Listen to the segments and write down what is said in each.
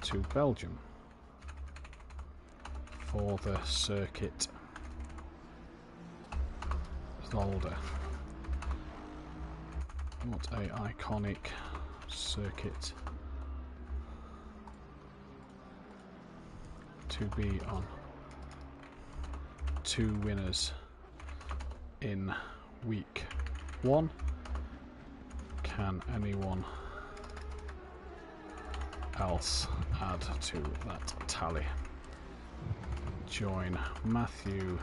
to Belgium for the circuit Zolder. What a iconic circuit to be on. 2 winners in week 1. Can anyone else add to that tally? Join Matthew,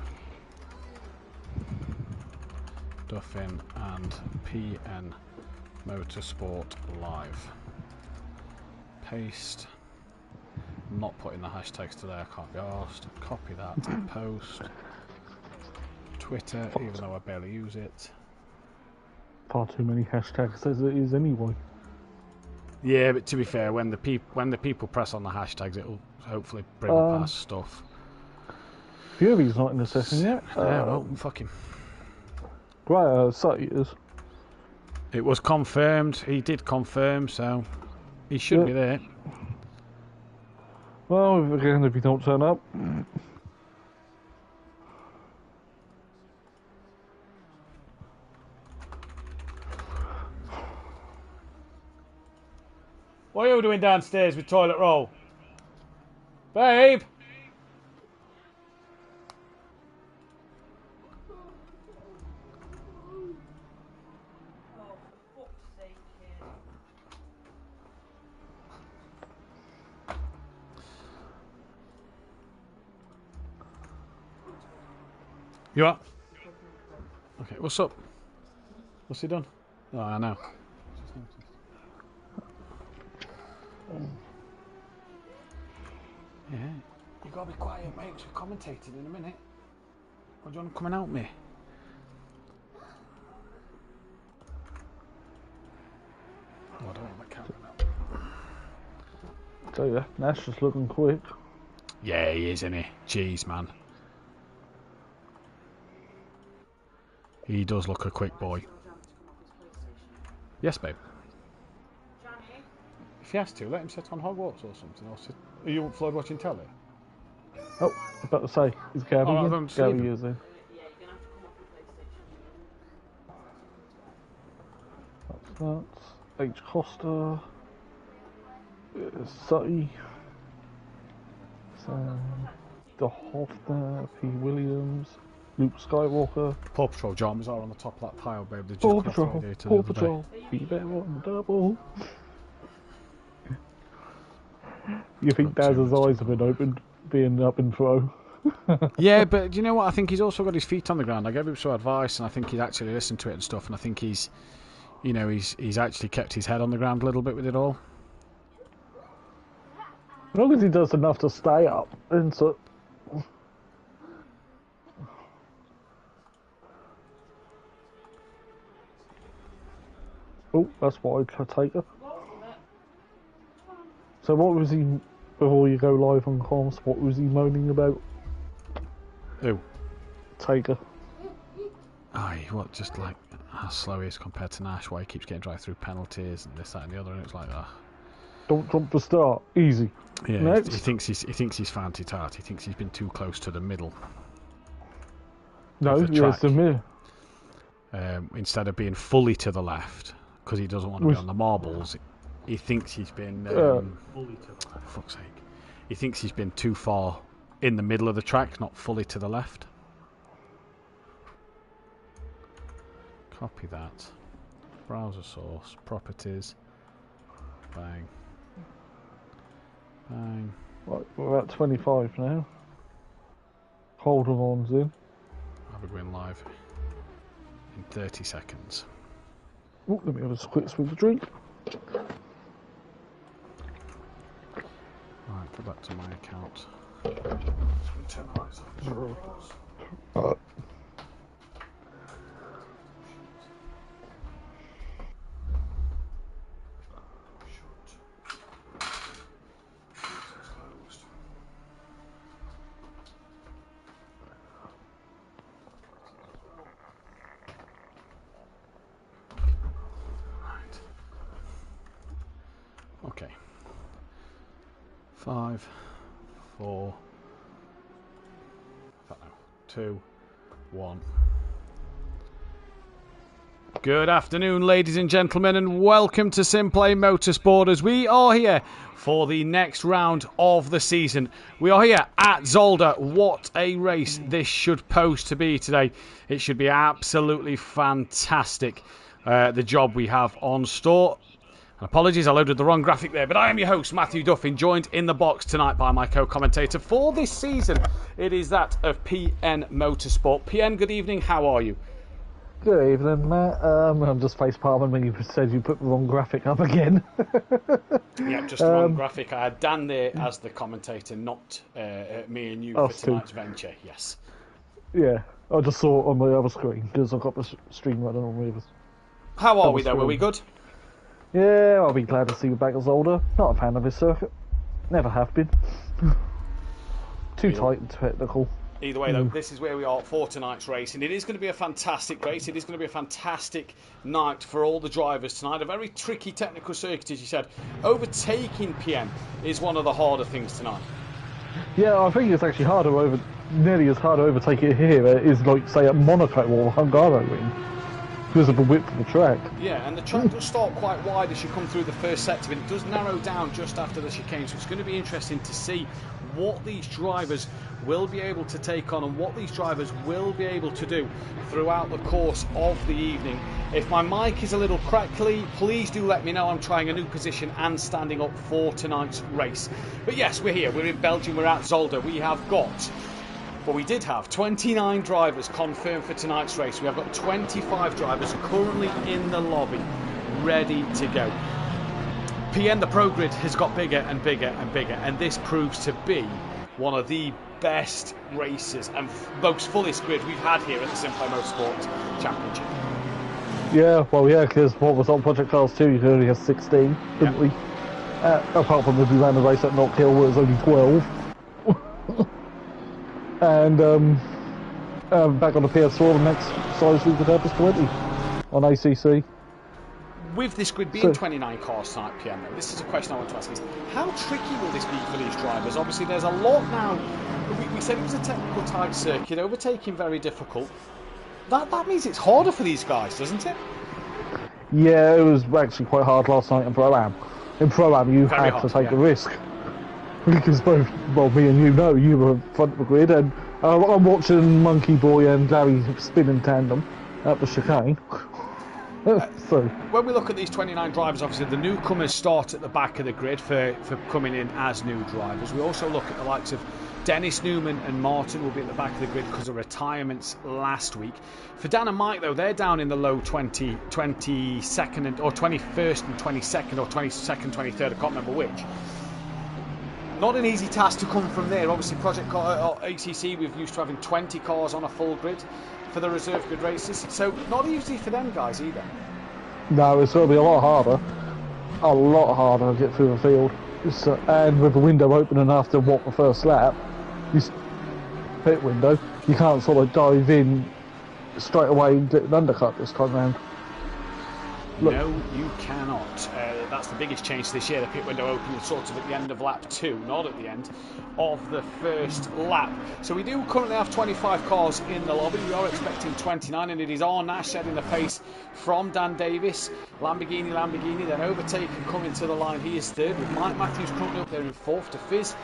Duffin and PN Motorsport Live. Paste. I'm not putting the hashtags today, I can't be arsed. Copy that, post. Twitter, even though I barely use it. Far too many hashtags as it is anyway. Yeah, but to be fair, when the people press on the hashtags, it'll hopefully bring up our stuff. Fury's not in the session yet. Yeah, well, fuck him. Right, Sutty is. It was confirmed. He did confirm, so he should be there. Well, again, if you don't turn up. What are you doing downstairs with toilet roll? Babe! You up? Okay, what's up? What's he done? Oh, I know. Yeah, you gotta be quiet, mate, because we're commentating in a minute. Or do you want to come and help me? Oh, I don't want my camera now. So yeah, Nash is looking quick. Yeah, he is, isn't he? Jeez, man. He does look a quick boy. Yes, babe. If he has to, let him sit on Hogwarts or something. Or sit... Are you Floyd watching telly? Oh, I was about to say, is Gabby in? Gabby is in. That's that. H. Costa. Sutty. De Hofner. P. Williams. Luke Skywalker. Paw Patrol John was on the top of that pile, babe. They just Paw Patrol. Paw Patrol. Be there on the double. You think Daz's eyes have been opened, being up and throw? Yeah, but you know what? I think he's also got his feet on the ground. I gave him some advice, and I think he's actually listened to it and stuff. And I think he's, you know, he's actually kept his head on the ground a little bit with it all. As long as he does enough to stay up, and so. Oh, that's what I could take her. So what was he, before you go live on comms, what was he moaning about? Who? Taker. Aye, what, just like how slow he is compared to Nash, why he keeps getting drive through penalties and this, that and the other, and it's like, Don't jump the start, easy. Yeah, next. He thinks he's fancy tart, he thinks he's been too close to the middle. No, yes, the mirror. Instead of being fully to the left, because he doesn't want to be on the marbles, he thinks he's been fully to the left. Fuck's sake. He thinks he's been too far in the middle of the track, not fully to the left. Copy that. Browser source, properties. Bang. Bang. Right, we're at 25 now. Hold on's in. I'll be going live in 30 seconds. Ooh, let me have a quick swig of drink. Right, go back to my account. Turn the lights off. 5, 4, 2, 1. Good afternoon, ladies and gentlemen, and welcome to SimPlay Motorsport as we are here for the next round of the season. We are here at Zolder. What a race this should pose to be today. It should be absolutely fantastic, the job we have on store. And apologies, I loaded the wrong graphic there, but I am your host, Matthew Duffin, joined in the box tonight by my co-commentator for this season. It is that of PN Motorsport. PN, good evening, how are you? Good evening, Matt. I'm just facepalming when you said you put the wrong graphic up again. Yeah, just the wrong graphic. I had Dan there as the commentator, not me and you for tonight's venture, yes. Yeah, I just saw it on my other screen because I've got the stream running on the other. How are we though? Are we good? Yeah, I'll be glad to see you back as Zolder. Not a fan of this circuit. Never have been. Too tight and technical. Either way, though, this is where we are for tonight's race, and it is going to be a fantastic race. It is going to be a fantastic night for all the drivers tonight. A very tricky technical circuit, as you said. Overtaking PM is one of the harder things tonight. Yeah, I think it's actually nearly as hard to overtake it here as it is, like, say, at Monaco or Hungaroring, because of the width of the track. Yeah, and the track does start quite wide as you come through the first sector, but it does narrow down just after the chicane, so it's going to be interesting to see what these drivers will be able to take on and what these drivers will be able to do throughout the course of the evening. If my mic is a little crackly, please do let me know. I'm trying a new position and standing up for tonight's race. But yes, we're here. We're in Belgium. We're at Zolder. We did have 29 drivers confirmed for tonight's race. We have got 25 drivers currently in the lobby, ready to go. PN, the Pro Grid, has got bigger and bigger and bigger, and this proves to be one of the best races and most fullest grid we've had here at the SimPlay Motorsport Championship. Yeah, well, yeah, because what was on Project Cars 2, you could only have 16, didn't we? Apart from if we ran the race at Knock Hill, where it was only 12. And back on the PS4, the next size we could have is 20 on ACC. With this grid being 29 cars tonight, PM, this is a question I want to ask is, how tricky will this be for these drivers? Obviously, there's a lot now. We said it was a technical tight circuit, overtaking very difficult. That means it's harder for these guys, doesn't it? Yeah, it was actually quite hard last night in Pro-Am. In Pro-Am, you had to take a risk. Because both, well, me and you were in front of the grid, and I'm watching Monkey Boy and Larry spin in tandem at the chicane. So when we look at these 29 drivers, obviously the newcomers start at the back of the grid for coming in as new drivers. We also look at the likes of Dennis Newman and Martin will be at the back of the grid because of retirements last week. For Dan and Mike, though, they're down in the low 22nd or 21st and 22nd or 22nd, 23rd, I can't remember which. Not an easy task to come from there. Obviously, Project ACC, we've used to having 20 cars on a full grid for the reserve grid races, so not easy for them guys either. No, it's going to be a lot harder to get through the field. And with the window opening after the first lap, this pit window, you can't sort of dive in straight away and get an undercut this time round. Look. No, you cannot. That's the biggest change this year. The pit window opened sort of at the end of lap 2, not at the end of the first lap. So we do currently have 25 cars in the lobby. We are expecting 29, and it is R. Nash setting the pace from Dan Davis. Lamborghini, then overtaken, coming to the line. He is third, with Mike Matthews currently up there in fourth. DeFizz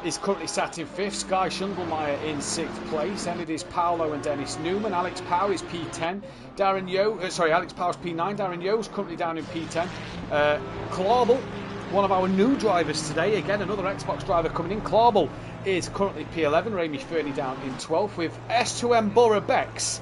is currently sat in fifth. Sky Shundelmeyer in sixth place. Then it is Paolo and Dennis Newman. Alex Power is P10. Alex Power's P9. Darren Yeo's currently down in P10. Clarbel, one of our new drivers today. Again, another Xbox driver coming in. Clarbel is currently P11. Rami Fernie down in 12th with S2M Borough Bex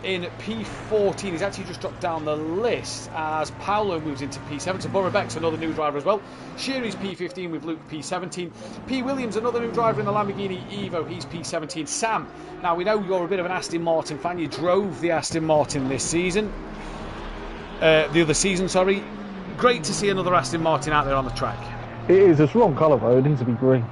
in P14. He's actually just dropped down the list as Paolo moves into P7. So Borough Bex, another new driver as well. Sherry's P15 with Luke P17. P. Williams, another new driver in the Lamborghini Evo. He's P17. Sam, now we know you're a bit of an Aston Martin fan. You drove the Aston Martin this season. The other season, sorry. Great to see another Aston Martin out there on the track. It is. It's wrong colour though. It needs to be green.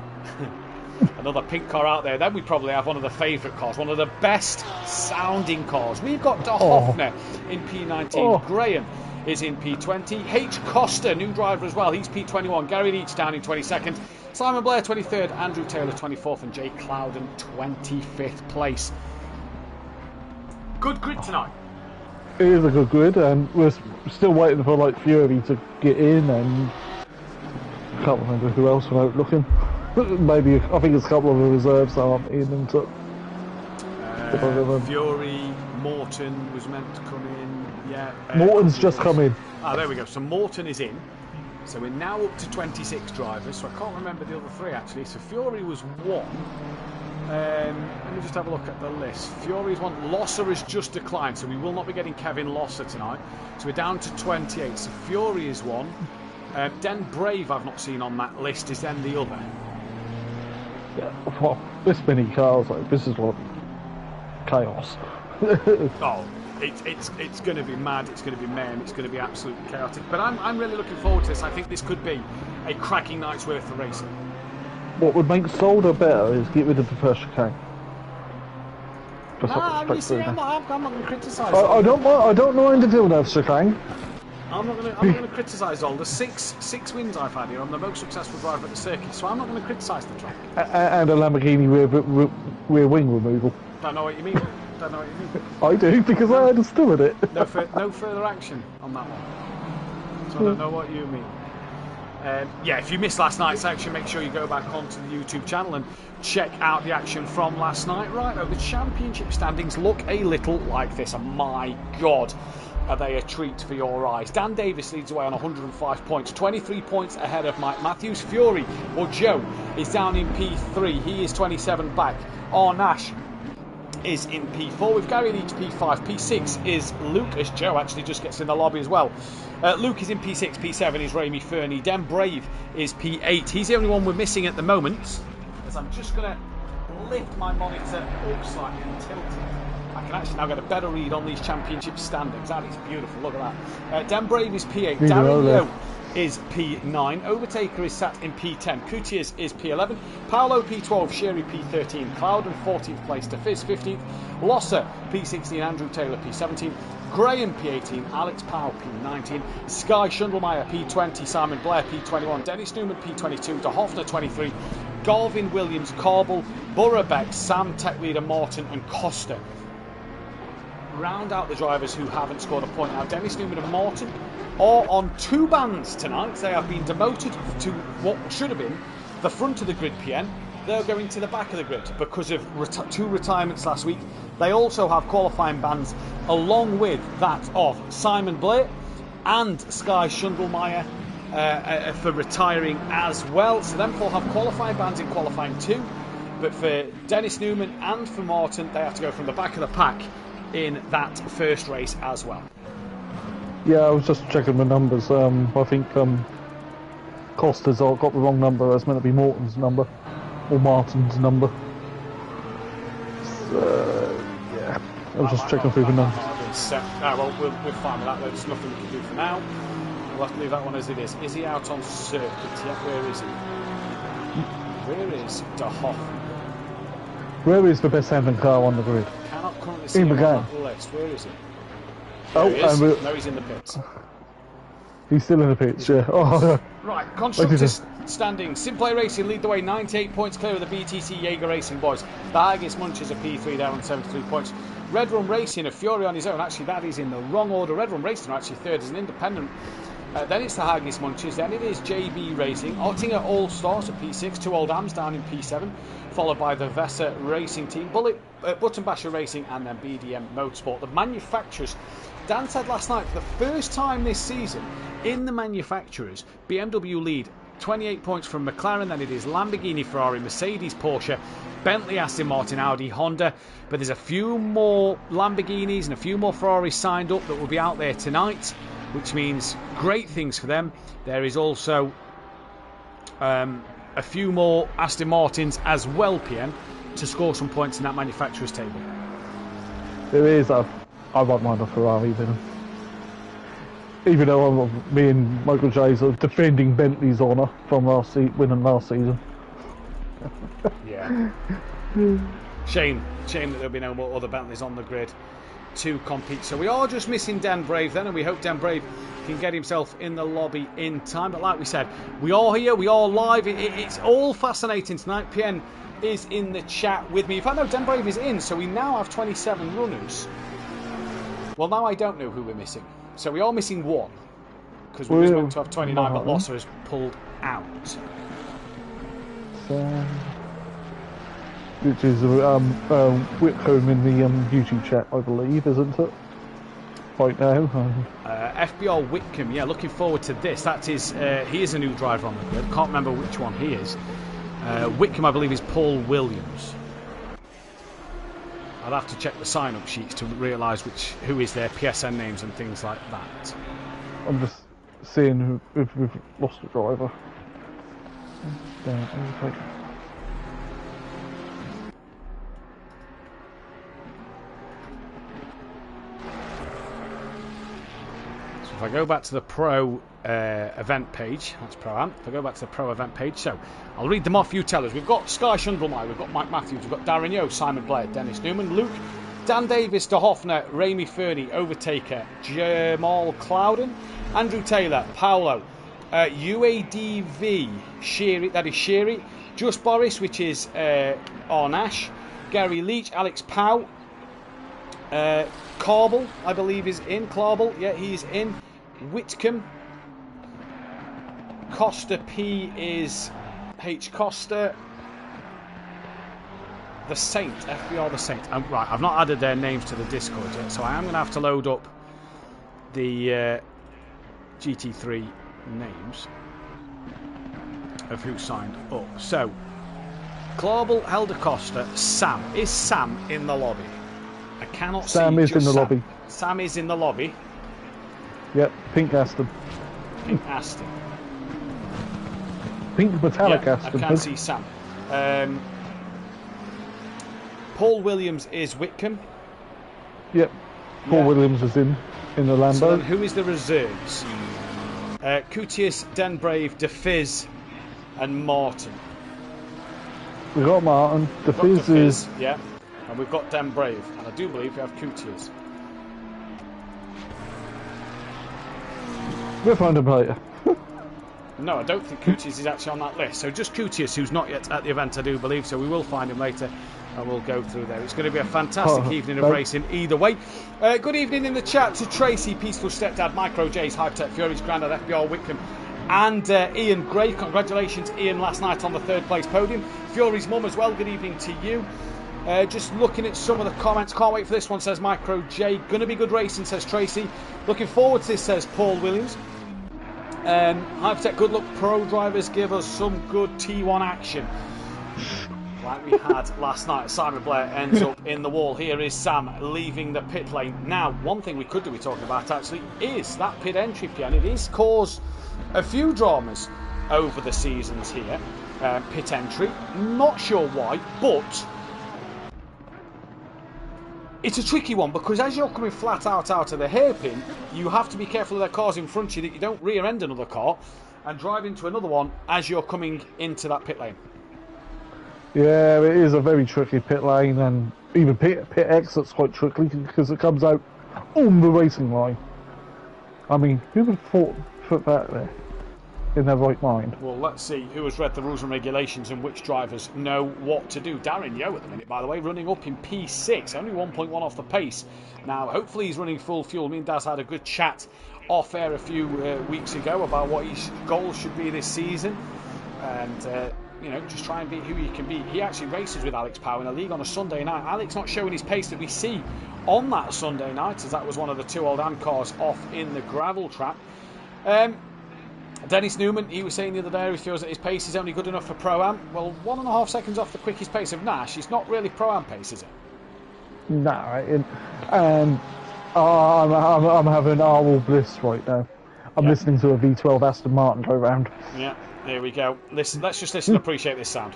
Another pink car out there. Then we probably have one of the favourite cars, one of the best sounding cars. We've got De Hoffner in P19, Graham is in P20. H. Costa, new driver as well, he's P21. Gary Leach down in 22nd. Simon Blair 23rd, Andrew Taylor 24th, and Jay Clouden 25th place. Good grid tonight. It is a good grid, and we're still waiting for like Fury to get in, and I can't remember who else without looking. Maybe I think it's a couple of the reserves that aren't in, and so. Fury, Morton was meant to come in. Yeah. Morton's just come in. Ah, there we go. So Morton is in. So we're now up to 26 drivers. So I can't remember the other three actually. So Fury was one. Let me just have a look at the list. Fury's one. Losser has just declined, so we will not be getting Kevin Losser tonight. So we're down to 28. So Fury is one. Den Brave I've not seen on that list. Is then the other? Yeah. Well, this many cars, like this is what chaos. Oh, it's going to be mad. It's going to be mayhem. It's going to be absolutely chaotic. But I'm really looking forward to this. I think this could be a cracking night's worth of racing. What would make Solder better is get rid of the first chicane. You see, I'm not going to criticise. I don't mind the deal with chicane. I'm not going to criticise Solder. Six wins I've had here. I'm the most successful driver at the circuit, so I'm not going to criticise the track. And a Lamborghini rear wing removal. Don't know what you mean. I do, because I understood it. No further action on that one. So I don't know what you mean. Yeah, if you missed last night's action, make sure you go back onto the YouTube channel and check out the action from last night. Right, the championship standings look a little like this, and my God, are they a treat for your eyes. Dan Davis leads away on 105 points, 23 points ahead of Mike Matthews. Fury, or Joe, is down in P3. He is 27 back. Nash is in P4 with Gary Leach P5. P6 is Luke, as Joe actually just gets in the lobby as well. Luke is in P6, P7 is Ramy Fernie. Den Brave is P8. He's the only one we're missing at the moment. As I'm just going to lift my monitor up slightly and tilt it. I can actually now get a better read on these championship standings. That is beautiful, look at that. Den Brave is P8. Darren Lowe is P9. Overtaker is sat in P10. Coutiers is P11. Paolo P12. Sherry P13. Clouden 14th place to Fizz 15th. Losser P16. Andrew Taylor P17. Graham P18. Alex Powell P19. Sky Schundelmeyer P20. Simon Blair P21. Dennis Newman P22. De Hoffner 23. Galvin Williams, Corbel, Burrabeck, Sam Tech Leader Morton and Costa. Round out the drivers who haven't scored a point. Now Dennis Newman and Morton are on two bans tonight. They have been demoted to what should have been the front of the grid PN. They're going to the back of the grid because of two retirements last week. They also have qualifying bans along with that of Simon Blair and Sky Schundelmeyer for retiring as well. So them four have qualifying bans in qualifying 2. But for Dennis Newman and for Morton, they have to go from the back of the pack in that first race as well. Yeah, I was just checking the numbers. I think Costa's got the wrong number. It's meant to be Morton's number or Martin's number. So, yeah, I was just checking through the numbers. Well, we're fine with that. There's nothing we can do for now. We'll have to leave that one as it is. Is he out on circuit yet? Where is he? Where is De Hoffman? Where is the best handling car on the grid? Cannot currently see him on that list. Where is he? No, he's in the pits. He's still in the pits, yeah. Oh, right, constructors standing. SimPlay Racing lead the way, 98 points clear of the BTC Jaeger Racing boys. The Haggis Munchers are P3 down on 73 points. Red Rum Racing, a Fury on his own. Actually, that is in the wrong order. Red Rum Racing are actually third as an independent. Then it's the Haggis Munchers. Then it is JB Racing. Ottinger All Stars at P6. Two Old Hams down in P7. Followed by the Vesser Racing Team. Button Basher Racing and then BDM Motorsport. The manufacturers. Dan said last night, for the first time this season, in the manufacturers, BMW lead 28 points from McLaren, then it is Lamborghini, Ferrari, Mercedes, Porsche, Bentley, Aston Martin, Audi, Honda, but there's a few more Lamborghinis and a few more Ferraris signed up that will be out there tonight, which means great things for them. There is also a few more Aston Martins as well, PM, to score some points in that manufacturers table. There is I won't mind a Ferrari then. Even though me and Michael J's are defending Bentley's honour from winning last season. Yeah. Shame that there'll be no more other Bentleys on the grid. to compete. So we are just missing Den Brave then, and we hope Den Brave can get himself in the lobby in time. But like we said, we are here, we are live. It's all fascinating tonight. PN is in the chat with me. In fact, no, Den Brave is in, so we now have 27 runners. Well, now I don't know who we're missing. So we are missing one, because we were meant to have 29, but Losser has pulled out. Which is Whitcomb in the YouTube chat, I believe, isn't it? Right now. FBR Whitcomb, yeah, looking forward to this. That is, he is a new driver on the grid. Can't remember which one he is. Whitcomb, I believe, is Paul Williams. I'll have to check the sign-up sheets to realise who is their PSN names and things like that. I'm just seeing if we've lost a driver. So if I go back to the Pro event page, that's Pro-Am. If I go back to the Pro event page, so I'll read them off, you tell us. We've got Sky Shundlemeyer, we've got Mike Matthews, we've got Darren Yo, Simon Blair, Dennis Newman, Luke, Dan Davis, De Hoffner, Ramy Fernie, Overtaker, Jamal Clouden, Andrew Taylor, Paolo, UADV, Sherry, that is Sherry, Just Boris, which is Arnash, Gary Leach, Alex Pow, Carbel, I believe is in, Carbel, yeah, he's in, Whitcomb, Costa P is H. Costa, The Saint, FBR The Saint. Right, I've not added their names to the Discord yet, so I am going to have to load up the GT3 names of who signed up. So, Clarbel, Helder Costa, Sam. Is Sam in the lobby? I cannot see. Sam is in the lobby. Sam is in the lobby. Yep, Pink Aston. Pink Aston. Pink metallic Aston. I can see Sam. Paul Williams is Whitcomb. Yep. Paul Williams is in the Lambo. So then who is the reserves? Cutius, Den Brave, DeFizz, and Martin. We've got Martin. DeFizz is... Yeah. And we've got Den Brave. And I do believe we have Cutius. We'll find him later. No, I don't think Cutius is actually on that list. So just Cutius, who's not yet at the event, I do believe. So we will find him later. And we'll go through there. It's going to be a fantastic evening of racing either way. Good evening in the chat to Tracy, Peaceful Stepdad, Micro J's, Hypertech Furies, Grandad, FBR Whitcomb, and Ian Gray. Congratulations, Ian, last night on the third place podium. Fury's mum as well. Good evening to you. Just looking at some of the comments. Can't wait for this one, says Micro J. Gonna be good racing, says Tracy. Looking forward to this, says Paul Williams. Hypertech, good luck. Pro drivers give us some good T1 action. Like we had last night. Simon Blair ends up in the wall. Here is Sam leaving the pit lane. Now, one thing we could do be talking about actually is that pit entry piano. It has caused a few dramas over the seasons here. Pit entry. Not sure why, but it's a tricky one because as you're coming flat out of the hairpin, you have to be careful of the cars in front of you that you don't rear end another car and drive into another one as you're coming into that pit lane. Yeah, it is a very tricky pit lane, and even pit exit's quite tricky because it comes out on the racing line. I mean, who would have put that there in their right mind? Well, let's see who has read the rules and regulations and which drivers know what to do. Darren Yo at the minute, by the way, running up in P6, only 1.1 off the pace. Now, hopefully he's running full fuel. Me and Daz had a good chat off air a few weeks ago about what his goals should be this season. And you know, just try and be who you can be. He actually races with Alex Power in a league on a Sunday night. Alex not showing his pace that we see on that Sunday night, as that was one of the two old AM cars off in the gravel trap. Dennis Newman, he was saying the other day he feels that his pace is only good enough for Pro-Am. Well, 1.5 seconds off the quickest pace of Nash is not really Pro-Am pace, is it? No, and I'm having owl bliss right now. I'm listening to a V12 Aston Martin go round. Yeah. There we go. Listen, let's just listen and appreciate this sound.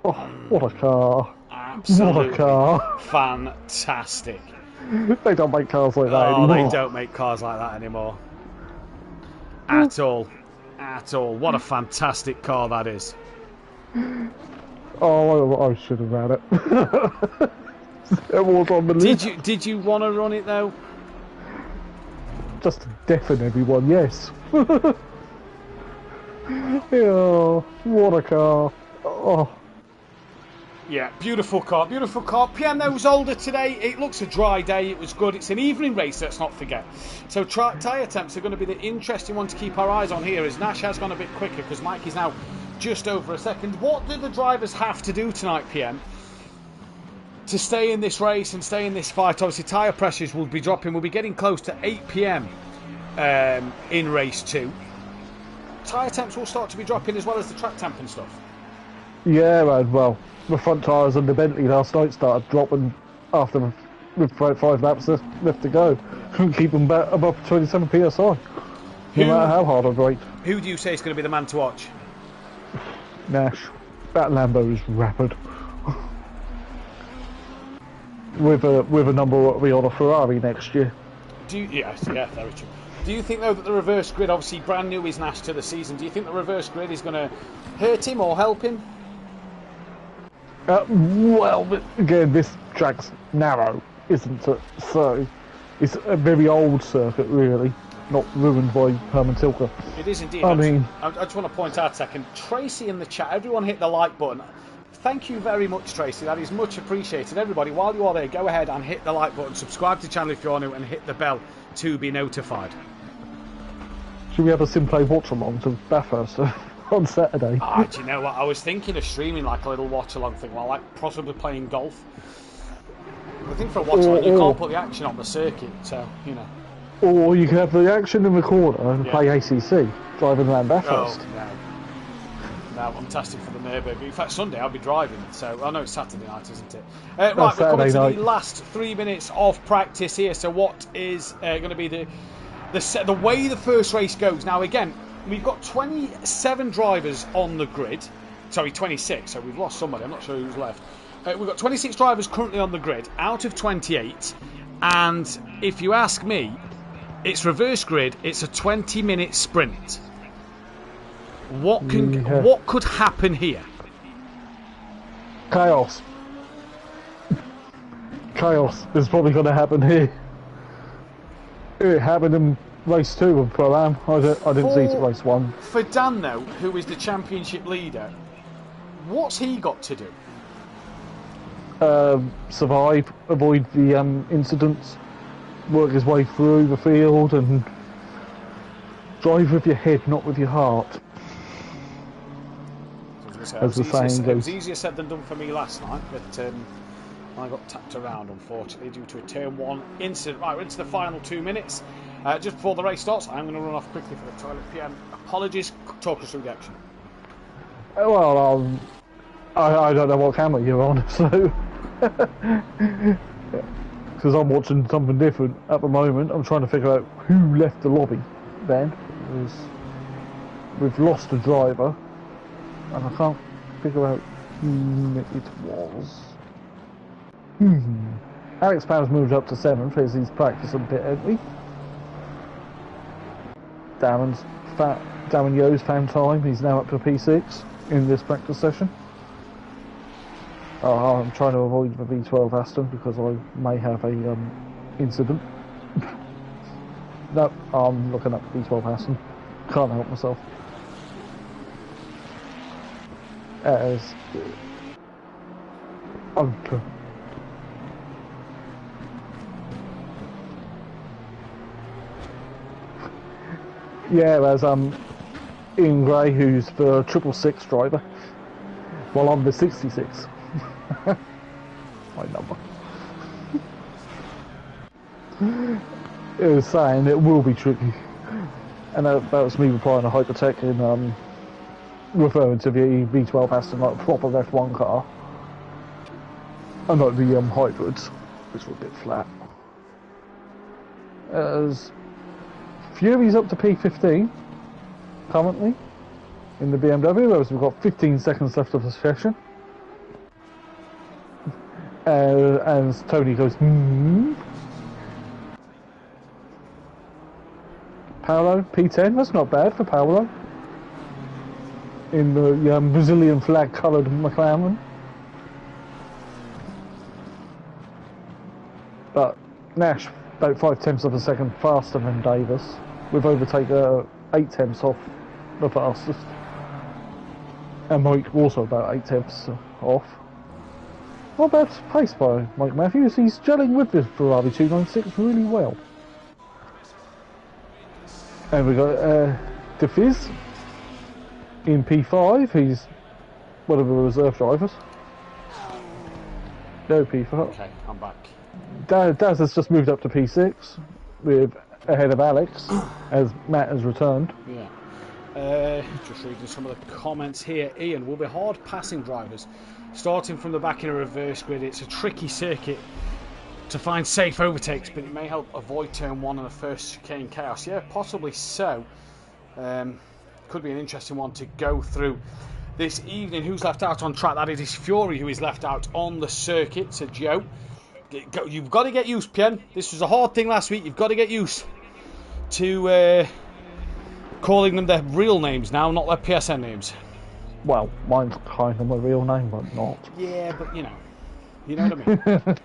Oh, what a car. Absolutely. What a car. Fantastic. They don't make cars like that anymore. They don't make cars like that anymore. At all. at all. What a fantastic car that is. Oh, I should have had it. It was on the list. Did you want to run it though? Just to deafen everyone, yes. Yeah, what a car. Oh. Yeah, beautiful car, beautiful car. Piano's older today. It looks a dry day. It was good. It's an evening race, let's not forget. So tyre temps are going to be the interesting one to keep our eyes on here, as Nash has gone a bit quicker because Mike is now just over a second. What do the drivers have to do tonight, PM, to stay in this race and stay in this fight? Obviously, tyre pressures will be dropping. We'll be getting close to 8 PM in race 2. Tyre temps will start to be dropping as well as the track temp and stuff. Yeah, well, the front tyres on the Bentley last night started dropping after with 5 laps left to go. Couldn't keep them back above 27 psi. No matter how hard I brake. Who do you say is going to be the man to watch? Nash. That Lambo is rapid. With a number what we on a Ferrari next year. Yes, very true. Do you think though that the reverse grid, obviously brand new is Nash to the season, do you think the reverse grid is going to hurt him or help him? Well, again, this track's narrow, isn't it? So it's a very old circuit, really, not ruined by Herman Tilke. It is indeed. I just want to point out a second, Tracy in the chat, everyone hit the like button. Thank you very much, Tracy. That is much appreciated. Everybody, while you are there, go ahead and hit the like button, subscribe to the channel if you're new, and hit the bell to be notified. Should we have a SimPlay watch along to Bathurst on Saturday? Do you know what? I was thinking of streaming like a little watch along thing while like possibly playing golf. I think for a watch along, you can't put the action on the circuit, so you know. Or you can have the action in the corner and play ACC, driving around Bathurst. No, I'm testing for the Nürburgring. In fact, Sunday I'll be driving, so I know it's Saturday night, isn't it? Right, we're coming to the last 3 minutes of practice here. So what is going to be the way the first race goes? Now, again, we've got 27 drivers on the grid. Sorry, 26. So we've lost somebody. I'm not sure who's left. We've got 26 drivers currently on the grid out of 28. And if you ask me, it's reverse grid. It's a 20-minute sprint. What could happen here? Chaos. Chaos is probably going to happen here. It happened in race 2 of Pro-Am. I didn't see it in race 1. For Dan, though, who is the championship leader, what's he got to do? Survive, avoid the incidents, work his way through the field, and drive with your head, not with your heart. As the saying goes. It was easier said than done for me last night, but I got tapped around, unfortunately, due to a turn 1 incident. Right, we're into the final 2 minutes. Just before the race starts, I'm going to run off quickly for the toilet. PM, apologies. Talk us through the action. Well, I don't know what camera you're on, so because I'm watching something different at the moment. I'm trying to figure out who left the lobby. Then we've lost a driver. And I can't figure out who it was. Alex Power's moved up to 7th as he's practicing a bit, hasn't he? Darren Yo's found time. He's now up to P6 in this practice session. I'm trying to avoid the V12 Aston because I may have a incident. No, I'm looking up the V12 Aston. Can't help myself. As Ian Gray, who's the 666 driver, while I'm the 66. My number. It was saying it will be tricky, and that was me replying to Hypertech in referring to the V12 Aston like a proper F1 car, and not the hybrids, which were a bit flat. As Fury's up to P15 currently in the BMW, whereas we've got 15 seconds left of the session. As Tony goes, Paolo P10. That's not bad for Paolo. in the Brazilian flag coloured McLaren. But Nash about 5/10 of a second faster than Davis, with overtaker 8/10 off the fastest. And Mike also about 8/10 off. Not bad pace by Mike Matthews. He's gelling with this Ferrari 296 really well. And we got De Vries in P5. He's one of the reserve drivers. No P5. Okay, I'm back. Daz has just moved up to P6 with ahead of Alex as Matt has returned. Yeah. Just reading some of the comments here. Ian, will be hard passing drivers starting from the back in a reverse grid. It's a tricky circuit to find safe overtakes, but it may help avoid turn 1 and the first chicane chaos. Yeah, possibly so. Could be an interesting one to go through this evening. Who's left out on track? That is Fury, who is left out on the circuit. So Joe, you've got to get used, Pien. This was a hard thing last week. You've got to get used to calling them their real names now, not their PSN names. Well, mine's kind of my real name, but not. Yeah, but you know what I mean.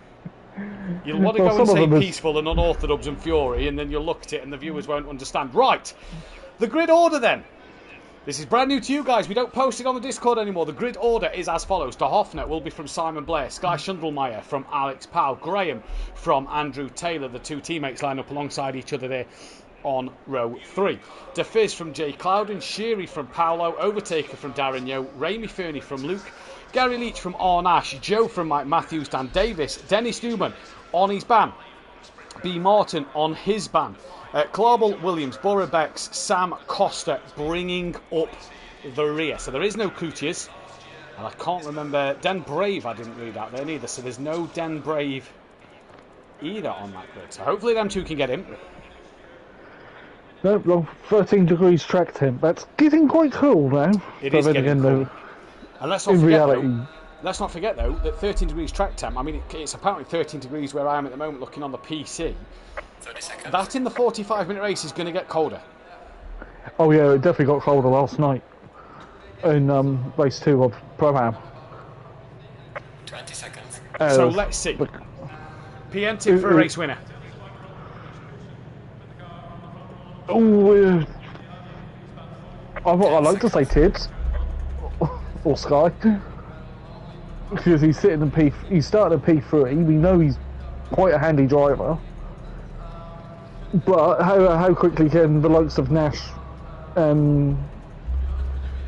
You'll want to go and say Peaceful and Unorthodox and Fury, and then you'll look at it and the viewers won't understand. Right, the grid order then. This is brand new to you guys. We don't post it on the Discord anymore. The grid order is as follows. De Hoffner will be from Simon Blair. Sky Schundelmeyer from Alex Powell. Graham from Andrew Taylor. The two teammates line up alongside each other there on row 3. De Vries from Jay Clouden. Sheary from Paolo. Overtaker from Darren Yo. Raimi Fernie from Luke. Gary Leach from Arn Ash. Joe from Mike Matthews. Dan Davis. Dennis Newman on his ban. B. Martin on his ban. Clarbel Williams, Bora Bex, Sam Costa bringing up the rear. So there is no Coutiers. And I can't remember. Den Brave, I didn't read out there neither. So there's no Den Brave either on that grid. So hopefully them two can get in. No, wrong. 13 degrees track temp. That's getting quite cool now. It is getting cool. And let's not forget though that 13 degrees track temp, I mean it's apparently 13 degrees where I am at the moment looking on the PC. 30 seconds. That in the 45-minute race is going to get colder. Oh yeah, it definitely got colder last night in race 2 of Pro-Am. 20 seconds. So let's see. PN tip for a race winner. Oh, I like to say Tibbs or Sky because he's sitting in he's starting in P3. We know he's quite a handy driver, but how quickly can the likes of Nash and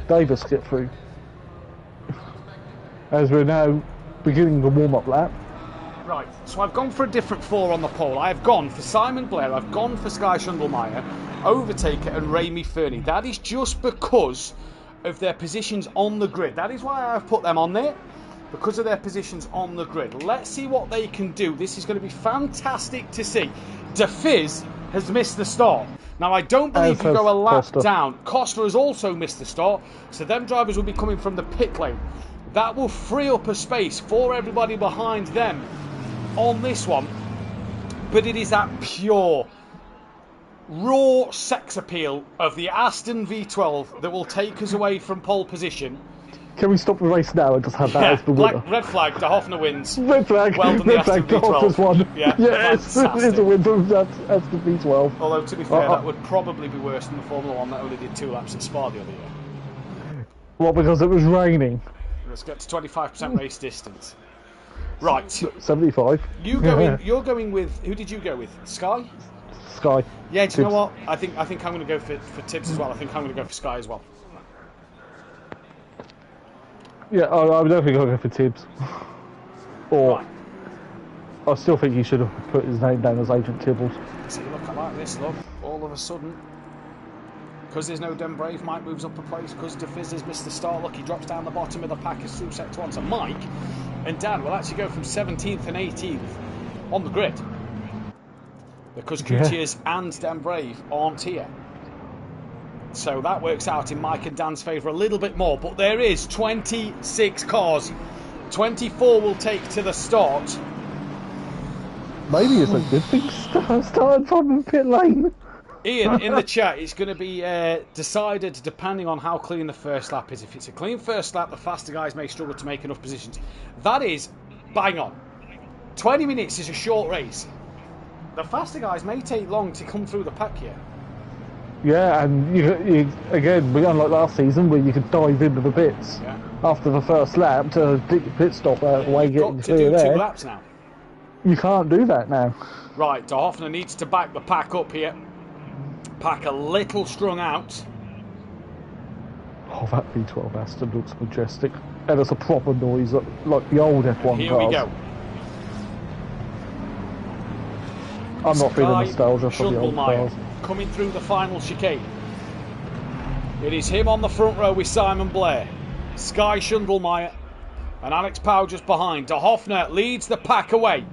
Davis get through? As we're now beginning the warm-up lap. Right, so I've gone for a different 4 on the poll. I've gone for Simon Blair, I've gone for Sky Schundelmeyer, Overtaker and Raimi Fernie. That is just because of their positions on the grid. That is why I've put them on there, because of their positions on the grid. Let's see what they can do. This is going to be fantastic to see. De Vries has missed the start. Now, I don't believe you go a lap down. Costa has also missed the start, so them drivers will be coming from the pit lane. That will free up a space for everybody behind them on this one, but it is that pure raw sex appeal of the Aston V12 that will take us away from pole position. Can we stop the race now and just have that as the winner? Red flag, De Hoffner wins. Red flag, well done, red flag, De Hoffner's won. Yeah, it's a win from Aston V12. Although, to be fair, that would probably be worse than the Formula 1 that only did 2 laps at Spa the other year. Well, because it was raining. Let's get to 25% race distance. Right. 75. You're going with, who did you go with? Sky? Sky. Yeah, do you know what? I think I'm going to go for Tibbs as well. I think I'm going to go for Sky as well. Yeah, I'm definitely going to go for Tibbs. Or, right. I still think he should have put his name down as Agent Tibbles. See, look, I like this, look. All of a sudden, because there's no Den Brave, Mike moves up a place. Because De Vries has missed the start, look, he drops down the bottom of the pack as Susek to answer. Mike and Dan will actually go from 17th and 18th on the grid. Because Coutiers and Den Brave aren't here. So that works out in Mike and Dan's favour a little bit more. But there is 26 cars. 24 will take to the start. Maybe it's a good thing starting from the pit lane. Ian, in the chat, it's going to be decided depending on how clean the first lap is. If it's a clean first lap, the faster guys may struggle to make enough positions. That is bang on. 20 minutes is a short race. The faster guys may take long to come through the pack here. Yeah, and you again, unlike last season where you could dive into the pits after the first lap to get your pit stop out of the way, getting clear there. You've got to do 2 laps now. You can't do that now. Right, De Hoffner needs to back the pack up here. Pack a little strung out. Oh, that V12 Aston looks majestic. And it's a proper noise like the old F1 cars. Here we go. I'm not feeling nostalgia for the old cars. Coming through the final chicane. It is him on the front row with Simon Blair. Sky Schundelmeyer and Alex Powell just behind. De Hoffner leads the pack away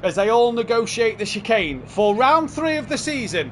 as they all negotiate the chicane for round 3 of the season.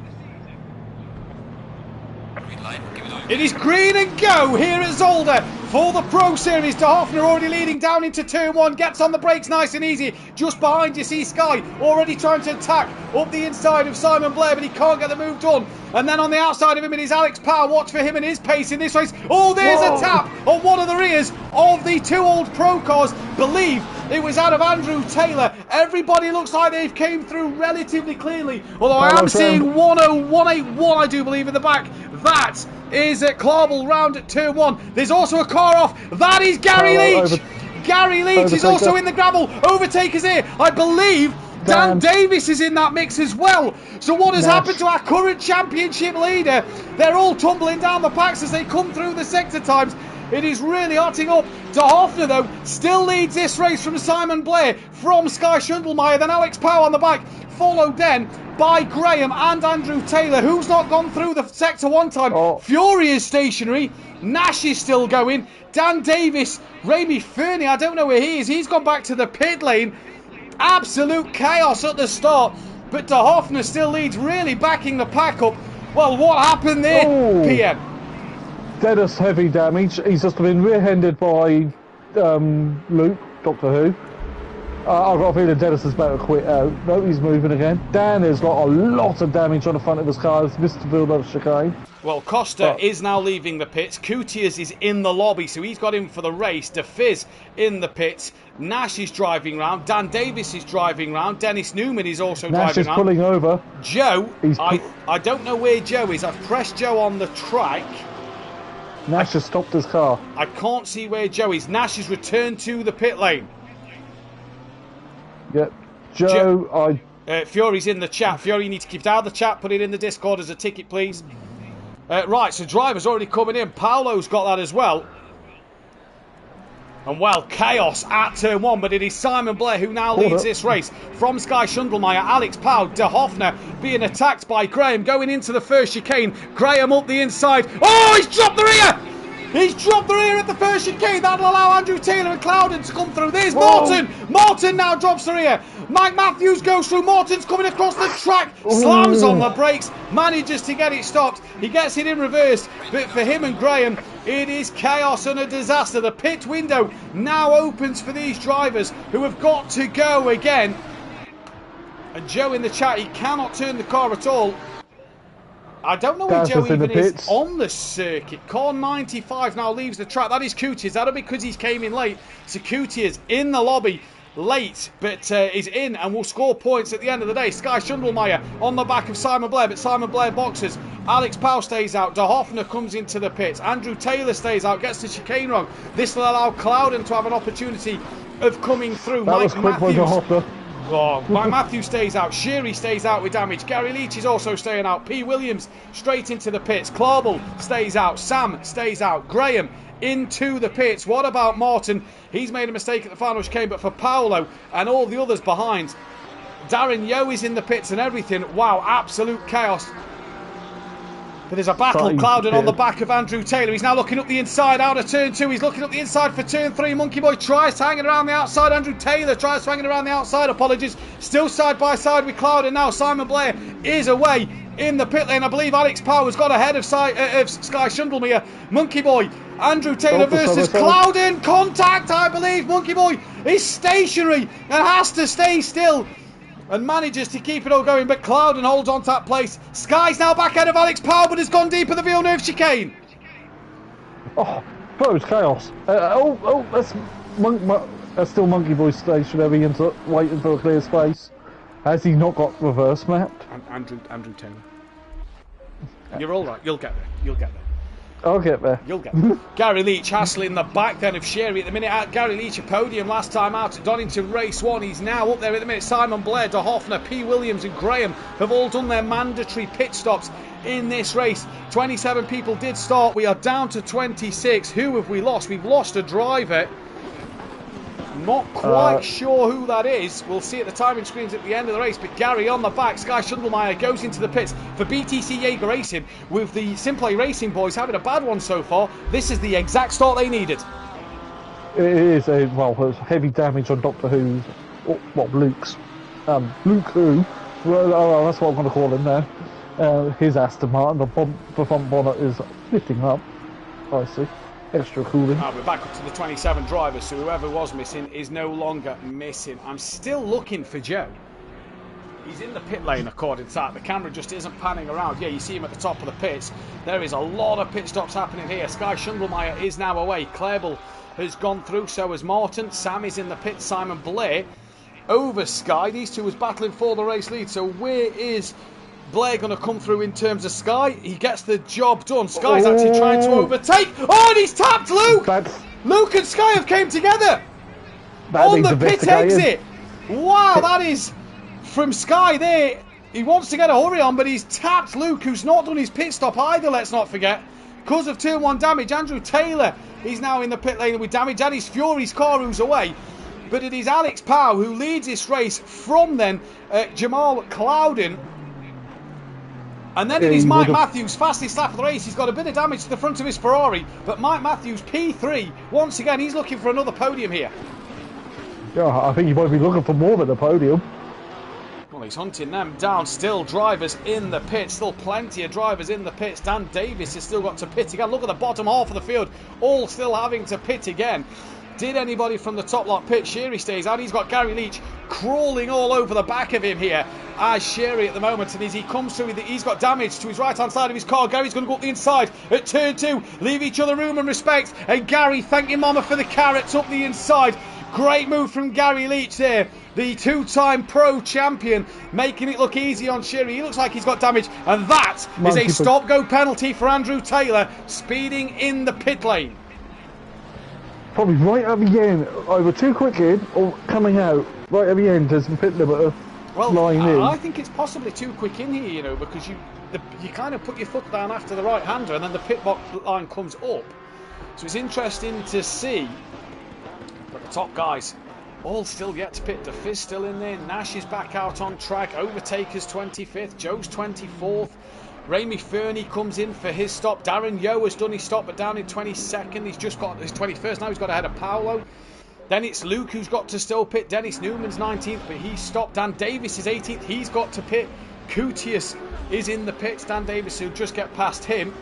It is green and go here at Zolder for the Pro Series. De Hoffner already leading down into turn 1, gets on the brakes nice and easy. Just behind you see Sky already trying to attack up the inside of Simon Blair, but he can't get the move done. And then on the outside of him it is Alex Power. Watch for him and his pace in this race. Oh, there's a tap on one of the rears of the 2 old Pro cars. Believe it was out of Andrew Taylor. Everybody looks like they've came through relatively cleanly, although I am seeing 10181 I do believe in the back. That is at Clarbel round at turn 1. There's also a car off. That is Gary Leach. Gary Leach is also in the gravel. Overtakers here. I believe Dan Davis is in that mix as well. So what has happened to our current championship leader? They're all tumbling down the packs as they come through the sector times. It is really hotting up. De Hoffner, though, still leads this race from Simon Blair, from Sky Schundelmeyer, then Alex Power on the back, followed then by Graham and Andrew Taylor, who's not gone through the sector 1 time. Fury is stationary. Nash is still going. Dan Davis, Remy Fernie, I don't know where he is. He's gone back to the pit lane. Absolute chaos at the start. But De Hoffner still leads, really backing the pack up. Well, what happened there, PM? Dennis heavy damage. He's just been rear-handed by Luke, Doctor Who. I've got a feeling Dennis is about to quit out. No, he's moving again. Dan has got a lot of damage on the front of his car. He's missed the build of chicane. Well, Costa is now leaving the pits. Coutiers is in the lobby, so he's got in for the race. De Fizz in the pits. Nash is driving round. Dan Davis is driving round. Dennis Newman is also driving round. Nash is pulling over. Joe, I don't know where Joe is. I've pressed Joe on the track. Nash has stopped his car. I can't see where Joe is. Nash has returned to the pit lane. Yep. Joe, Fury's in the chat. Fury, you need to keep it out of the chat. Put it in the Discord as a ticket, please. Right, so driver's already coming in. Paolo's got that as well. And well, chaos at turn 1, but it is Simon Blair who now leads this race. From Sky Schundelmeyer, Alex Powell, De Hoffner being attacked by Graham, going into the first chicane. Graham up the inside. Oh, he's dropped the rear! He's dropped the rear at the first chicane. That'll allow Andrew Taylor and Clouden to come through. There's Morton. Morton now drops the rear. Mike Matthews goes through. Morton's coming across the track. Slams on the brakes. Manages to get it stopped. He gets it in reverse. But for him and Graham, it is chaos and a disaster. The pit window now opens for these drivers who have got to go again. And Joe in the chat, he cannot turn the car at all. I don't know where Joe even is on the circuit. Car 95 now leaves the track. That is Coutiers. That'll be because he came in late. So Coutiers in the lobby late, but is in and will score points at the end of the day. Sky Schundelmeyer on the back of Simon Blair, but Simon Blair boxes. Alex Powell stays out. De Hoffner comes into the pits. Andrew Taylor stays out, gets the chicane wrong. This will allow Clouden to have an opportunity of coming through. That was quick by De Hoffner. Mike Matthews stays out. Sheary stays out with damage. Gary Leach is also staying out. P. Williams straight into the pits. Clarbel stays out. Sam stays out. Graham into the pits. What about Morton? He's made a mistake at the final chicane, but for Paolo and all the others behind, Darren Yeo is in the pits and everything. Wow, absolute chaos. But there's a battle. Clouden on the back of Andrew Taylor. He's now looking up the inside out of turn 2. He's looking up the inside for turn 3. Monkey Boy tries to hang it around the outside. Andrew Taylor tries to hang it around the outside. Apologies. Still side by side with Clouden now. Simon Blair is away in the pit lane. I believe Alex Power's got ahead of Sky Schundelmeyer. Monkey Boy, Andrew Taylor versus Clouden. Contact, I believe. Monkey Boy is stationary and has to stay still. and manages to keep it all going, but Clouden holds on to that place. Sky's now back out of Alex Powell, but has gone deep at the Villeneuve chicane. Oh, that was chaos. That's still Monkey Boy stationary and waiting for a clear space. Has he not got reverse mapped? Andrew Taylor. You're all right. You'll get there. You'll get there. I'll get there. You'll get there. Gary Leach hassling the back then of Sherry at the minute. Gary Leach a podium last time out at Donington race 1. He's now up there at the minute. Simon Blair, De Hoffner, P. Williams and Graham have all done their mandatory pit stops in this race. 27 people did start. We are down to 26. Who have we lost? We've lost a driver. Not quite sure who that is. We'll see at the timing screens at the end of the race. But Gary on the back. Sky Schundelmeyer goes into the pits for BTC Jaeger Racing. With the SimPlay Racing boys having a bad one so far, this is the exact start they needed. It is there's heavy damage on Doctor Who's, Luke's. Luke Who. Well, that's what I'm going to call him now. His Aston Martin. The front bonnet is lifting up. I see. Extra cooling. We're back up to the 27 drivers, so whoever was missing is no longer missing. I'm still looking for Joe. He's in the pit lane according to that. The camera just isn't panning around. Yeah, you see him at the top of the pits. There is a lot of pit stops happening here. Sky Schundelmeyer is now away. Clairble has gone through, so has Martin. Sam is in the pit. Simon Blair over Sky. These two was battling for the race lead. So where is Blair going to come through in terms of Sky? He gets the job done. Sky's actually trying to overtake. Oh, and he's tapped Luke! Luke and Sky have came together on the pit exit. Wow, that is from Sky there. He wants to get a hurry on, but he's tapped Luke, who's not done his pit stop either, let's not forget. Because of turn 1 damage, Andrew Taylor is now in the pit lane with damage. That is Fury's car who's away. But it is Alex Powell who leads this race from then Jamal Clouden. And then it is Mike Matthews, fastest lap of the race. He's got a bit of damage to the front of his Ferrari. But Mike Matthews, P3, once again, he's looking for another podium here. Yeah, I think he might be looking for more than a podium. Well, he's hunting them down. Still drivers in the pits. Still plenty of drivers in the pits. Dan Davis has still got to pit again. Look at the bottom half of the field. All still having to pit again. Did anybody from the top lot pit? Sherry stays out. He's got Gary Leach crawling all over the back of him here as Sherry at the moment. And as he comes through, he's got damage to his right-hand side of his car. Gary's going to go up the inside at turn 2. Leave each other room and respect. And Gary thanking Mama for the carrots up the inside. Great move from Gary Leach there. The two-time pro champion making it look easy on Sherry. He looks like he's got damage. And that is a stop-go penalty for Andrew Taylor speeding in the pit lane. Probably right at the end, either too quick in or coming out right at the end as the pit limiter line in. I think it's possibly too quick in here, you know, because you kind of put your foot down after the right-hander and then the pit box line comes up. So it's interesting to see. But the top guys all still yet to pit. The Fizz still in there. Nash is back out on track. Overtaker's 25th. Joe's 24th. Ramy Fernie comes in for his stop. Darren Yeo has done his stop, but down in 22nd. He's just got his 21st. Now he's got ahead of Paolo. Then it's Luke who's got to still pit. Dennis Newman's 19th, but he's stopped. Dan Davis is 18th. He's got to pit. Cutius is in the pits. Dan Davis will just get past him.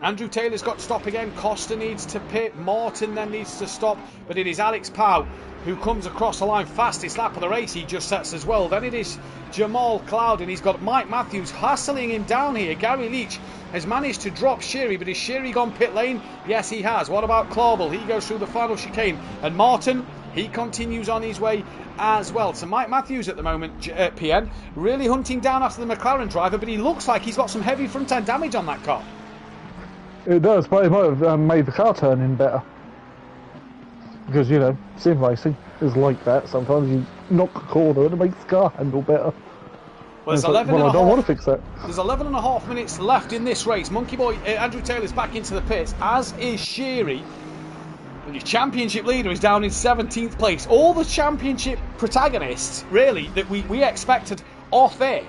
Andrew Taylor's got to stop again. Costa needs to pit. Martin then needs to stop. But it is Alex Powell who comes across the line. Fastest lap of the race he just sets as well. Then it is Jamal Clouden. He's got Mike Matthews hassling him down here. Gary Leach has managed to drop Sherry, but has Sherry gone pit lane? Yes, he has. What about Clauble? He goes through the final chicane. And Martin, he continues on his way as well. So Mike Matthews at the moment, PN, really hunting down after the McLaren driver, but he looks like he's got some heavy front-end damage on that car. It does, but it might have made the car turn in better. Because, you know, sim racing is like that. Sometimes you knock a corner and it makes the car handle better. Well, there's 11 I don't want to fix that. There's 11 and a half minutes left in this race. Monkey Boy, Andrew Taylor's back into the pits, as is Sherry. And your championship leader is down in 17th place. All the championship protagonists, really, that we expected off air,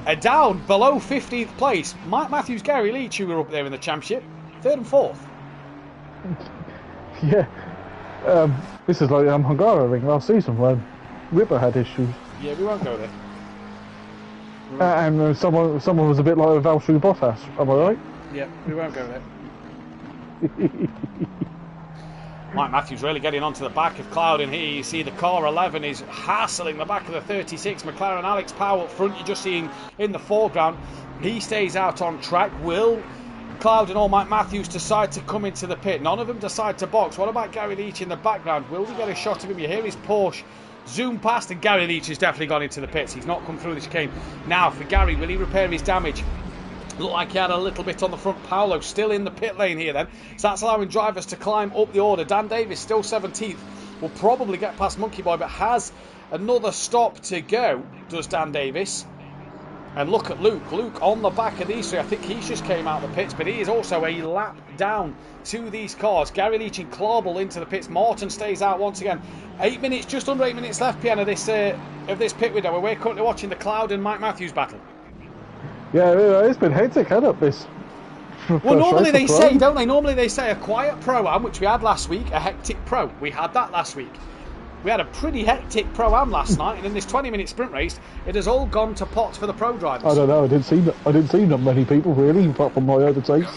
are down below 15th place. Mike Matthews, Gary Leach, who were up there in the championship, 3rd and 4th. Yeah. This is like Hungaroring last season when Ripper had issues. Yeah, we won't go there. And someone was a bit like Valtteri Bottas. Am I right? Yeah, we won't go there. Mike Matthews really getting onto the back of Clouden here. You see the car 11 is hassling the back of the 36. McLaren Alex Powell up front, you're just seeing in the foreground. He stays out on track. Will Clouden or Mike Matthews decide to come into the pit? None of them decide to box. What about Gary Leach in the background? Will we get a shot of him? You hear his Porsche zoom past, and Gary Leach has definitely gone into the pits. He's not come through the chicane. Now for Gary, will he repair his damage? Looked like he had a little bit on the front. Paolo still in the pit lane here then. So that's allowing drivers to climb up the order. Dan Davis still 17th. Will probably get past Monkey Boy, but has another stop to go, does Dan Davis. And look at Luke. Luke on the back of these three. I think he's just came out of the pits, but he is also a lap down to these cars. Gary Leach and Clawball into the pits. Morton stays out once again. 8 minutes, just under 8 minutes left, Pian, of this pit window. We're currently watching the Cloud and Mike Matthews battle. Yeah, it's been hectic, hasn't it, this? Well, normally they say, don't they? Normally they say a quiet Pro-Am, which we had last week, a hectic Pro. We had that last week. We had a pretty hectic Pro-Am last night, and in this 20-minute sprint race, it has all gone to pot for the Pro drivers. I don't know, I didn't see that many people, really, apart from my other takes.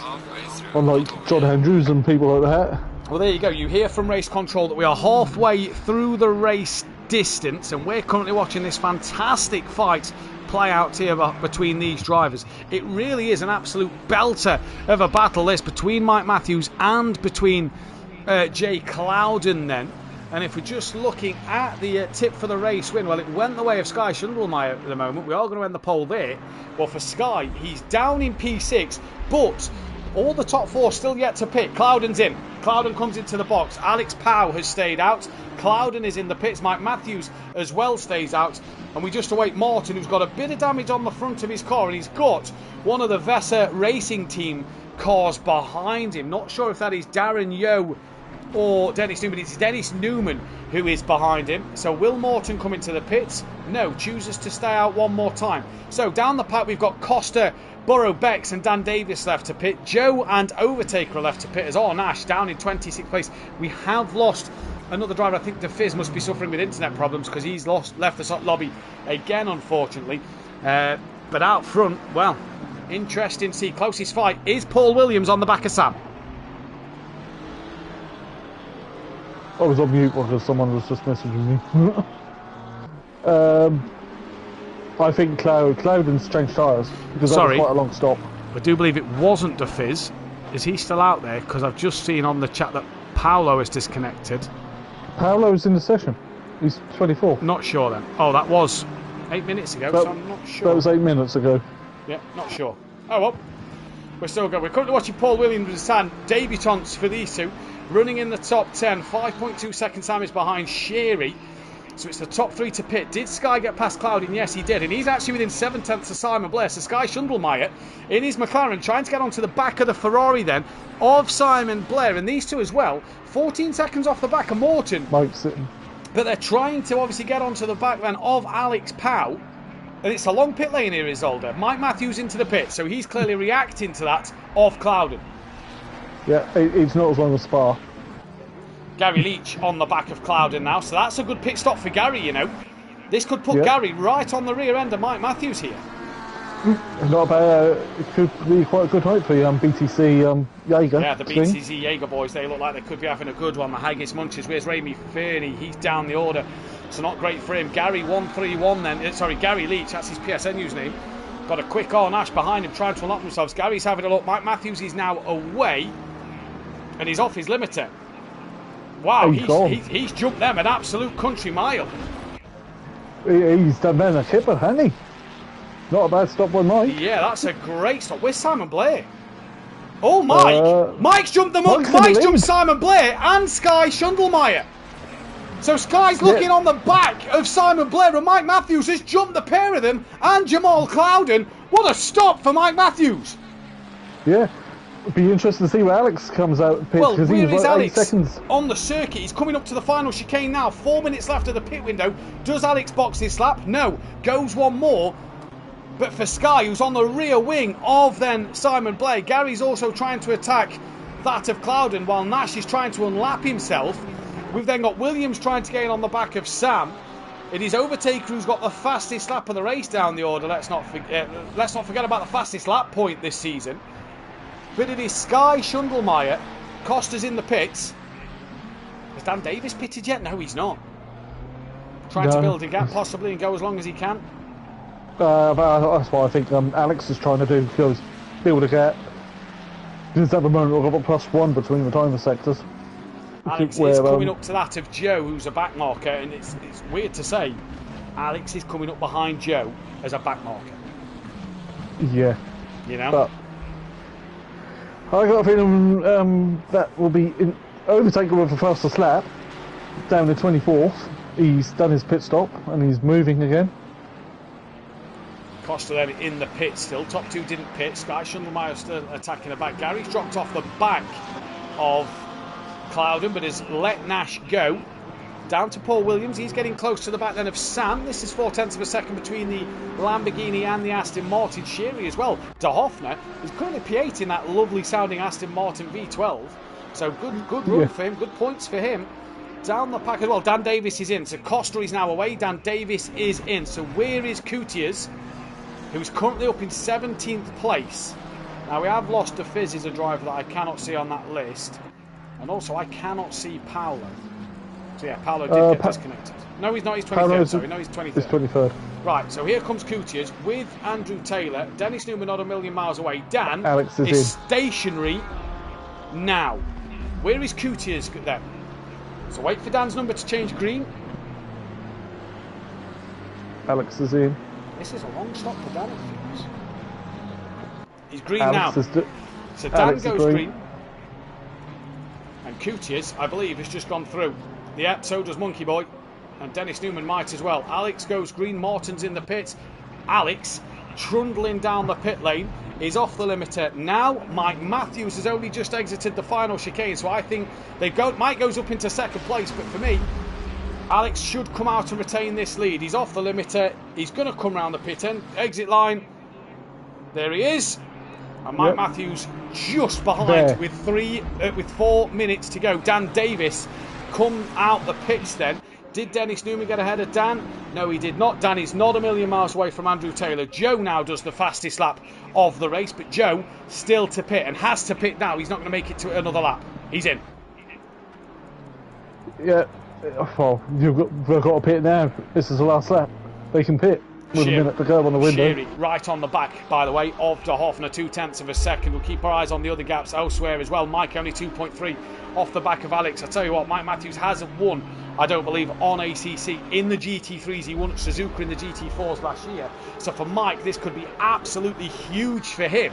Unlike John Andrews and people like that. Well, there you go. You hear from race control that we are halfway through the race distance, and we're currently watching this fantastic fight play out here between these drivers. It really is an absolute belter of a battle, this, between Mike Matthews and between Jay Clouden then. And if we're just looking at the tip for the race win, well, it went the way of Sky Shundelmeyer at the moment. We are going to end the poll there. Well, for Sky, he's down in P6, but all the top four still yet to pit. Clouden's in. Clouden comes into the box. Alex Powell has stayed out. Clouden is in the pits. Mike Matthews as well stays out. And we just await Morton, who's got a bit of damage on the front of his car. And he's got one of the Vesser Racing Team cars behind him. Not sure if that is Darren Yeo or Dennis Newman. It's Dennis Newman who is behind him. So will Morton come into the pits? No, chooses to stay out one more time. So down the pack we've got Costa, Burrow, Bex and Dan Davis left to pit. Joe and Overtaker are left to pit as Or Nash down in 26th place. We have lost another driver. I think the Fizz must be suffering with internet problems because he's left the lobby again, unfortunately. But out front, well, interesting to see. Closest fight is Paul Williams on the back of Sam. I was on mute because someone was just messaging me. I think Clouden's changed tyres because that was quite a long stop. I do believe it wasn't the Fizz. Is he still out there? Because I've just seen on the chat that Paolo is disconnected. Paolo's in the session. He's 24. Not sure then. Oh, that was 8 minutes ago, so I'm not sure. That was 8 minutes ago. Yeah, not sure. Oh well. We're still going. We're currently watching Paul Williams and Sam, debutantes for these two, running in the top 10. 5.2 seconds Sam is behind Sherry. So it's the top three to pit. Did Sky get past Clouden? Yes, he did. And he's actually within 7/10 of Simon Blair. So Sky Shundelmeyer in his McLaren trying to get onto the back of the Ferrari then of Simon Blair. And these two as well. 14 seconds off the back of Morton. Mike's sitting. But they're trying to obviously get onto the back then of Alex Powell. And it's a long pit lane here, Isolde. Mike Matthews into the pit. So he's clearly reacting to that of Clouden. Yeah, it's not as long as Spa. Gary Leach on the back of Clouden now, so that's a good pit stop for Gary, you know. This could put Gary right on the rear end of Mike Matthews here. Not bad. It could be quite a good height for BTC Jaeger. Yeah, the BTC Jaeger boys, they look like they could be having a good one. The Haggis Munches, where's Ramy Fernie? He's down the order, so not great for him. Gary 131 then, sorry, Gary Leach, that's his PSN username. Got a quick Or Nash behind him trying to unlock themselves. Gary's having a look. Mike Matthews is now away, and he's off his limiter. Wow, he's jumped them an absolute country mile. He's done them a kipper, hasn't he? Not a bad stop by Mike. Yeah, that's a great stop. Where's Simon Blair? Oh, Mike! Mike's jumped them up. Mike's jumped Simon Blair and Sky Shundelmeyer. So Sky's looking on the back of Simon Blair, and Mike Matthews has jumped the pair of them and Jamal Clouden. What a stop for Mike Matthews. Yeah. It'd be interesting to see where Alex comes out. Well, where is Alex? 8 seconds. On the circuit. He's coming up to the final chicane now. 4 minutes left of the pit window. Does Alex box his lap? No. Goes one more. But for Sky, who's on the rear wing of then Simon Blair, Gary's also trying to attack that of Clouden while Nash is trying to unlap himself. We've then got Williams trying to gain on the back of Sam. It is Overtaker who's got the fastest lap of the race down the order. Let's not forget about the fastest lap point this season. But it is Sky Shundelmeyer. Costa's in the pits. Has Dan Davis pitted yet? No, he's not. Trying to build a gap possibly and go as long as he can. That's what I think Alex is trying to do, because build a gap. Because at the moment we've got +1 between the timer sectors. Alex is coming up to that of Joe, who's a back marker, and it's weird to say, Alex is coming up behind Joe as a back marker. Yeah. You know? But I got a feeling that will be overtaken with the fastest lap, down to 24th. He's done his pit stop and he's moving again. Costa then in the pit still. Top two didn't pit. Sky Schundelmeyer still attacking the back. Gary's dropped off the back of Clouden, but has let Nash go. Down to Paul Williams. He's getting close to the back then of Sam. This is 0.4 of a second between the Lamborghini and the Aston Martin. Sherry as well. De Hoffner is currently P8 in that lovely sounding Aston Martin V12. So good run for him. Good points for him. Down the pack as well. Dan Davis is in. So Costa is now away. Dan Davis is in. So where is Coutiers, who's currently up in 17th place? Now we have lost De Fizz as a driver that I cannot see on that list. And also I cannot see Paolo. So yeah, Paolo did get disconnected. No, he's not. He's 23rd. Sorry, no, he's 23rd. He's 23rd. Right, so here comes Coutiers with Andrew Taylor. Dennis Newman not a million miles away. Dan Alex is stationary now. Where is Coutiers then? So wait for Dan's number to change green. Alex is in. This is a long stop for Dan, it feels. He's green Alex now. So Dan Alex goes green. And Coutiers, I believe, has just gone through. Yeah, so does Monkey Boy. And Dennis Newman might as well. Alex goes green. Martin's in the pit. Alex, trundling down the pit lane, is off the limiter. Now, Mike Matthews has only just exited the final chicane. So I think Mike goes up into second place. But for me, Alex should come out and retain this lead. He's off the limiter. He's going to come round the pit end. Exit line. There he is. And Mike Matthews just behind with 4 minutes to go. Dan Davis come out the pits then. Did Dennis Newman get ahead of Dan? No, he did not. Dan is not a million miles away from Andrew Taylor. Joe now does the fastest lap of the race, but Joe still to pit and has to pit now. He's not going to make it to another lap. He's in. Yeah, well, they've got to pit now. This is the last lap. They can pit with a minute to go on the window. Sherry, right on the back, by the way, of De Hoffner, 0.2 of a second. We'll keep our eyes on the other gaps elsewhere as well. Mike only 2.3 off the back of Alex. I tell you what, Mike Matthews hasn't won, I don't believe, on ACC in the GT3s. He won at Suzuka in the GT4s last year. So for Mike, this could be absolutely huge for him.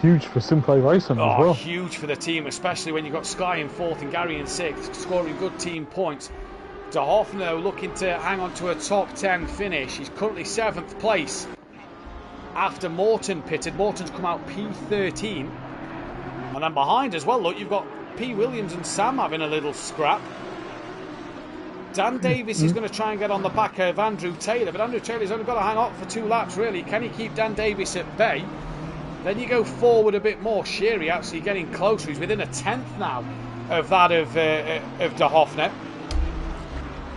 Huge for SimPlay Racing as well. Huge for the team, especially when you've got Sky in 4th and Gary in 6th, scoring good team points. De Hoffner looking to hang on to a top 10 finish. He's currently 7th place after Morton pitted. Morton's come out P13. And then behind as well, look, you've got P. Williams and Sam having a little scrap. Dan Davis is going to try and get on the back of Andrew Taylor, but Andrew Taylor's only got to hang on for 2 laps, really. Can he keep Dan Davis at bay? Then you go forward a bit more. Sherry actually getting closer. He's within a 10th now of that of De Hoffner.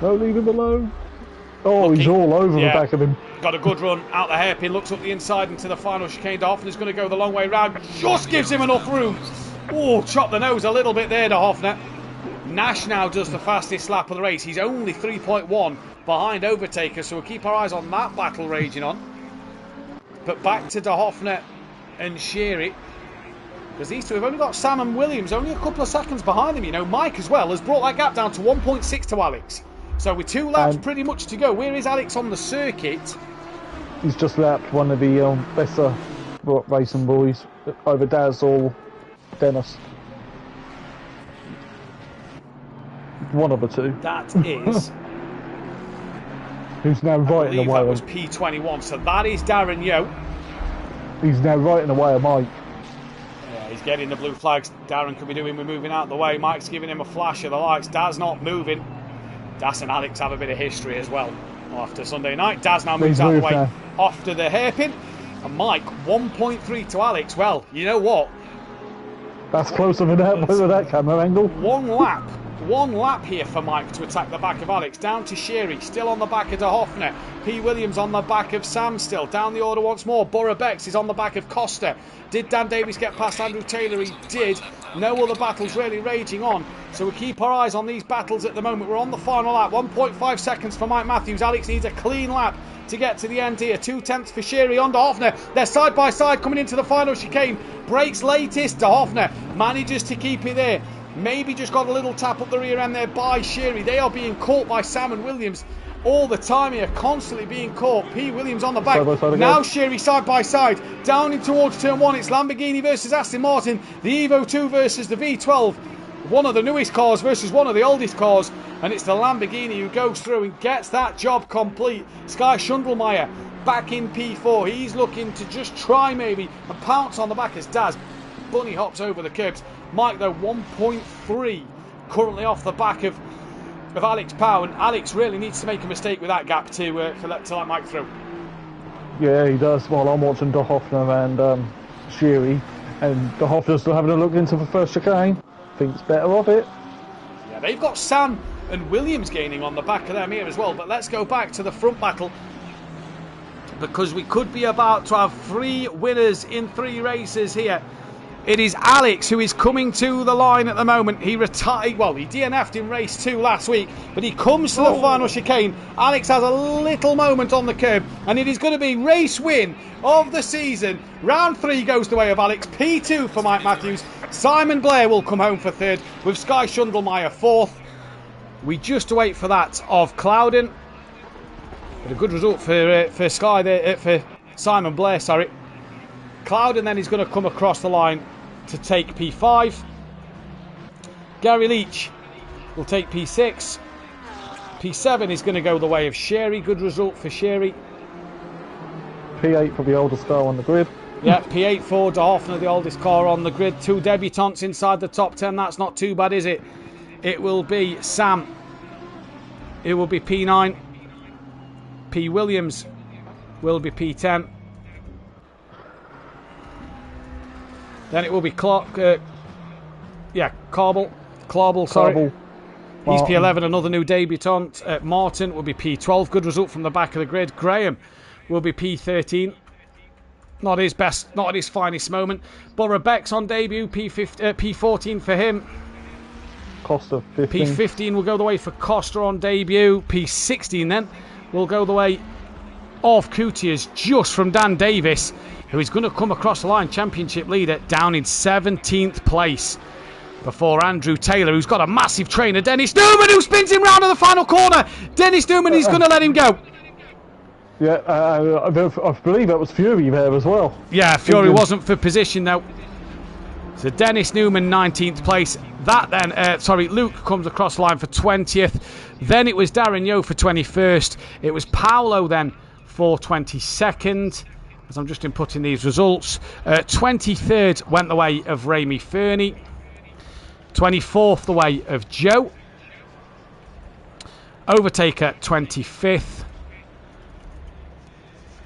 No, leave him alone. Oh, he's all over the back of him. Got a good run out the hairpin, looks up the inside into the final chicane. De Hoffner's going to go the long way round. Just gives him enough room. Oh, chop the nose a little bit there, De Hoffner. Nash now does the fastest lap of the race. He's only 3.1 behind Overtaker, so we'll keep our eyes on that battle raging on. But back to De Hoffner and Sherry, because these two have only got Sam and Williams only a couple of seconds behind them. You know, Mike as well has brought that gap down to 1.6 to Alex. So with 2 laps pretty much to go. Where is Alex on the circuit? He's just lapped one of the better racing boys, either Daz or Dennis. One of the two. That is. Who's now right in the way? That was P21. So that is Darren Yo. He's now right in the way of Mike. Yeah, he's getting the blue flags. Darren could be doing with moving out of the way. Mike's giving him a flash of the lights. Daz not moving. Daz and Alex have a bit of history as well after Sunday night. Daz now moves out of the way after the hairpin. And Mike, 1.3 to Alex. Well, you know what? That's closer than that with that camera angle. One lap here for Mike to attack the back of Alex. Down to Sherry, still on the back of De Hoffner. P. Williams on the back of Sam still. Down the order once more. Borough Bex is on the back of Costa. Did Dan Davis get past Andrew Taylor? He did. No other battles really raging on. So we keep our eyes on these battles at the moment. We're on the final lap. 1.5 seconds for Mike Matthews. Alex needs a clean lap to get to the end here. 2/10 for Sherry on De Hoffner. They're side by side coming into the final chicane. Brakes latest. De Hoffner manages to keep it there. Maybe just got a little tap up the rear end there by Sherry. They are being caught by Sam and Williams all the time here, constantly being caught. P. Williams on the back. Now Sherry side by side, down in towards turn 1. It's Lamborghini versus Aston Martin. The Evo 2 versus the V12. One of the newest cars versus one of the oldest cars. And it's the Lamborghini who goes through and gets that job complete. Sky Schundelmeyer back in P4. He's looking to just try maybe and pounce on the back as Daz bunny hops over the curbs. Mike though 1.3 currently off the back of Alex Powell, and Alex really needs to make a mistake with that gap to let Mike through. Yeah, he does. While I'm watching De Hoffner and Sherry, and De Hoffner's still having a look into the first chicane. Thinks better of it. Yeah, they've got Sam and Williams gaining on the back of them here as well. But let's go back to the front battle, because we could be about to have 3 winners in 3 races here. It is Alex who is coming to the line at the moment. He retired, well, he DNF'd in race 2 last week, but he comes to the final chicane. Alex has a little moment on the curb, and it is going to be race win of the season. Round 3 goes the way of Alex. P2 for Mike Matthews. Simon Blair will come home for 3rd, with Sky Schundelmeyer 4th. We just wait for that of Clouden. But a good result for Sky there, for Simon Blair, sorry. Clouden then is going to come across the line to take P5. Gary Leach will take P6. P7 is going to go the way of Sherry. Good result for Sherry. P8 for the oldest car on the grid. Yeah, P8 for De Hoffner, the oldest car on the grid. 2 debutants inside the top 10. That's not too bad, is it? It will be Sam. It will be P9. P. Williams will be P10. Then it will be Clarbel, sorry. He's P11, another new debutant. Martin will be P12. Good result from the back of the grid. Graham will be P13. Not his best, not at his finest moment. Borough Beck's on debut, P14 for him. Costa 15. P15 will go the way for Costa on debut. P16 then will go the way of Coutiers, just from Dan Davis, who is going to come across the line, championship leader, down in 17th place. Before Andrew Taylor, who's got a massive trainer, Dennis Newman, who spins him round to the final corner. Dennis Newman is going to let him go. Yeah, I believe that was Fury there as well. Yeah, Fury wasn't for position though. So Dennis Newman, 19th place. That then, Luke comes across the line for 20th. Then it was Darren Yeo for 21st. It was Paolo then for 22nd. As I'm just inputting these results. 23rd went the way of Ramy Fernie. 24th the way of Joe. Overtaker 25th.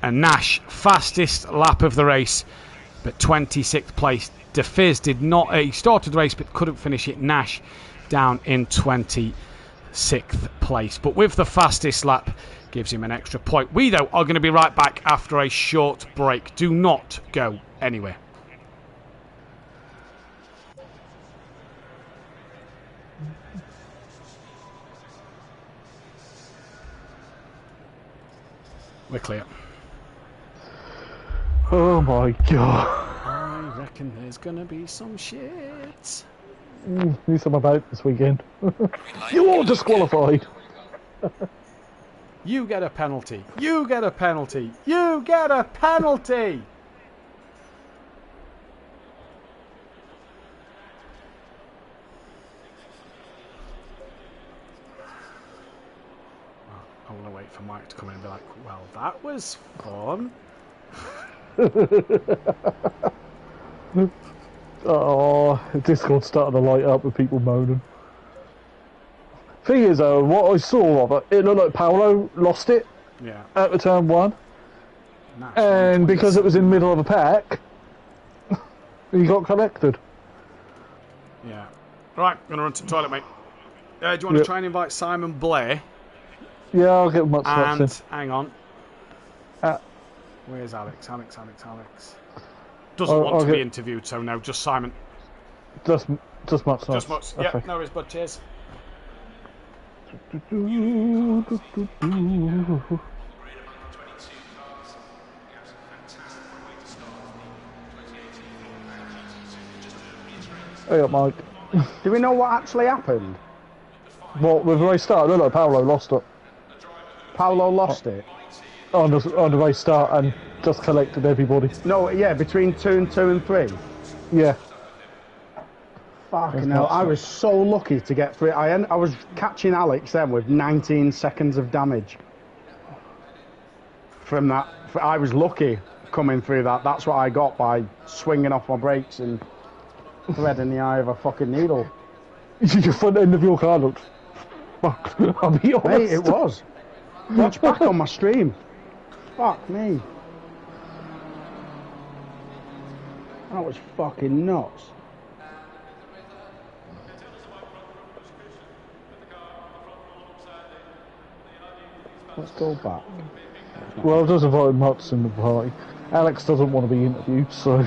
And Nash, fastest lap of the race, but 26th place. De Fizz did not, he started the race but couldn't finish it. Nash down in 26th place. But with the fastest lap, gives him an extra point. We, though, are going to be right back after a short break. Do not go anywhere. We're clear. Oh my god. I reckon there's going to be some shit. Need some about this weekend. You all disqualified. You get a penalty. You get a penalty. You get a penalty. I want to wait for Mike to come in and be like, well, that was fun. Oh, Discord started to light up with people moaning. Thing is, though, what I saw of it, it looked like Paolo lost it at the turn 1. Nice. And because it was in the middle of a pack, he got collected. Yeah. Right, I'm going to run to the toilet, mate. Do you want to try and invite Simon Blair? Yeah, I'll get much And, hang on. Where's Alex? Alex. Doesn't want to be interviewed, so no, just Simon. Just much. Just much. Yeah, okay. no worries, bud. Cheers. Hey up, Mike. Do we know what actually happened? What, with the race start? No, Paolo lost it. Paolo lost it? On the race start and just collected everybody. No, yeah, between 2 and 3. Yeah. Fucking hell, I was so lucky to get through. I was catching Alex then with 19 seconds of damage. From that, I was lucky coming through that. That's what I got by swinging off my brakes and threading the eye of a fucking needle. Your front end of your car looked fucked. I'll be honest. Mate, it was. Watch back on my stream. Fuck me. That was fucking nuts. Let's go back. Well, I've just invited Mutts in the party. Alex doesn't want to be interviewed, so...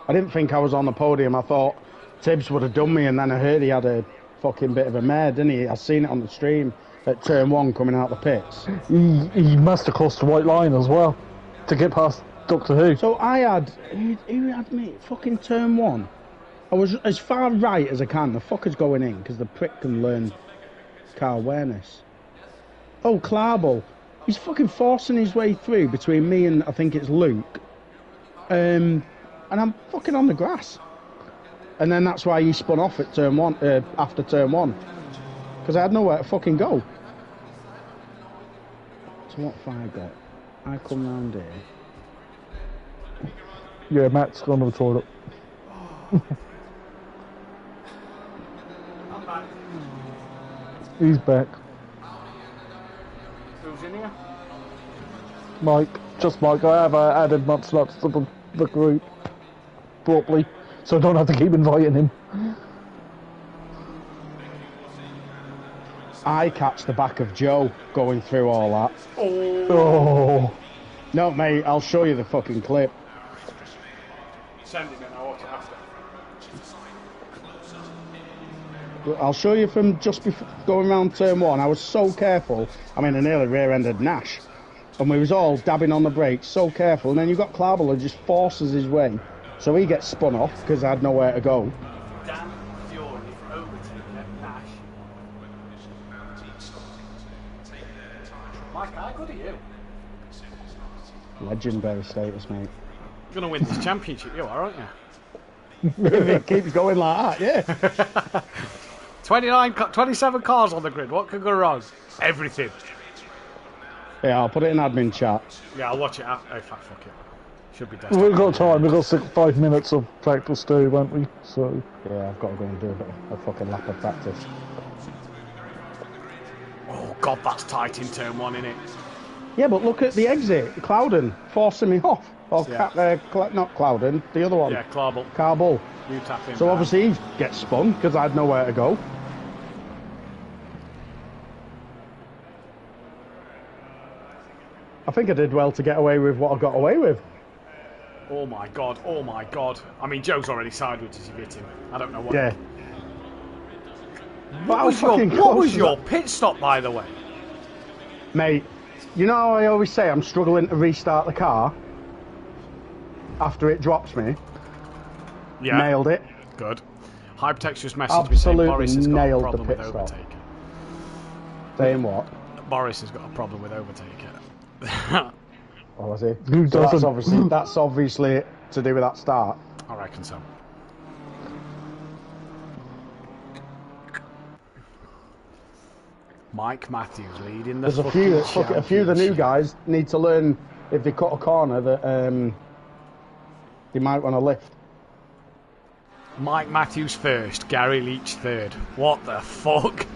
I didn't think I was on the podium. I thought Tibbs would have done me, and then I heard he had a fucking bit of a mare, didn't he? I seen it on the stream at turn 1 coming out the pits. He must have crossed the white line as well to get past Doctor Who. So I had... Who had me? Fucking turn 1. I was as far right as I can. The fucker's going in, because the prick can learn car awareness. Oh, Clarbo. He's fucking forcing his way through between me and, I think it's Luke. And I'm fucking on the grass. And then that's why he spun off at turn 1, after turn 1. Because I had nowhere to fucking go. So what have I got? I come round here. Yeah, Matt's gone to the toilet. I'm back. He's back. Who's in here? Mike, just Mike. I have added Mutts to the group properly, so I don't have to keep inviting him. I catch the back of Joe going through all that. Oh. No, mate, I'll show you the fucking clip. Send it in, I'll watch it after. I'll show you from just before going round turn 1. I was so careful. I mean, I nearly rear-ended Nash. And we was all dabbing on the brakes, so careful. And then you've got Clarbel who just forces his way. So he gets spun off because I had nowhere to go. Dan Fury overtaking Nash. Mike, how good are you? Legendary status, mate. You're going to win this championship, you are, aren't you? If it keeps going like that, yeah. 27 cars on the grid. What could go wrong? Everything. Yeah, I'll put it in admin chat. Yeah, I'll watch it after. Oh, fuck it. Should be desktop. We've got time. We've got 5 minutes of practice to do, won't we? So Yeah, I've got to go and do a bit of a fucking lap of practice. Oh, God, that's tight in turn 1, innit? Yeah, but look at the exit. Clouden forcing me off. Or Yeah. not Clouden, the other one. Yeah, Clarbel. Carbull. You tap in. So man. obviously he gets spun because I had nowhere to go. I think I did well to get away with what I got away with. Oh my god, oh my god. I mean, Joe's already sideways as you hit him. I don't know what. Yeah. What was your pit stop, by the way? Mate, you know how I always say I'm struggling to restart the car after it drops me? Yeah. Nailed it. Good. Hypertext just messaged me saying Boris has got a nailed problem the with pit stop. Overtaker. Saying what? Boris has got a problem with Overtaker. Oh, was he? Who So doesn't? that's obviously to do with that start. I reckon so. Mike Matthews leading the There's a few of the new championship. guys need to learn if they cut a corner that they might want to lift. Mike Matthews first, Gary Leach third. What the fuck?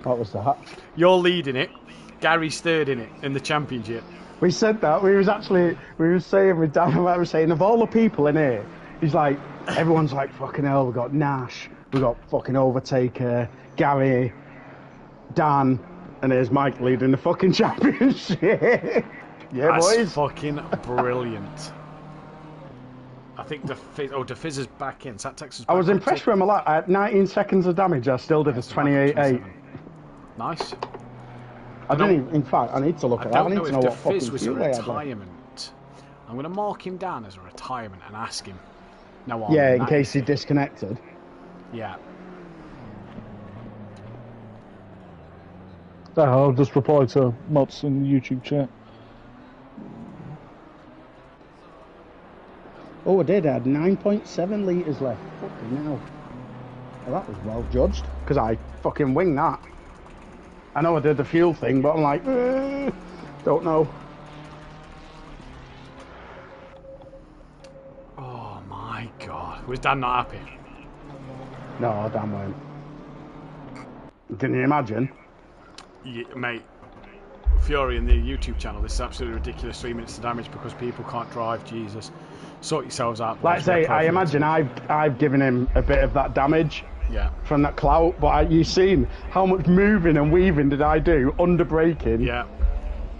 What was that? You're leading it. Gary's third in it in the championship. We said that. We were saying with Dan, I was saying, of all the people in here, he's like, everyone's like, fucking hell, we got Nash, we got fucking Overtaker, Gary, Dan, And there's Mike leading the fucking championship. Yeah, That's boys. fucking brilliant. I think De Fizz is back in. So that takes us back I was up impressed to... with him a lot. I had 19 seconds of damage. I still did a 28.8. Nice. I didn't even, in fact, I need to look at that. I need to know if what De fucking Fizz was a fuel they had left. retirement. I'm going to mark him down as a retirement and ask him. No, Yeah, in case he disconnected. Yeah. I'll just reply to Mods in the YouTube chat. Oh, I did. I had 9.7 litres left. Fucking hell. Well, that was well judged. Because I fucking winged that. I know I did the fuel thing, but I'm like, don't know. Oh my god. Was Dan not happy? No, damn well. Can you imagine? Yeah, mate. Fury in the YouTube channel, this is absolutely ridiculous. 3 minutes of damage because people can't drive. Jesus. Sort yourselves out. Like I say, I imagine I've given him a bit of that damage. Yeah. From that clout, but you seen how much moving and weaving did I do under braking? Yeah.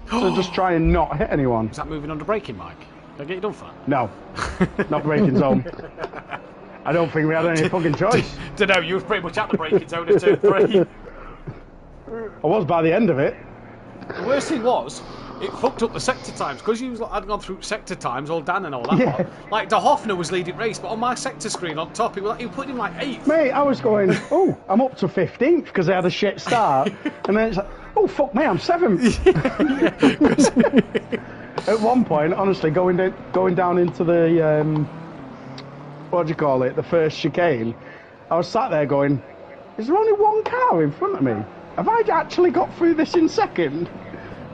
To just try and not hit anyone. Is that moving under braking, Mike? Did I get you done for that? No, not braking zone. I don't think we had any fucking choice. Don't know, you were pretty much at the braking zone at turn 3. I was by the end of it. The worst thing was, it fucked up the sector times because you had gone through sector times, all Dan and all that. Yeah. Like De Hoffner was leading race, but on my sector screen on top, he was putting him like 8th. Mate, I was going, oh, I'm up to 15th because they had a shit start, and then it's like, oh fuck me, I'm 7th. At one point, honestly, going down into the what do you call it, the first chicane, I was sat there going, is there only one car in front of me? Have I actually got through this in second?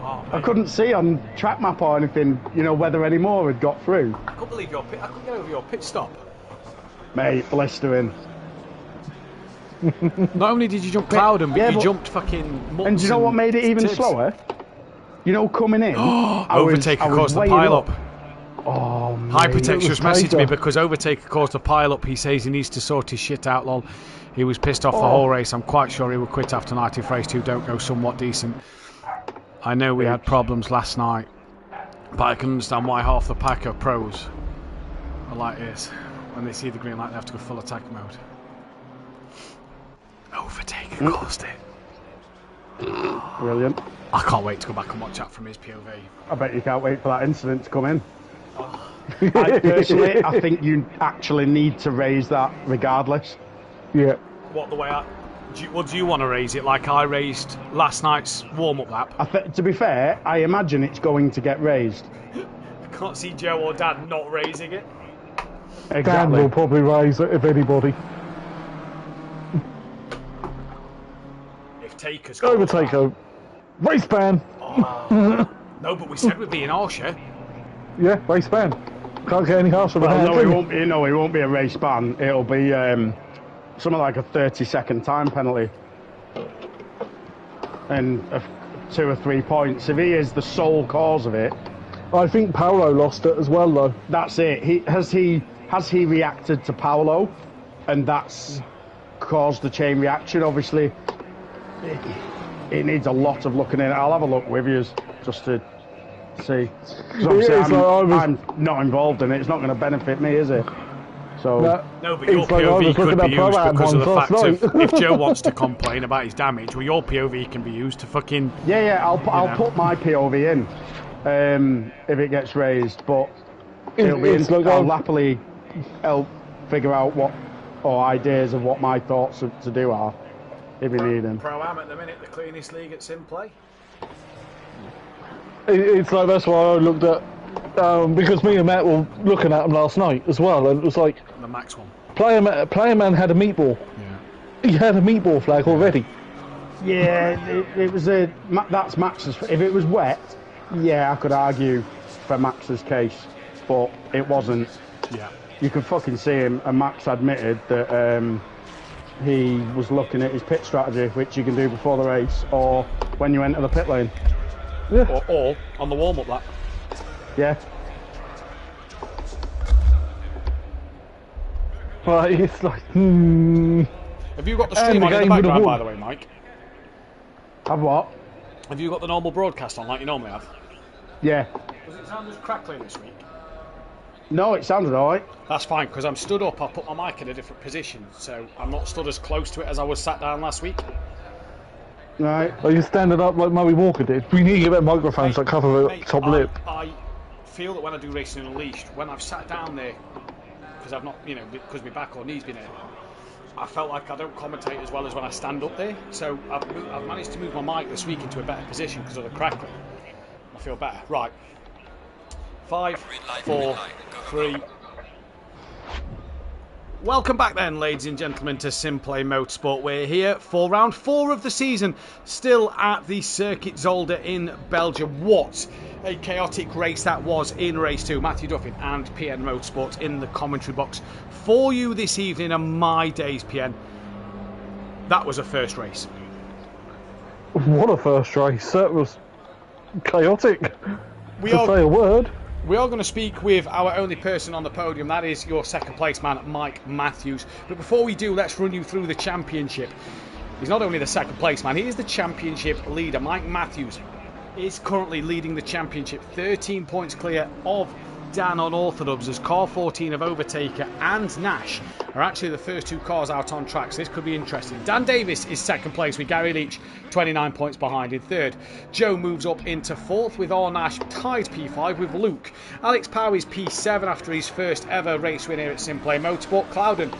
Oh, I couldn't see on track map or anything, you know, whether any more had got through. I couldn't believe I couldn't get over your pit stop. Mate, blistering. Not only did you jump Clouden, but yeah, you jumped fucking Mutts. And do you know what made it even Tibbs. slower? You know, coming in, Overtaker caused the pile up. Oh, mate, Hypertext just messaged me Tiger. because Overtaker caused a pile up. He says he needs to sort his shit out, lol. He was pissed off the whole race. I'm quite sure he will quit after night if race 2 don't go somewhat decent. I know we had problems last night, but I can understand why half the pack are pros are like this. When they see the green light, they have to go full attack mode. Overtaker caused it. Brilliant. I can't wait to go back and watch that from his POV. I bet you can't wait for that incident to come in. Personally, I think you actually need to raise that regardless. Yeah. What the way I... do you want to raise it like I raised last night's warm-up lap? To be fair, I imagine it's going to get raised. I can't see Joe or Dan not raising it. Dan Exactly. will probably raise it if anybody. If Taker's... Overtaker. Race ban. Oh. No, but we said we'd be in Arsha. Yeah, race ban. Can't get any harsher than that. No, can it you? won't be. No, it won't be a race ban. It'll be something like a 30-second time penalty, and 2 or 3 points. If he is the sole cause of it, I think Paolo lost it as well, though. that's it. Has he reacted to Paolo, and that's caused the chain reaction? Obviously, it needs a lot of looking in. I'll have a look with you just to see. 'Cause obviously, I'm not involved in it. It's not going to benefit me, is it? So No, but your POV could be used because of the fact of if Joe wants to complain about his damage, well, your POV can be used to fucking... yeah, I'll put my POV in if it gets raised, but it'll be I'll happily help figure out what or ideas of what my thoughts to do are if you need them. Pro-Am at the minute, the cleanest league at SimPlay. It's like, that's why I looked at, because me and Matt were looking at them last night as well, and it was like, The max one. Player Man had a meatball. Yeah. He had a meatball flag already. Yeah, it was that's Max's. If it was wet, yeah, I could argue for Max's case, but it wasn't. Yeah. You could fucking see him, and Max admitted that he was looking at his pit strategy, which you can do before the race or when you enter the pit lane. Yeah. Or on the warm-up lap. Yeah. But it's like, Have you got the stream And the on in the game would have background, won. by the way, Mike? Have what? Have you got the normal broadcast on like you normally have? Yeah. Does it sound just crackling this week? No, it sounded alright. That's fine, because I'm stood up. I put my mic in a different position, so I'm not stood as close to it as I was sat down last week. Right. Are you standing up like Murray Walker did? We need to get microphones that cover the top lip. I feel that when I do Racing Unleashed, when I've sat down there, because I've not, because my back or knee's been hurt, I felt like I don't commentate as well as when I stand up there. So I've managed to move my mic this week into a better position because of the crackling. I feel better. Right. 5, 4, 3. Welcome back then, ladies and gentlemen, to SimPlay Motorsport. We're here for round 4 of the season, still at the Circuit Zolder in Belgium. What a chaotic race that was in race 2. Matthew Duffin and PN Motorsport in the commentary box for you this evening on my days, PN. That was a first race. What a first race. That was chaotic, to say a word. We are going to speak with our only person on the podium. That is your second place man, Mike Matthews. But before we do, let's run you through the championship. He's not only the second place man, he is the championship leader. Mike Matthews is currently leading the championship, 13 points clear of Dan on Orthodubs, as car 14 of Overtaker and Nash are actually the first 2 cars out on track, so this could be interesting. Dan Davis is second place with Gary Leach 29 points behind in third. Joe moves up into fourth with Nash tied P5 with Luke. Alex Power is P7 after his first ever race win here at SimPlay Motorsport. Clouden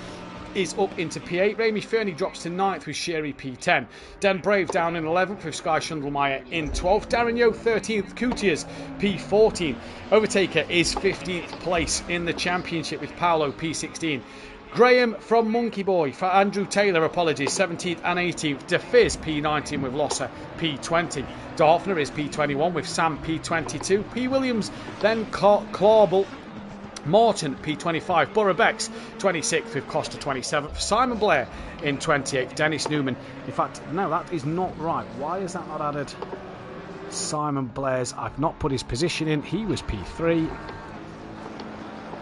is up into P8. Ramy Fernie drops to 9th with Sherry P10. Den Brave down in 11th with Sky Schundelmeyer in 12th. Darren Yo 13th. Coutiers P14. Overtaker is 15th place in the championship with Paolo P16. Graham from Monkey Boy, for Andrew Taylor, apologies, 17th and 18th. DeFizz P19 with Losser P20. Dorfner is P21 with Sam P22. P Williams, then Clawble. Morton P25, Borough Becks 26th with Costa 27th, Simon Blair in 28th, Dennis Newman. In fact, no, that is not right. Why is that not added? Simon Blair's, I've not put his position in. He was P3.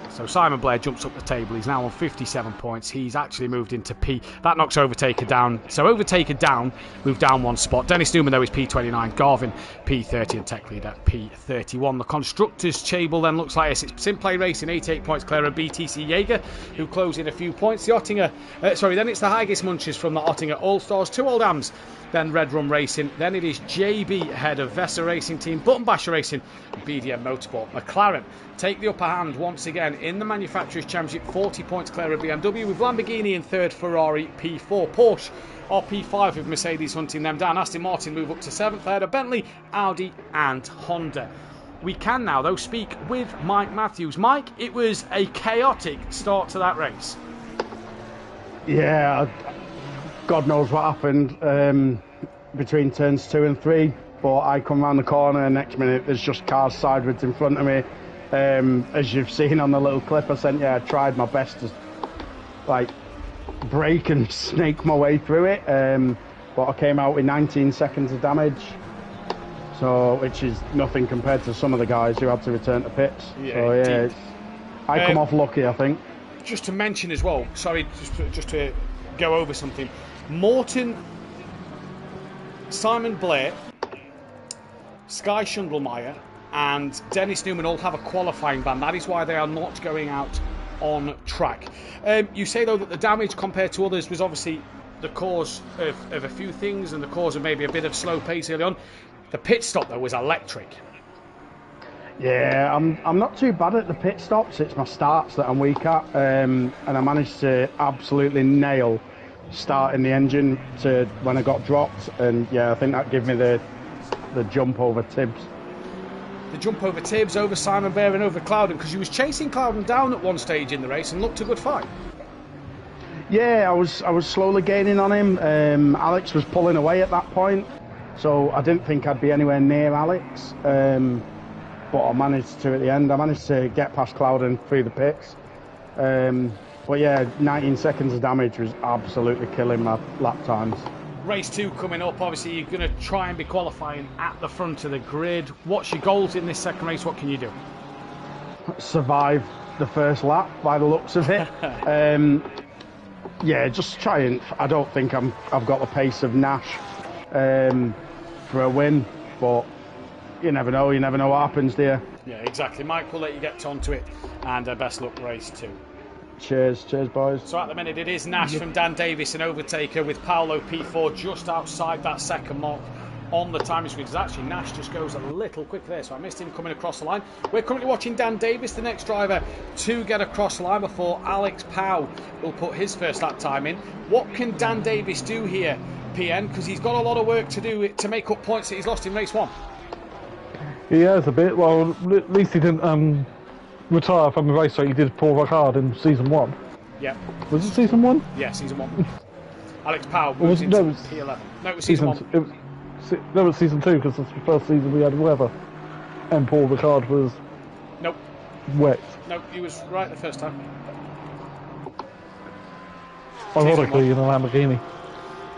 So Simon Blair jumps up the table. He's now on 57 points. He's actually moved into P. That knocks Overtaker down. So Overtaker down, moved down 1 spot. Dennis Newman, though, is P29. Garvin, P30, and Tech Leader, P31. The Constructors' table then looks like this. It's SimPlay Racing, 88 points clear of BTC Jaeger, who close in a few points. The Ottinger, then it's the Haggis Munchers from the Ottinger All-Stars. 2 Old Hams, then Red Rum Racing. Then it is JB ahead of Vessa Racing Team, Button Basher Racing, and BDM Motorsport. McLaren take the upper hand once again in the Manufacturers' Championship, 40 points clear of BMW, with Lamborghini in third, Ferrari P4, Porsche are P5 with Mercedes hunting them down. Aston Martin move up to 7th ahead of Bentley, Audi and Honda. We can now, though, speak with Mike Matthews. Mike, it was a chaotic start to that race. Yeah, God knows what happened between turns 2 and 3, but I come round the corner and next minute there's just cars sideways in front of me. As you've seen on the little clip I sent you, I tried my best to brake and snake my way through it, but I came out with 19 seconds of damage, so which is nothing compared to some of the guys who had to return to pits. Yeah, so yeah, I come off lucky, I think. Just to mention as well, sorry, just to go over something. Morton, Simon Blair, Sky Schundelmeyer and Dennis Newman all have a qualifying ban. That is why they are not going out on track. You say, though, that the damage compared to others was obviously the cause of a few things and the cause of maybe a bit of slow pace early on. The pit stop, though, was electric. Yeah, I'm not too bad at the pit stops. It's my starts that I'm weak at, and I managed to absolutely nail starting the engine to when I got dropped, and yeah, I think that gave me the jump over Tibbs. The jump over Tibbs, over Simon Bear and over Clouden, because you was chasing Clouden down at one stage in the race and looked a good fight. Yeah, I was slowly gaining on him. Alex was pulling away at that point, so I didn't think I'd be anywhere near Alex, but I managed to at the end. I managed to get past Clouden through the pits. But yeah, 19 seconds of damage was absolutely killing my lap times. Race 2 coming up. Obviously, you're going to try and be qualifying at the front of the grid. What's your goals in this second race? What can you do? Survive the first lap, by the looks of it. Yeah, just try and. I don't think I've got the pace of Nash. for a win, but you never know. You never know what happens there. Yeah, exactly. Mike, we'll let you get onto it, and best luck race 2. Cheers, boys. So at the minute it is Nash from Dan Davis, an overtaker, with Paolo P4 just outside that second mark on the timing screen. Because actually Nash just goes a little quick there, so I missed him coming across the line. We're currently watching Dan Davis, the next driver to get across the line, before Alex Powell will put his first lap time in. What can Dan Davis do here, PN? Because he's got a lot of work to do to make up points that he's lost in race 1. He has a bit. Well, at least he didn't retire from the race. So he did Paul Ricard in season 1. Yeah. Was it season 1? Yeah, season 1. Alex Powell moves into P11. No, it was season 1. It was season 2, because it's the first season we had weather, and Paul Ricard was wet. Nope, he was right the first time. Ironically, in a Lamborghini.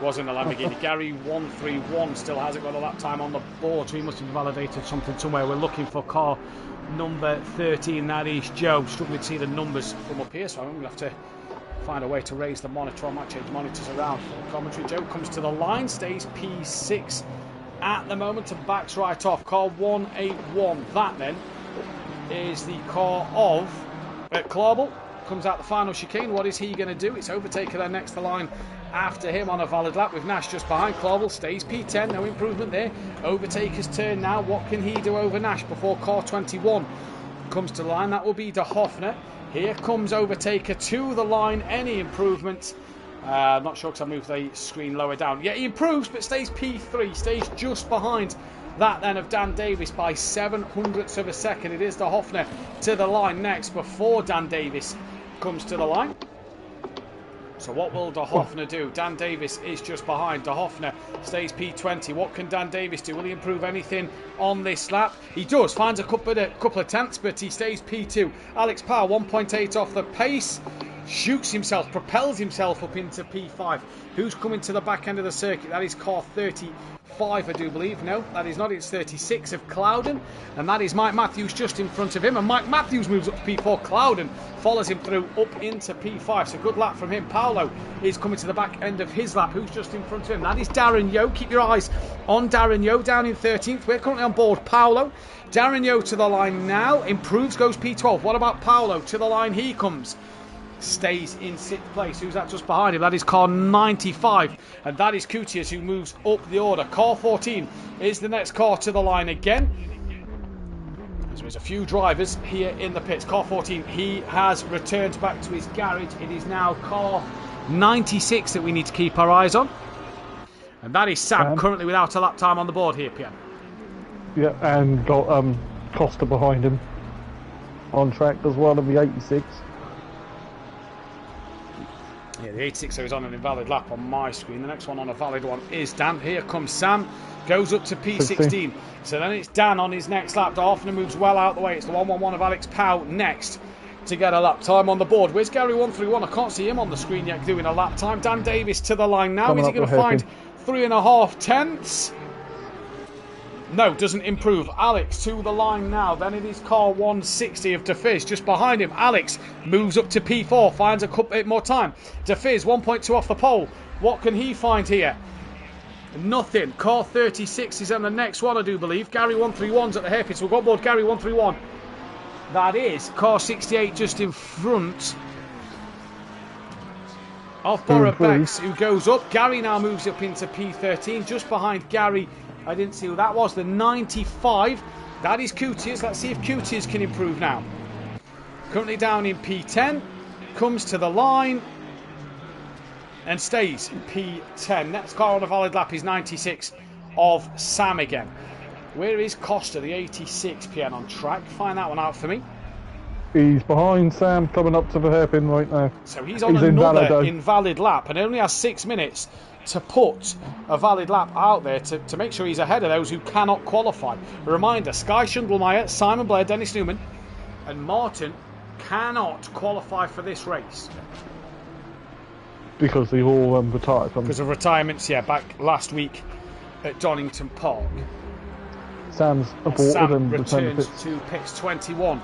Was in the Lamborghini. Gary 131 still hasn't got a lap time on the board, so he must have validated something somewhere. We're looking for car number 13, that is Joe. Struggling to see the numbers from up here, so I'm going to have to find a way to raise the monitor. I might change monitors around for the commentary. Joe comes to the line, stays P6 at the moment and backs right off. Car 181. That then is the car of Clarbel. Comes out the final chicane. What is he going to do? It's overtaker there next to the line after him on a valid lap, with Nash just behind. Clarbel stays P10. No improvement there. Overtaker's turn now. What can he do over Nash before car 21 comes to the line? That will be De Hoffner. Here comes overtaker to the line. Any improvement? I'm not sure, because I moved the screen lower down. Yeah, he improves, but stays P3. Stays just behind that then of Dan Davis by 700ths of a second. It is De Hoffner to the line next before Dan Davis comes to the line. So what will De Hoffner do? Dan Davis is just behind. De Hoffner stays P20. What can Dan Davis do? Will he improve anything on this lap? He does. Finds a couple of tenths, but he stays P2. Alex Powell 1.8 off the pace. Shoots himself, propels himself up into P5. Who's coming to the back end of the circuit? That is car 35, I do believe. No, that is not. It's 36 of Clouden. And that is Mike Matthews just in front of him. And Mike Matthews moves up to P4. Clouden follows him through up into P5. So good lap from him. Paolo is coming to the back end of his lap. Who's just in front of him? That is Darren Yeo. Keep your eyes on Darren Yeo down in 13th. We're currently on board Paolo. Darren Yeo to the line now. Improves, goes P12. What about Paolo? To the line he comes. Stays in 6th place. Who's that just behind him? That is car 95, and that is Kutias, who moves up the order. Car 14 is the next car to the line again. So there's a few drivers here in the pits. Car 14, he has returned back to his garage. It is now car 96 that we need to keep our eyes on, and that is Sam, currently without a lap time on the board here, PM. Yeah, and got Costa behind him on track as well in the 86. Yeah, the 86 is on an invalid lap on my screen. The next one on a valid one is Dan. Here comes Sam, goes up to P16. So then it's Dan on his next lap. De Hoffner moves well out the way. It's the 111 of Alex Powell next to get a lap time on the board. Where's Gary 131? I can't see him on the screen yet doing a lap time. Dan Davis to the line now. Is he going to find 3.5 tenths? No, doesn't improve. Alex to the line now. Then it is car 160 of DeFizz just behind him. Alex moves up to P4, finds a bit more time. DeFizz 1.2 off the pole. What can he find here? Nothing. Car 36 is on the next one, I do believe. Gary 131's at the hairpins. We'll go on board Gary 131. That is car 68 just in front of Borough Becks, who goes up. Gary now moves up into P13, just behind Gary. I didn't see who that was. The 95. That is Kutias. Let's see if Kutias can improve now. Currently down in P10. Comes to the line. And stays P10. Next car on a valid lap is 96 of Sam again. Where is Costa, the 86 PN on track? Find that one out for me. He's behind Sam, coming up to the hairpin right now. So he's on another invalid lap and only has 6 minutes to put a valid lap out there to make sure he's ahead of those who cannot qualify. A reminder, Sky Schundlmeyer, Simon Blair, Dennis Newman and Martin cannot qualify for this race. Because they all retired. Because of retirements, yeah, back last week at Donington Park. Sam's aborted Sam and returns to pits. 21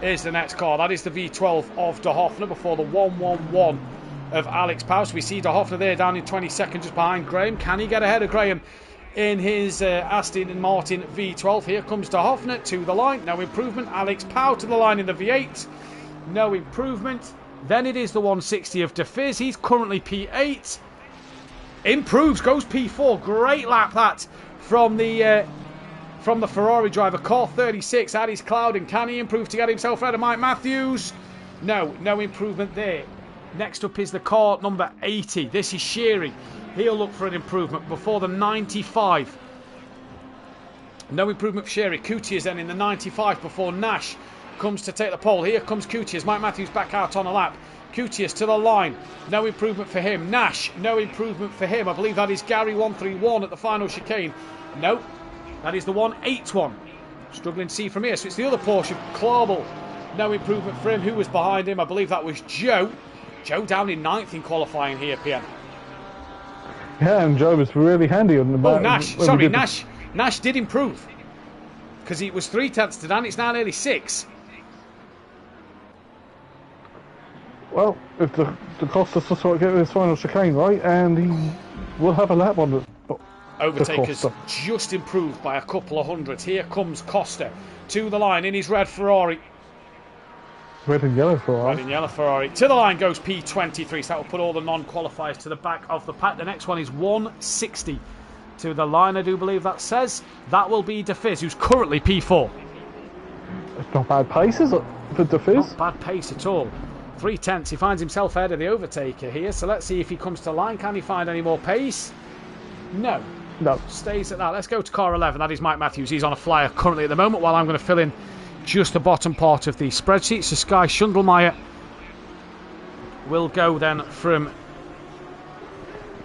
is the next car. That is the V12 of De Hoffner before the 111 of Alex Powell. So we see De Hoffner there down in 22nd just behind Graham. Can he get ahead of Graham in his Aston Martin V12. Here comes De Hoffner to the line. No improvement. Alex Powell to the line in the V8. No improvement. Then it is the 160 of De Fizz. He's currently P8. Improves, goes P4. Great lap that from the Ferrari driver. Car 36, Addis Cloud, and can he improve to get himself ahead of Mike Matthews? No improvement there. Next up is the car number 80. This is Sherry. He'll look for an improvement before the 95. No improvement for Sherry. Cootiers then in the 95 before Nash comes to take the pole. Here comes Cootiers. Mike Matthews back out on a lap. Cootiers to the line. No improvement for him. Nash, no improvement for him. I believe that is Gary 131 at the final chicane. No, that is the 181. Struggling to see from here. So it's the other Porsche, Clarbel. No improvement for him. Who was behind him? I believe that was Joe. Joe down in 9th in qualifying here, PM. Yeah, and Joe was really handy on the back. Oh, Nash. Sorry, Nash. Nash did improve. Because it was 3 tenths to Dan. It's now nearly 6. Well, if the Costa to sort of get his final chicane right, and he will have a lap on it. Overtaker's just improved by a couple of hundreds. Here comes Costa to the line in his red Ferrari. Red and yellow Ferrari. Red and yellow Ferrari. To the line goes P23, so that will put all the non-qualifiers to the back of the pack. The next one is 160 to the line, I do believe that says. That will be De Fizz, who's currently P4. It's not bad pace, is it, for De Fizz? Not bad pace at all. 3 tenths. He finds himself ahead of the overtaker here, so let's see if he comes to line. Can he find any more pace? No. Stays at that. Let's go to car 11. That is Mike Matthews. He's on a flyer currently at the moment, while I'm going to fill in just the bottom part of the spreadsheet. So Sky Schundelmeyer will go then from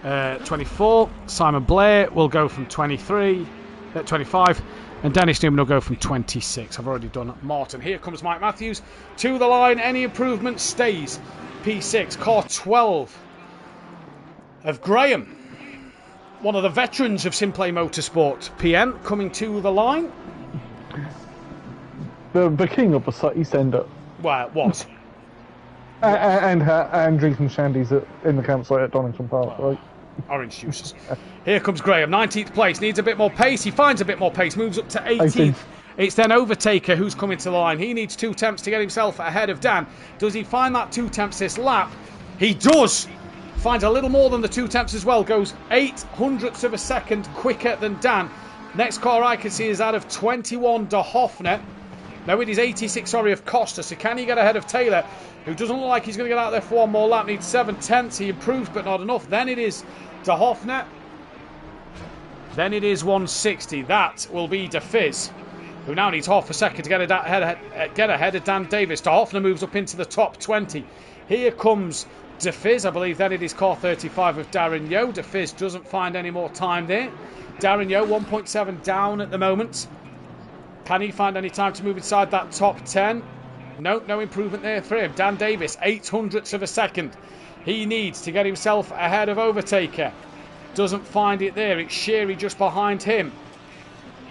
24. Simon Blair will go from 25. And Dennis Newman will go from 26. I've already done Martin. Here comes Mike Matthews to the line. Any improvement stays P6. Car 12 of Graham, one of the veterans of SimPlay Motorsport. PM coming to the line. The king of the East End. Well, it was. and drinking shandies in the campsite at Donington Park, right? Orange juices. Here comes Graham, 19th place, needs a bit more pace. He finds a bit more pace, moves up to 18th. It's then Overtaker who's coming to the line. He needs 2 tenths to get himself ahead of Dan. Does he find that 2 tenths this lap? He does. Finds a little more than the 2 tenths as well. Goes 0.08 of a second quicker than Dan. Next car I can see is that of 21 De Hoffner. No, it is 86, of Costa. So can he get ahead of Taylor, who doesn't look like he's going to get out there for one more lap? Needs 7 tenths. He improves, but not enough. Then it is De Hoffner. Then it is 160. That will be De Fizz, who now needs half a second to get ahead of Dan Davis. De Hoffner moves up into the top 20. Here comes De Fizz. I believe then it is car 35 of Darren Yeo. De Fizz doesn't find any more time there. Darren Yeo 1.7 down at the moment. Can he find any time to move inside that top 10? No improvement there for him. Dan Davis, 0.08 of a second. He needs to get himself ahead of Overtaker. Doesn't find it there. It's Sherry just behind him.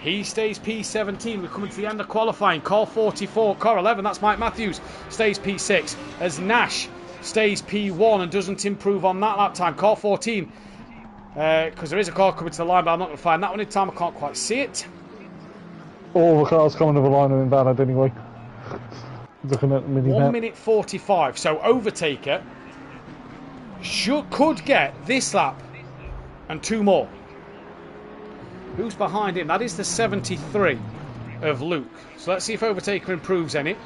He stays P17. We're coming to the end of qualifying. Car 44, car 11, that's Mike Matthews, stays P6. As Nash stays P1 and doesn't improve on that lap time. Car 14, because there is a car coming to the line, but I'm not going to find that one in time. I can't quite see it. All the cars coming to the line are invalid anyway. Looking at the mini 1 minute 45. So Overtaker could get this lap and 2 more. Who's behind him? That is the 73 of Luke. So let's see if Overtaker improves any.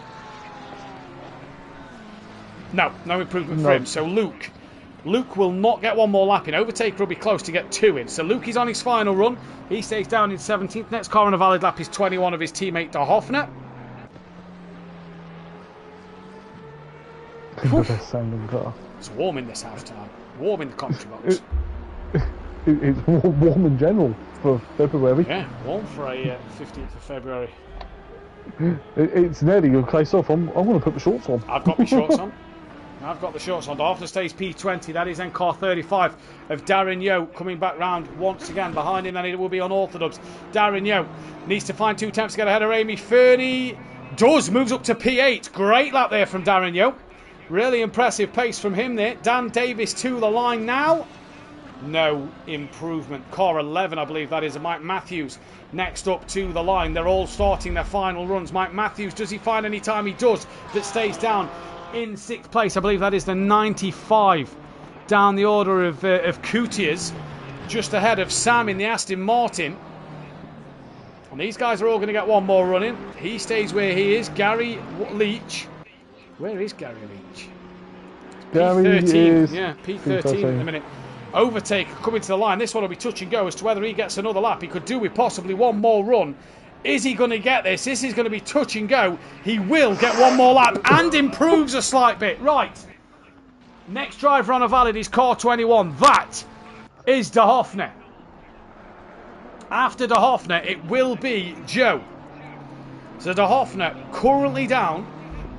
No improvement for him. So Luke will not get 1 more lap in. Overtaker will be close to get 2 in. So Luke is on his final run. He stays down in 17th. Next car on a valid lap is 21 of his teammate De Hoffner. The best sounding car. It's warm in this house tonight. Warm in the commentary box. It's warm in general for February. Yeah, warm for a 15th of February. It's nearly your case off. I'm going to put the shorts on. I've got my shorts on. I've got the shorts on. De Hoffner stays P20. That is then car 35 of Darren Yeo coming back round once again. Behind him, then it will be unorthodox. Darren Yeo needs to find 2 tenths to get ahead of Amy Fernie. Does. Moves up to P8. Great lap there from Darren Yeo. Really impressive pace from him there. Dan Davis to the line now. No improvement. Car 11, I believe that is, Mike Matthews next up to the line. They're all starting their final runs. Mike Matthews, does he find any time? He does. That stays down in 6th place. I believe that is the 95 down the order of Coutiers, just ahead of Sam in the Aston Martin. And these guys are all going to get one more run in. He stays where he is. Gary Leach. Where is Gary Leach? P13. Yeah, P13 in a minute. Overtake coming to the line. This one will be touch and go as to whether he gets another lap. He could do with possibly one more run. Is he going to get this? This is going to be touch and go. He will get one more lap and improves a slight bit. Right. Next driver on a valid is car 21. That is De Hoffner. After De Hoffner, it will be Joe. So De Hoffner currently down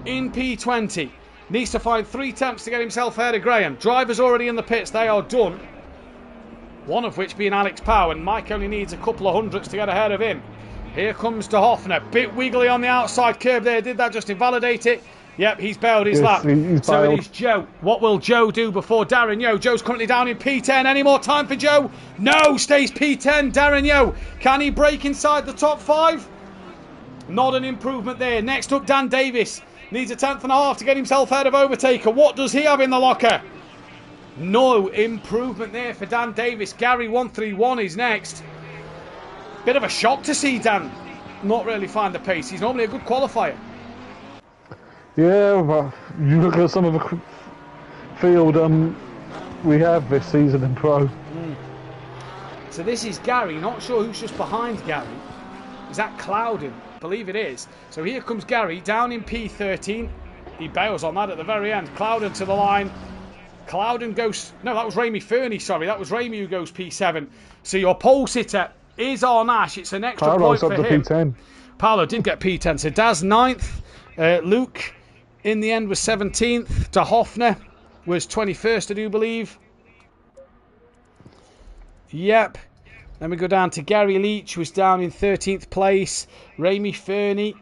in P20. Needs to find 3 attempts to get himself ahead of Graham. Drivers already in the pits. They are done. One of which being Alex Pow. And Mike only needs a couple of hundredths to get ahead of him. Here comes De Hoffner. Bit wiggly on the outside curb there. Did that just invalidate it? Yep, he's bailed his lap. So it is Joe. What will Joe do before Darren Yeo? Joe's currently down in P10. Any more time for Joe? No, stays P10. Darren Yeo. Can he break inside the top 5? Not an improvement there. Next up, Dan Davis. Needs a 10th and a half to get himself ahead of Overtaker. What does he have in the locker? No improvement there for Dan Davis. Gary 131 is next. Bit of a shock to see Dan not really find the pace. He's normally a good qualifier. Yeah, but you look at some of the field we have this season in Pro. So this is Gary. Not sure who's just behind Gary. Is that Clouden? Believe it is. So here comes Gary down in P13. He bails on that at the very end. Clouden to the line. Clouden goes... No, that was Ramy Fernie, sorry. That was Ramy who goes P7. So your pole sitter is Arnash. It's an extra point for him. P10. Paolo did get P10. So Daz 9th. Luke in the end was 17th. De Hoffner was 21st, I do believe. Yep. Then we go down to Gary Leach, was down in 13th place. Ramy Fernie,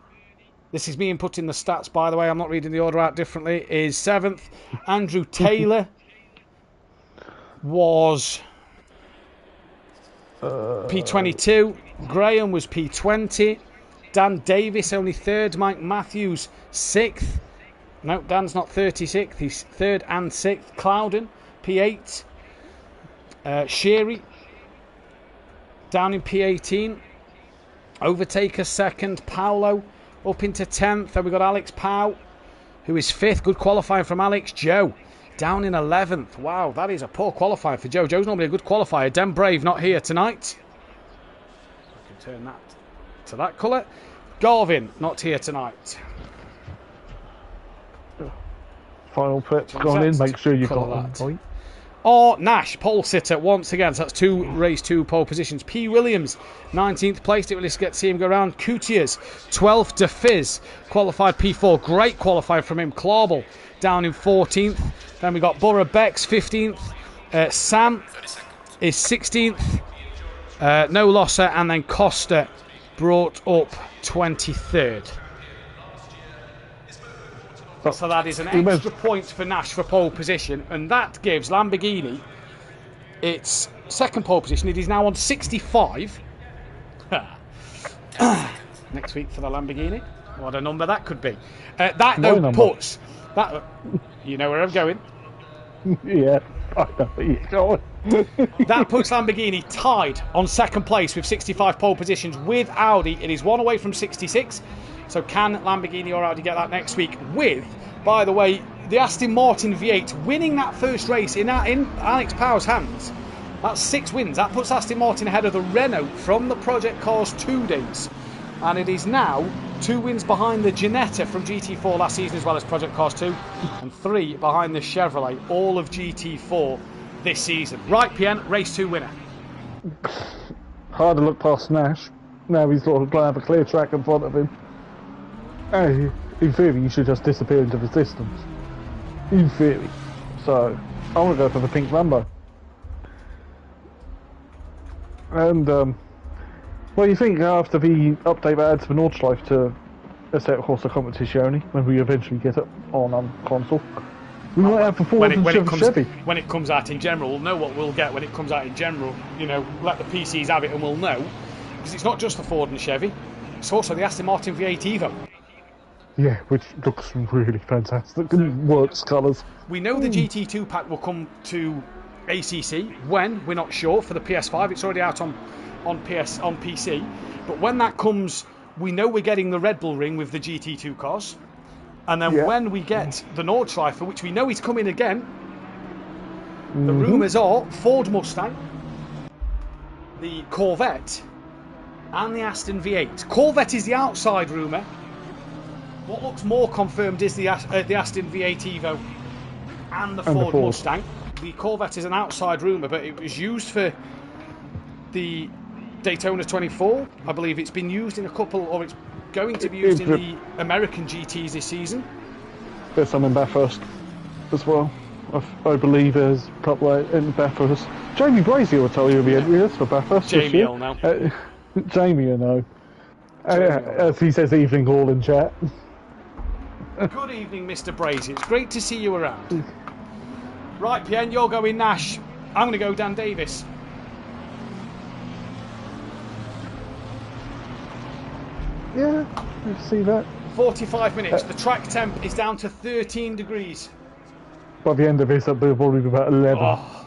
this is me inputting the stats, by the way, I'm not reading the order out differently, is 7th. Andrew Taylor was P22. Graham was P20. Dan Davis only 3rd. Mike Matthews 6th. No, Dan's not 36th. He's 3rd and 6th. Clouden P8. Sherry down in P18. Overtaker 2nd. Paolo up into 10th. Then we've got Alex Pow, who is 5th. Good qualifying from Alex. Joe down in 11th. Wow, that is a poor qualifying for Joe. Joe's normally a good qualifier. Den Brave not here tonight. I can turn that to that colour. Garvin not here tonight. Final pit's gone in. Make sure you've got that point. Or Nash, pole sitter once again. So that's race 2 pole positions. P. Williams, 19th place. Didn't really get to see him go around. Coutiers, 12th. De Fizz, qualified P4. Great qualifying from him. Clarbel down in 14th. Then we got Borough Bex, 15th. Sam is 16th. No losser. And then Costa brought up 23rd. So that is an extra point for Nash for pole position, and that gives Lamborghini its 2nd pole position. It is now on 65. Next week for the Lamborghini. What a number that could be. Puts that. You know where I'm going. Yeah, I know where you're going. That puts Lamborghini tied on 2nd place with 65 pole positions with Audi. It is one away from 66. So can Lamborghini or Audi get that next week with, by the way, the Aston Martin V8 winning that first race in Alex Powell's hands? That's 6 wins. That puts Aston Martin ahead of the Renault from the Project Cars 2 days. And it is now 2 wins behind the Ginetta from GT4 last season, as well as Project Cars 2, and 3 behind the Chevrolet, all of GT4 this season. Right, PN, race 2 winner. Hard to look past Nash. Now he's sort of going to have a clear track in front of him. In theory, you should just disappear into the distance. In theory. So, I'm going to go for the pink Lambo. And, what do you think after the update that adds the Nordschleife to Assetto corsa Competizione, when we eventually get it on console? We might have a Ford and Chevy. When it comes out in general, we'll know what we'll get when it comes out in general. You know, let the PCs have it and we'll know. Because it's not just the Ford and Chevy, it's also the Aston Martin V8 Evo. Yeah, which looks really fantastic and works colours. We know the GT2 pack will come to ACC. When, we're not sure. For the PS5, it's already out on PC. But when that comes, we know we're getting the Red Bull Ring with the GT2 cars. And then when we get the Nordschleife, which we know is coming again, the rumours are Ford Mustang, the Corvette, and the Aston V8. Corvette is the outside rumour. What looks more confirmed is the Aston V8 Evo and the Ford Mustang. The Corvette is an outside rumour, but it was used for the Daytona 24. I believe it's been used in a couple, or it's going to be used in the American GTs this season. There's some in Bathurst as well. I believe there's a couple in Bathurst. Jamie Brazier will tell you the entry is for Bathurst. Jamie will know. Jamie will know. As he says, evening all in chat. Good evening, Mr. Brazier. It's great to see you around. Right, Pien, you're going Nash. I'm going to go Dan Davis. Yeah, I see that. 45 minutes. The track temp is down to 13 degrees. By the end of this, it'll probably be about 11. Oh,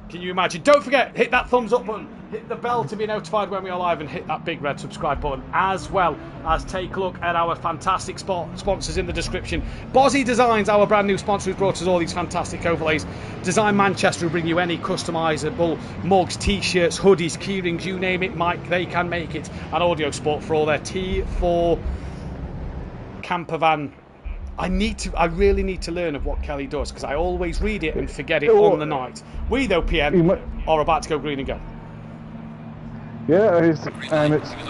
can you imagine? Don't forget, hit that thumbs up button, hit the bell to be notified when we are live, and hit that big red subscribe button, as well as take a look at our fantastic sponsors in the description. Bozzy Designs, our brand new sponsor, who's brought us all these fantastic overlays. Design Manchester will bring you any customisable mugs, t-shirts, hoodies, keyrings, you name it, Mike, they can make it. And Audio Sport for all their T4 camper van. I really need to learn of what Kelly does, because I always read it and forget it on the night. We, though, PM, are about to go green and go. Yeah, it's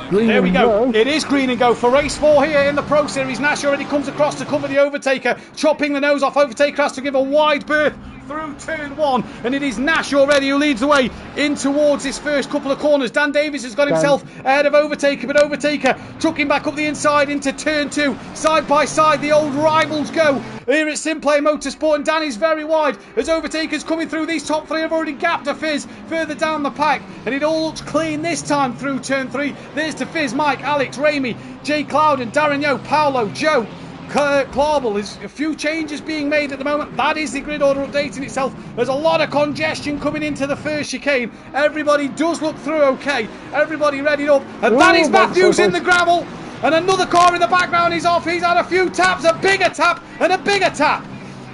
green. There we go. It is green and go for race 4 here in the Pro Series. Nash already comes across to cover the overtaker, chopping the nose off. Overtaker has to give a wide berth through turn 1, and it is Nash already who leads the way in towards his first couple of corners. Dan Davis has got himself ahead of Overtaker, but Overtaker took him back up the inside into turn 2. Side by side, the old rivals go here at SimPlay Motorsport, and Dan is very wide as Overtaker's coming through. These top 3 have already gapped a Fizz further down the pack, and it all looks clean this time through turn 3. There's to Fizz, Mike, Alex, Ramey, Jay Clouden, Darren Yo, Paolo, Joe, Clawble. There's a few changes being made at the moment. That is the grid order updating itself. There's a lot of congestion coming into the first chicane. Everybody does look through okay. Everybody readied up. And that is Matthews in the gravel. And another car in the background is off. He's had a few taps, a bigger tap and a bigger tap.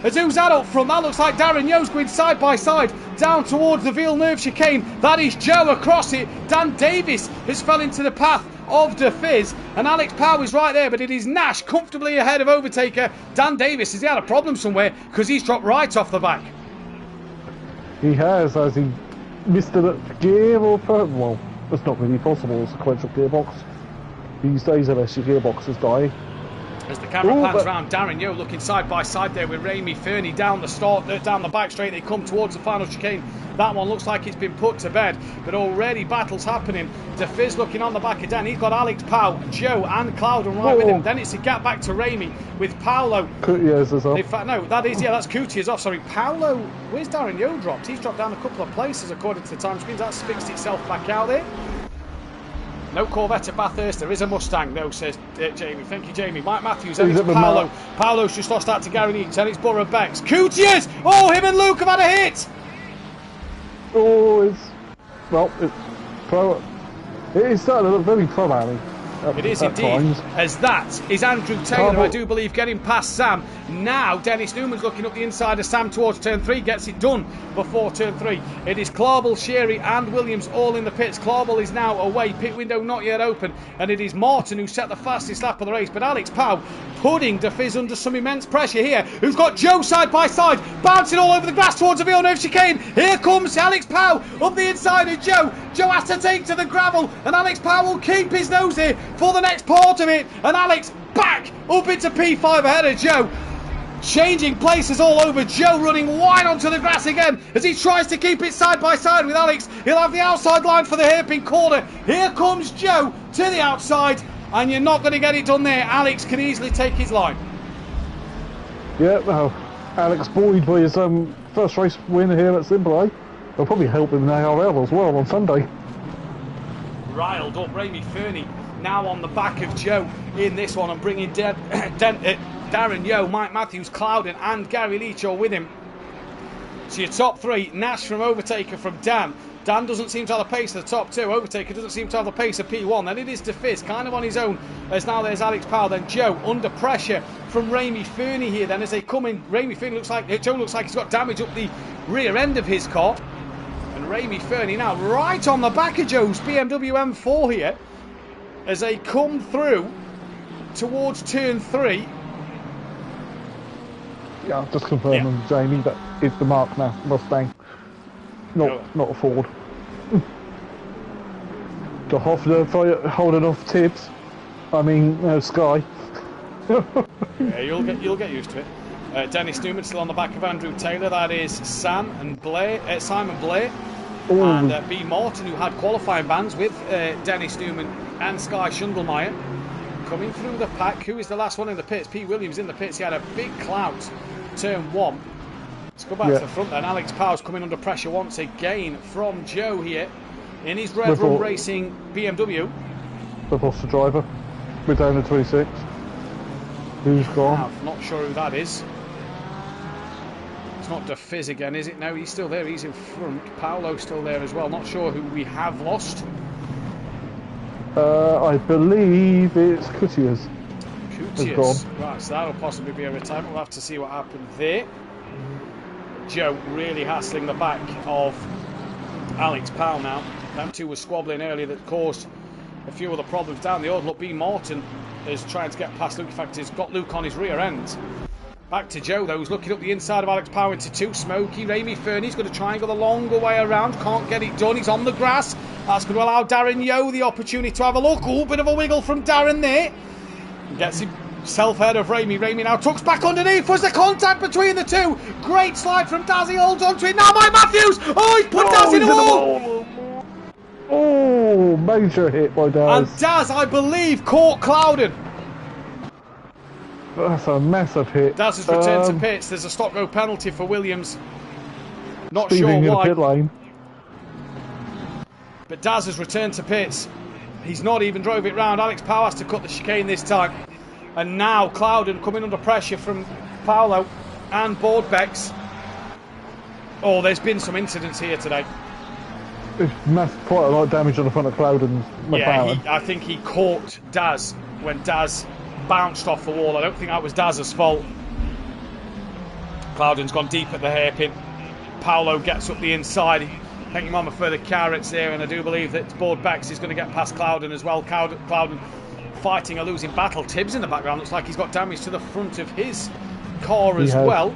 As who's that up front? That looks like Darren Yo's going side by side down towards the Villeneuve chicane. That is Joe across it. Dan Davis has fell into the path of De Fizz, and Alex Power is right there, but it is Nash comfortably ahead of Overtaker. Dan Davis, has he had a problem somewhere? Because he's dropped right off the back. He has he missed a gear or well, it's not really possible, it's a sequential gearbox. These days, unless your gearbox is dying. As the camera pans round, Darren Yo looking side by side there with Ramey Fernie down the back straight. They come towards the final chicane. That one looks like it's been put to bed, but already battles happening. De Fizz looking on the back of Dan. He's got Alex Powell, Joe and Clouden right with him. Then it's a gap back to Ramey with Paolo. Coutier's is off. In fact, no, that's Coutier's off. Sorry, Paolo. Where's Darren Yo dropped? He's dropped down a couple of places according to the time screens. That's fixed itself back out there. No Corvette at Bathurst. There is a Mustang, though, says Jamie. Thank you, Jamie. Mike Matthews. Then it's Paolo. Paolo's just lost out to Gary Neats. Then it's Borough Becks. Coutier's! Oh, him and Luke have had a hit! Oh, it's starting to look very pro alley. It is indeed, as that is Andrew Taylor, I do believe, getting past Sam. Now Dennis Newman's looking up the inside of Sam towards turn 3, gets it done before turn 3. It is Clawble, Sherry and Williams all in the pits. Clawble is now away, pit window not yet open, and it is Martin who set the fastest lap of the race, but Alex Pow putting De Fizz under some immense pressure here, who's got Joe side by side, bouncing all over the grass towards the Villeneuve chicane. Here comes Alex Pow up the inside of Joe. Joe has to take to the gravel, and Alex Pow will keep his nose here for the next part of it, and Alex back up into P5 ahead of Joe. Changing places all over. Joe running wide onto the grass again as he tries to keep it side by side with Alex. He'll have the outside line for the hairpin corner. Here comes Joe to the outside, and you're not going to get it done there. Alex can easily take his line. Yeah, well, Alex Boyd with his first race win here at SimPlay. They'll probably help him in ARL as well on Sunday. Riled up, Ramy Fernie now on the back of Joe in this one and bringing Darren Yeo, Mike Matthews, Clouden and Gary Leach are with him. So your top three, Nash from Overtaker from Dan. Dan doesn't seem to have the pace of the top two. Overtaker doesn't seem to have the pace of P1. Then it is DeFizz, kind of on his own, as now there's Alex Powell. Then Joe, under pressure from Ramy Fernie here. Then as they come in, Ramy Fernie looks like he's got damage up the rear end of his car. And Ramy Fernie now right on the back of Joe's BMW M4 here, as they come through towards turn 3. Yeah, just confirming, Jamie, that it's the Mark now, Mustang. Not a Ford. The Hoffler holding off Tibbs. I mean, Sky. Yeah, you'll get used to it. Dennis Newman still on the back of Andrew Taylor. That is Simon Blair, and B. Morton, who had qualifying bans with Dennis Newman and Sky Shundelmeyer. Coming through the pack, who is the last one in the pits? Pete Williams in the pits. He had a big clout, turn 1. Let's go back to the front then. Alex Powell's coming under pressure once again from Joe here in his Red Rum Racing BMW. They've lost the driver. We're down to 26. Who's gone? I'm not sure who that is. It's not DeFizz again, is it? No, he's still there. He's in front. Paolo's still there as well. Not sure who we have lost. I believe it's Cutias. Right, so that'll possibly be a retirement. We'll have to see what happened there. Joe really hassling the back of Alex Powell now. Them two were squabbling earlier that caused a few other problems down the road. Look, B. Morton is trying to get past Luke. In fact, he's got Luke on his rear end. Back to Joe, though, who's looking up the inside of Alex Powell into 2. Smokey, Ramy Fernie's going to try and go the longer way around. Can't get it done. He's on the grass. That's going to allow Darren Yeo the opportunity to have a look. Oh, bit of a wiggle from Darren there. Gets himself ahead of Ramy. Ramy now tucks back underneath. Was the contact between the two? Great slide from Daz. He holds on to it. Now Mike Matthews. Oh, he's put Daz in a wall. Oh, major hit by Daz. And Daz, I believe, caught Clouden. That's a massive hit. Daz has returned to pits. There's a stop go penalty for Williams. Not sure in why. The pit lane. But Daz has returned to pits. He's not even drove it round. Alex Powell has to cut the chicane this time. And now Clouden coming under pressure from Paolo and Boardbecks. Oh, there's been some incidents here today. It's quite a lot of damage on the front of Clouden's McLaren. Yeah, I think he caught Daz when Daz bounced off the wall. I don't think that was Daz's fault. Clouden's gone deep at the hairpin. Paolo gets up the inside. Hanging on for the carrots there, and I do believe that Boardbecks is going to get past Clouden as well. Clouden fighting a losing battle. Tibbs in the background looks like he's got damage to the front of his car as well.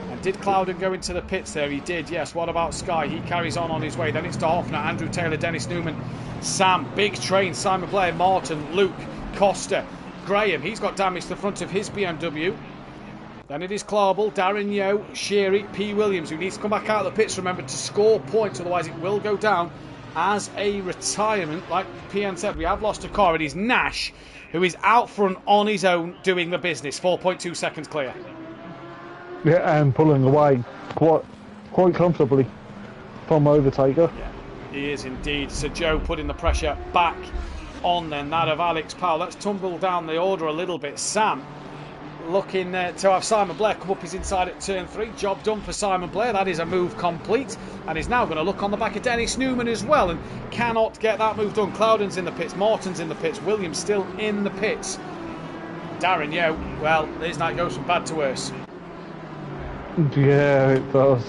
And did Clouden go into the pits there? He did, yes. What about Sky? He carries on his way. Then it's to Hoffner, Andrew Taylor, Dennis Newman, Sam, Big Train, Simon Blair, Martin, Luke, Costa, Graham. He's got damage to the front of his BMW. Then it is Clarble, Darren Yeo, Sherry, P. Williams, who needs to come back out of the pits, remember, to score points, otherwise it will go down as a retirement. Like PN said, we have lost a car. It is Nash, who is out front on his own doing the business. 4.2 seconds clear. Yeah, and pulling away quite comfortably from Overtaker. Yeah, he is indeed. So Joe putting the pressure back on then, that of Alex Powell. Let's tumble down the order a little bit. Sam looking to have Simon Blair come up his inside at turn 3. Job done for Simon Blair. That is a move complete. And he's now going to look on the back of Dennis Newman as well, and cannot get that move done. Clouden's in the pits. Morton's in the pits. Williams still in the pits. Darren Yeo, well, his night goes from bad to worse. Yeah, it does.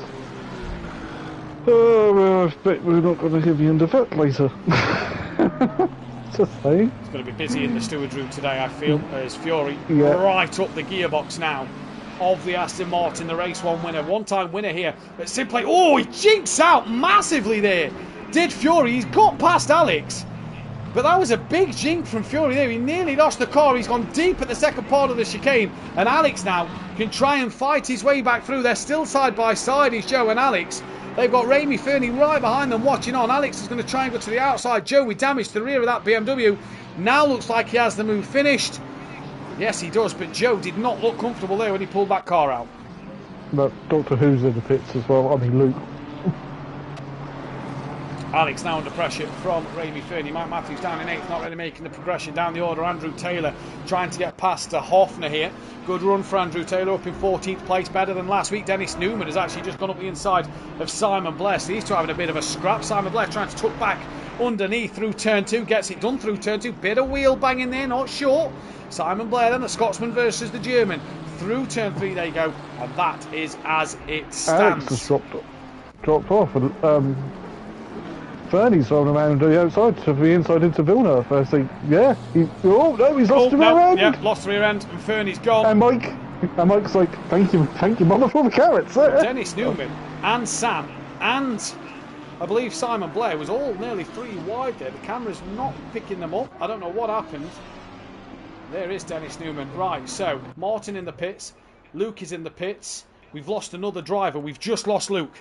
Oh, well, I expect we're not going to give you into that later. Just saying. It's going to be busy in the steward's room today, I feel. There's Fury right up the gearbox now of the Aston Martin, the race 1 winner. One-time winner here at SimPlay. Oh, he jinks out massively there. Did Fury. He's got past Alex. But that was a big jink from Fury there. He nearly lost the car. He's gone deep at the second part of the chicane. And Alex now can try and fight his way back through. They're still side by side, is Joe and Alex. They've got Ramy Fernie right behind them watching on. Alex is going to try and go to the outside. Joe with damage to the rear of that BMW. Now looks like he has the move finished. Yes, he does, but Joe did not look comfortable there when he pulled that car out. But Doctor Who's in the pits as well. I mean, Luke. Alex now under pressure from Raimi Fernie. Mike Matthews down in 8th, not really making the progression down the order. Andrew Taylor trying to get past Hoffner here. Good run for Andrew Taylor, up in 14th place, better than last week. Dennis Newman has actually just gone up the inside of Simon Blair. So these two having a bit of a scrap. Simon Blair trying to tuck back underneath through turn 2, gets it done through turn 2. Bit of wheel banging there, not short. Simon Blair then, the Scotsman versus the German. Through turn 3 they go, and that is as it stands. Alex has dropped off. Fernie's thrown around to the outside, to the inside into Villeneuve. I think, yeah. He's lost the rear end. Yeah, lost the rear end, and Fernie's gone. And Mike's like, thank you, mother, for the carrots. Dennis Newman and Sam and I believe Simon Blair was all nearly 3 wide there. The camera's not picking them up. I don't know what happened. There is Dennis Newman. Right, so Martin in the pits. Luke is in the pits. We've lost another driver. We've just lost Luke.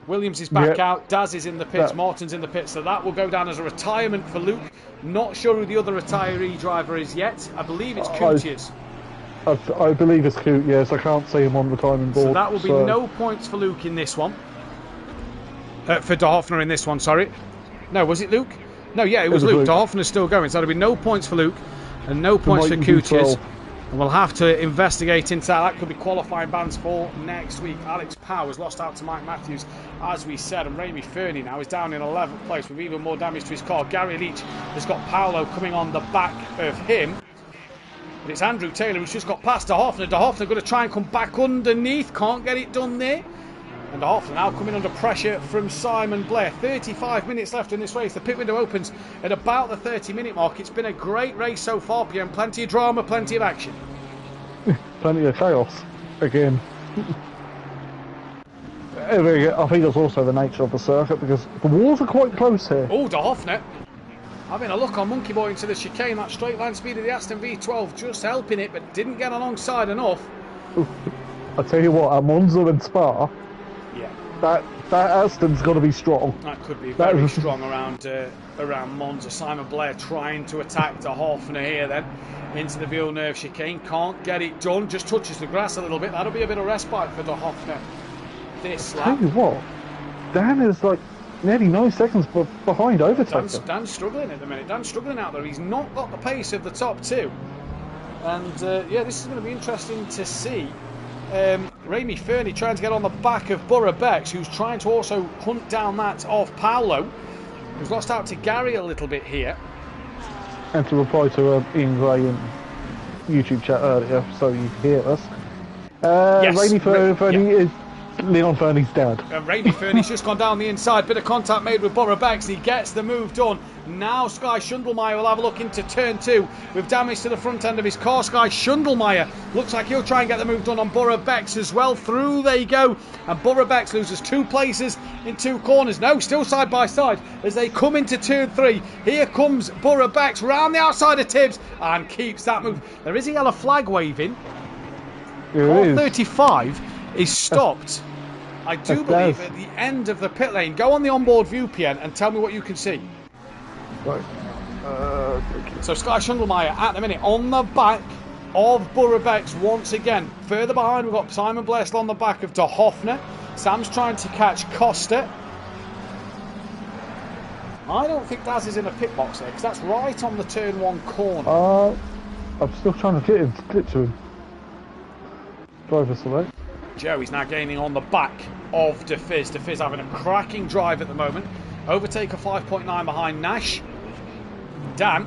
Williams is back out. Daz is in the pits. Martin's in the pits. So that will go down as a retirement for Luke. Not sure who the other retiree driver is yet. I believe it's Coutiers. I believe it's Coot, yes. I can't see him on the timing board. So that will be no points for Luke in this one. For De Hoffner in this one, sorry. No, was it Luke? No, yeah, it was Luke. De Hoffner's still going. So there'll be no points for Luke and no points for Coutiers. And we'll have to investigate into that. That could be qualifying bans for next week. Alex Powers lost out to Mike Matthews, as we said. And Raimi Fernie now is down in 11th place with even more damage to his car. Gary Leach has got Paolo coming on the back of him. But it's Andrew Taylor who's just got past De Hoffner. De Hoffner going to try and come back underneath. Can't get it done there. And De Hoffner now coming under pressure from Simon Blair. 35 minutes left in this race. The pit window opens at about the 30-minute mark. It's been a great race so far, PM. Plenty of drama, plenty of action. Plenty of chaos, again. I think that's also the nature of the circuit, because the walls are quite close here. Oh, De Hoffner having a look on Monkey Boy into the chicane. That straight line speed of the Aston V12 just helping it, but didn't get alongside enough. I tell you what, at Monza and Spa, yeah, that Aston's got to be strong. That could be very strong around Monza. Simon Blair trying to attack De Hoffner here then into the Villeneuve chicane. Can't get it done. Just touches the grass a little bit. That'll be a bit of respite for De Hoffner this lap. Tell you what, Dan is like nearly 9 seconds behind overtaker. Dan's struggling at the minute. Dan's struggling out there. He's not got the pace of the top two. And yeah, this is going to be interesting to see. Raimi Fernie trying to get on the back of Borough Bex, who's trying to also hunt down that of Paolo, who's lost out to Gary a little bit here. And to reply to Ian Gray in YouTube chat earlier, so you can hear us. Yes, Raimi Fernie is Leon Fernie's dad. Raimi Fernie's just gone down the inside. Bit of contact made with Borough Bex. He gets the move done. Now Sky Schundelmeyer will have a look into turn 2 with damage to the front end of his car. Sky Schundelmeyer looks like he'll try and get the move done on Borough Bex as well. Through they go. And Borough Bex loses 2 places in 2 corners. No, still side by side as they come into turn 3. Here comes Borough Bex round the outside of Tibbs and keeps that move. There is a yellow flag waving. Car 35 is stopped. I do believe at the end of the pit lane. Go on the onboard view, PN, and tell me what you can see. Right. So Sky Schundelmeyer at the minute on the back of Borough Bex once again. Further behind we've got Simon Blair on the back of De Hoffner. Sam's trying to catch Costa. I don't think Daz is in a pit box there because that's right on the turn 1 corner. I'm still trying to get to him. Driver select. Joey's now gaining on the back of De Fizz. De Fizz having a cracking drive at the moment. Overtaker 5.9 behind Nash. Dan.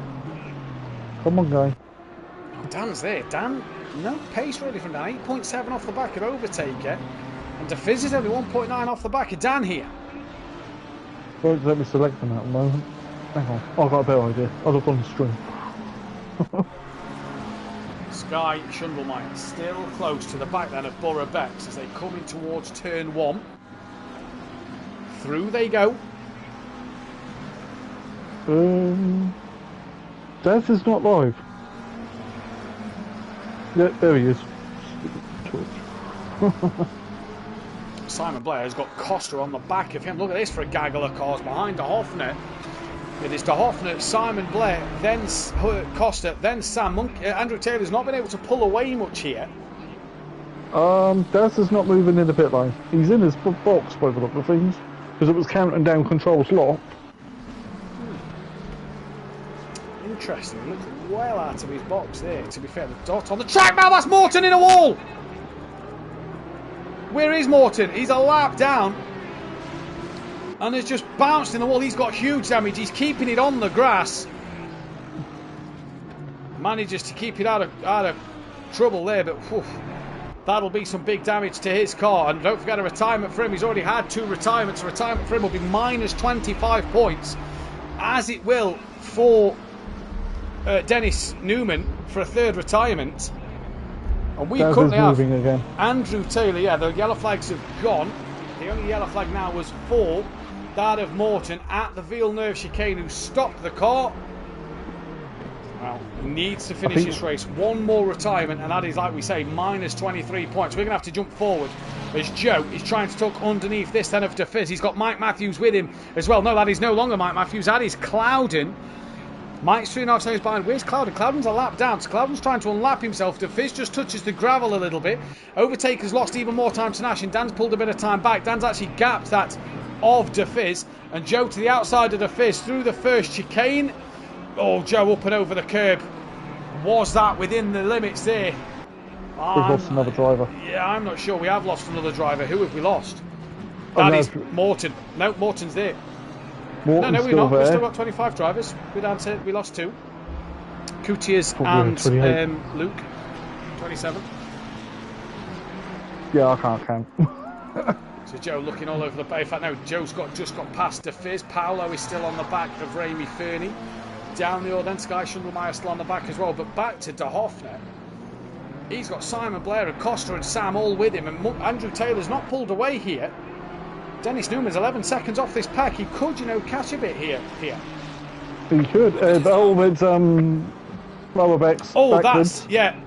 Come on, guy. Oh, Dan's there. Dan, no pace really from Dan. 8.7 off the back of Overtaker. And De Fizz is only 1.9 off the back of Dan here. Won't let me select them at the moment. Hang on. I've got a better idea. I'll look on the stream. Sky Schundelmeyer still close to the back then of Borough Bex as they come in towards turn 1. Through they go. Daz is not live. Yeah, there he is. Simon Blair has got Costa on the back of him. Look at this for a gaggle of cars behind De Hoffner. It is De Hoffner, Simon Blair, then Costa, then Sam Monk. Andrew Taylor's not been able to pull away much here. Daz is not moving in the pit lane. He's in his box by the look of things, because it was counting down control slot. Interesting. He looked well out of his box there. To be fair, the dot on the track now. That's Morton in a wall. Where is Morton? He's a lap down, and has just bounced in the wall. He's got huge damage. He's keeping it on the grass. Manages to keep it out of trouble there, but whew, that'll be some big damage to his car. And don't forget a retirement for him. He's already had 2 retirements. A retirement for him will be minus 25 points, as it will for Dennis Newman for a 3rd retirement. And we currently have again. Andrew Taylor. Yeah, the yellow flags have gone. The only yellow flag now was for that of Morton at the Villeneuve chicane, who stopped the car. Well, he needs to finish this race. 1 more retirement, and that is, like we say, minus 23 points. We're going to have to jump forward as Joe is trying to tuck underneath this then of De Fizz. He's got Mike Matthews with him as well. No, that is no longer Mike Matthews. That is Clouden. Mike's 3.5 seconds behind. Where's Clouden? Clouden's a lap down. So Clouden's trying to unlap himself. De Fizz just touches the gravel a little bit. Overtaker's lost even more time to Nash, and Dan's pulled a bit of time back. Dan's actually gapped that of De Fizz. And Joe to the outside of De Fizz through the first chicane. Oh, Joe up and over the curb. Was that within the limits there? We've lost another driver. Yeah, I'm not sure. We have lost another driver. Who have we lost? That is Morton. No, Morton's there. Morton's no, we're not. We've still got 25 drivers. We're down to, we lost 2. Coutiers and Luke. 27. Yeah, I can't count. So Joe looking all over the bay. In fact, no, Joe's just got past De Fizz. Paolo is still on the back of Ramey Fernie. Down the then Sky Schundelmeyer still on the back as well. But back to De Hoffner. He's got Simon Blair and Costa and Sam all with him. And Andrew Taylor's not pulled away here. Dennis Newman's 11 seconds off this pack. He could, catch a bit here. He could. It's Burrow-Beck's. Oh, backwards. Yeah.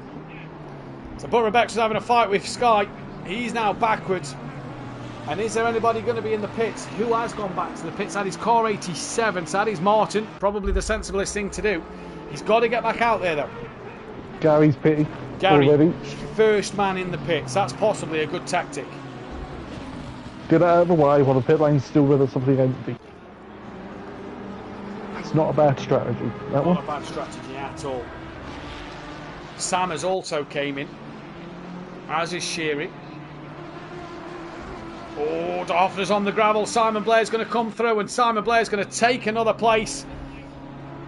So Burrow-Beck's was having a fight with Sky. He's now backwards. And is there anybody going to be in the pits? Who has gone back to the pits? That is car 87. So that is Martin. Probably the sensiblest thing to do. He's got to get back out there, though. Gary's pitty. Gary, already. First man in the pits. That's possibly a good tactic. Get out of the way while the pit lane's still relatively empty. That's not a bad strategy. Not a bad strategy at all. Sam has also came in, as is Sheary. Oh, De Hoffner's on the gravel. Simon Blair's going to come through, and Simon Blair's going to take another place.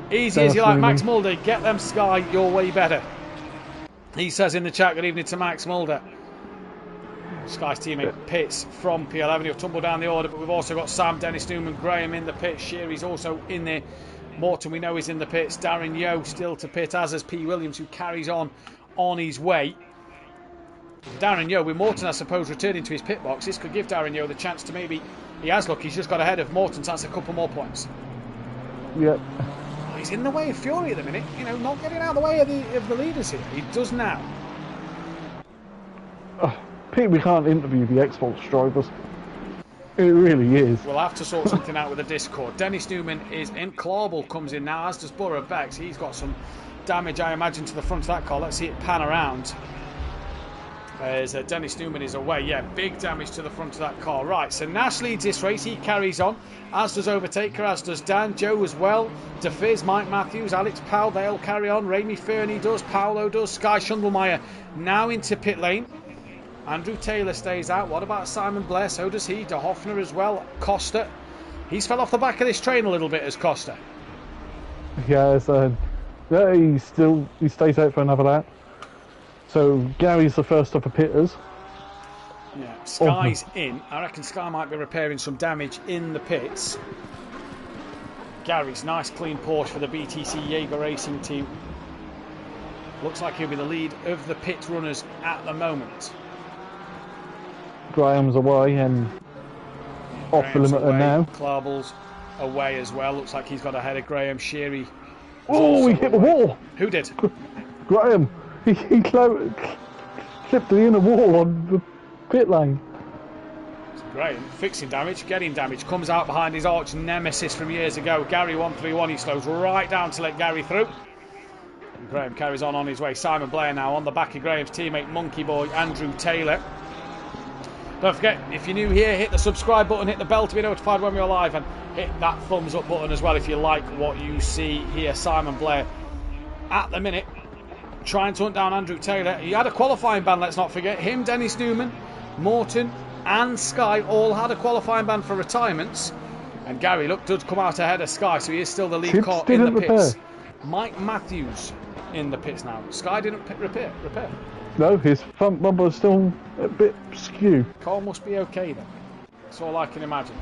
Easy as you like, Max Mulder. Get them, Sky. You're way better. He says in the chat, good evening to Max Mulder. Sky's teammate pits from P11. He'll tumble down the order, but we've also got Sam, Dennis Newman, Graham in the pits. Sheary's also in there. Morton, we know, is in the pits. Darren Yeo still to pit, as is P. Williams, who carries on his way. Darren Yeo, with Morton, I suppose, returning to his pit box, this could give Darren Yeo the chance to maybe... He has look, he's just got ahead of Morton, so that's a couple more points. Yep. Oh, he's in the way of Fury at the minute, not getting out of the way of the leaders here. He does now. Pete, we can't interview the Xbox drivers. It really is. We'll have to sort something out with the Discord. Dennis Newman is in. Clawball comes in now, as does Burrow-Beck. He's got some damage, I imagine, to the front of that car. Let's see it pan around. As Dennis Newman is away. Yeah, big damage to the front of that car. Right, so Nash leads this race. He carries on, as does Overtaker, as does Dan. Joe as well. De Fizz, Mike Matthews, Alex Powell, they all carry on. Ramey Fernie does. Paolo does. Sky Schundelmeyer now into pit lane. Andrew Taylor stays out. What about Simon Blair? So does he. De Hoffner as well. Costa. He's fell off the back of this train a little bit as Costa. Yeah, he stays out for another lap. So Gary's the first of the pitters. Yeah, Sky's in. I reckon Sky might be repairing some damage in the pits. Gary's nice clean Porsche for the BTC Jaeger Racing team. Looks like he'll be the lead of the pit runners at the moment. Graham's away and off the limiter now. Clarball's away as well. Looks like he's got ahead of Graham. Sheary. Oh, he hit the wall. Who did? Graham. He clipped the inner wall on the pit lane. It's Graham fixing damage, getting damage. Comes out behind his arch nemesis from years ago. Gary 131. He slows right down to let Gary through. Graham carries on his way. Simon Blair now on the back of Graham's teammate, Monkey Boy, Andrew Taylor. Don't forget, if you're new here, hit the subscribe button, hit the bell to be notified when we're live, and hit that thumbs up button as well if you like what you see here. Simon Blair, at the minute, trying to hunt down Andrew Taylor. He had a qualifying ban, let's not forget. Him, Dennis Newman, Morton and Sky all had a qualifying ban for retirements. And Gary, look, does come out ahead of Sky, so he is still the lead car in the pits. Mike Matthews in the pits now. Sky didn't repair. No, his front bumper is still a bit skew. Car must be okay then. That's all I can imagine.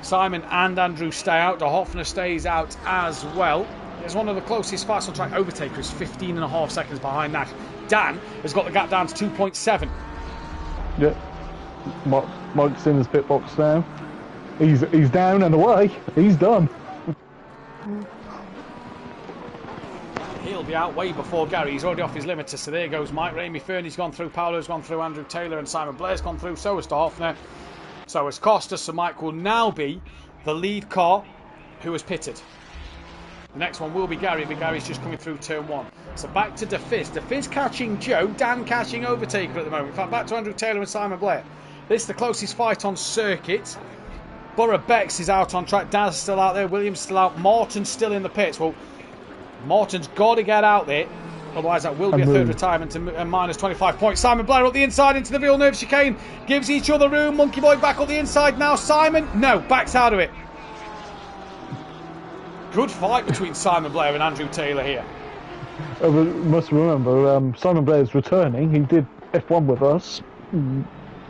Simon and Andrew stay out. De Hoffner stays out as well. It's one of the closest fights on track. Overtaker is 15.5 seconds behind Nash. Dan has got the gap down to 2.7. Yeah. Mike's in his pit box now. He's down and away. He's done. He'll be out way before Gary. He's already off his limiter. So there goes Mike. Ramey Fernie's gone through. Paolo's gone through. Andrew Taylor and Simon Blair's gone through. So has De Hoffner. So has Costa. So Mike will now be the lead car who has pitted. The next one will be Gary, but Gary's just coming through turn 1. So back to De Fizz. De Fizz catching Joe. Dan catching Overtaker at the moment. In fact, back to Andrew Taylor and Simon Blair. This is the closest fight on circuit. Borough Bex is out on track. Daz still out there. Williams still out. Morton's still in the pits. Well, Morton's got to get out there. Otherwise, that will be a third retirement and minus 25 points. Simon Blair up the inside into the Villeneuve chicane. Gives each other room. Monkey Boy back up the inside now. Simon, no, backs out of it. Good fight between Simon Blair and Andrew Taylor here. We must remember, Simon Blair's returning. He did F1 with us,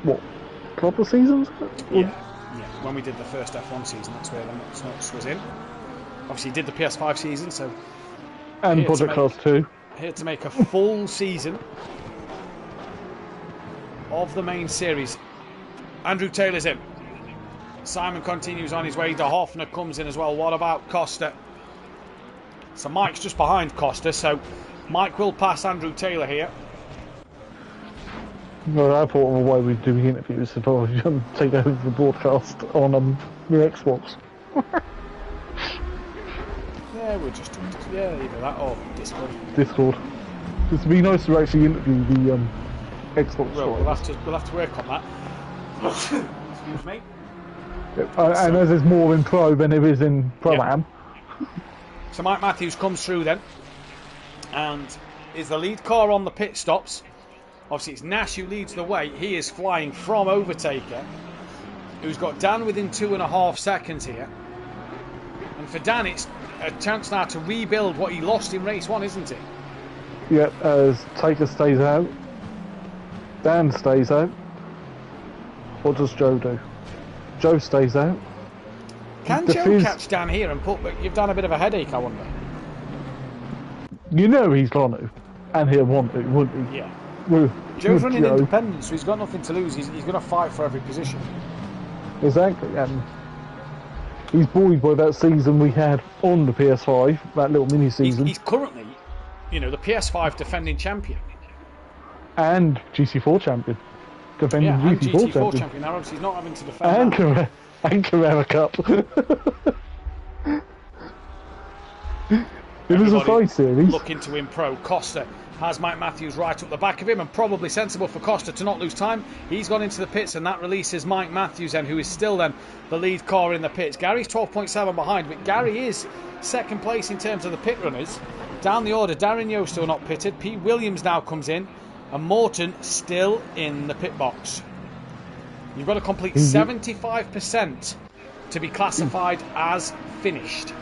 what, a couple of seasons? Yeah, when we did the first F1 season, that's where Snots was in. Obviously, he did the PS5 season, so... And Project Cars 2. Here to make a full season of the main series. Andrew Taylor's in. Simon continues on his way. De Hoffner comes in as well. What about Costa? So Mike's just behind Costa, so Mike will pass Andrew Taylor here. Well, I thought of a way we'd do the interviews if I was going to take over the broadcast on the Xbox. Yeah, we'll just do it. Yeah, either that or Discord. It'd be nice to actually interview the Xbox. Well, we'll have to work on that. Excuse me. And as there's more in Pro than there is in Pro-Am. Yeah. So Mike Matthews comes through then, and is the lead car on the pit stops. Obviously it's Nash who leads the way. He is flying from Overtaker, who's got Dan within 2.5 seconds here. And for Dan, it's a chance now to rebuild what he lost in race 1, isn't it? Yeah, as Taker stays out, Dan stays out. What does Joe do? Joe stays out. Can Joe catch Dan here and put? But you've done a bit of a headache, I wonder. You know he's going to, and he'll want to, wouldn't he? Yeah. With Joe's running independent, so he's got nothing to lose. He's going to fight for every position. Exactly, and he's buoyed by that season we had on the PS5, that little mini season. He's currently, the PS5 defending champion. And GC4 champion. Defending GC4 champion. Now obviously he's not having to defend and Carrera Cup. It was a fight series. Looking to win pro. Costa has Mike Matthews right up the back of him, and probably sensible for Costa to not lose time. He's gone into the pits, and that releases Mike Matthews then, who is still then the lead car in the pits. Gary's 12.7 behind, but Gary is second place in terms of the pit runners. Down the order, Darren Yo still not pitted. Pete Williams now comes in, and Morton still in the pit box. You've got to complete 75% to be classified as finished.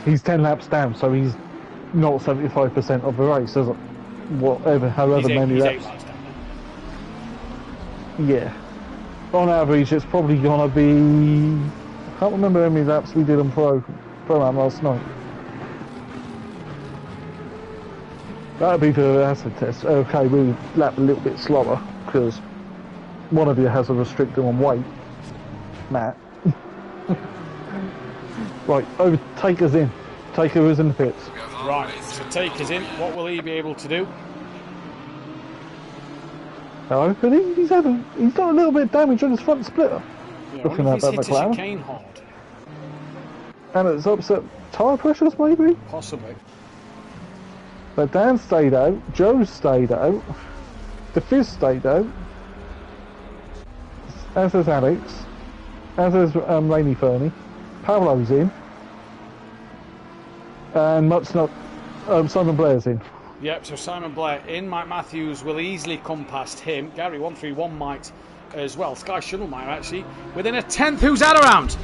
He's 10 laps down, so he's not 75% of the race, is it? However many laps. 8 laps down. Yeah. On average, it's probably going to be... I can't remember how many laps we did on Pro-Am last night. That'll be the acid test. Okay, we lap a little bit slower, because one of you has a restrictor on weight. Matt. Right, Taker's in. Taker is in the pits. Right, so Taker's in. What will he be able to do? No, but he's done a little bit of damage on his front splitter. Yeah, Looking at that hit a chicane hard. And it's upset tyre pressures, maybe? Possibly. But Dan stayed out, Joe stayed out, the Fizz stayed out, as is Alex, as is Rainy Fernie, Paolo's in, and Simon Blair's in. Yep, so Simon Blair in. Mike Matthews will easily come past him. Gary 131 might as well. Sky Shuttle might actually. Within a tenth, who's that around?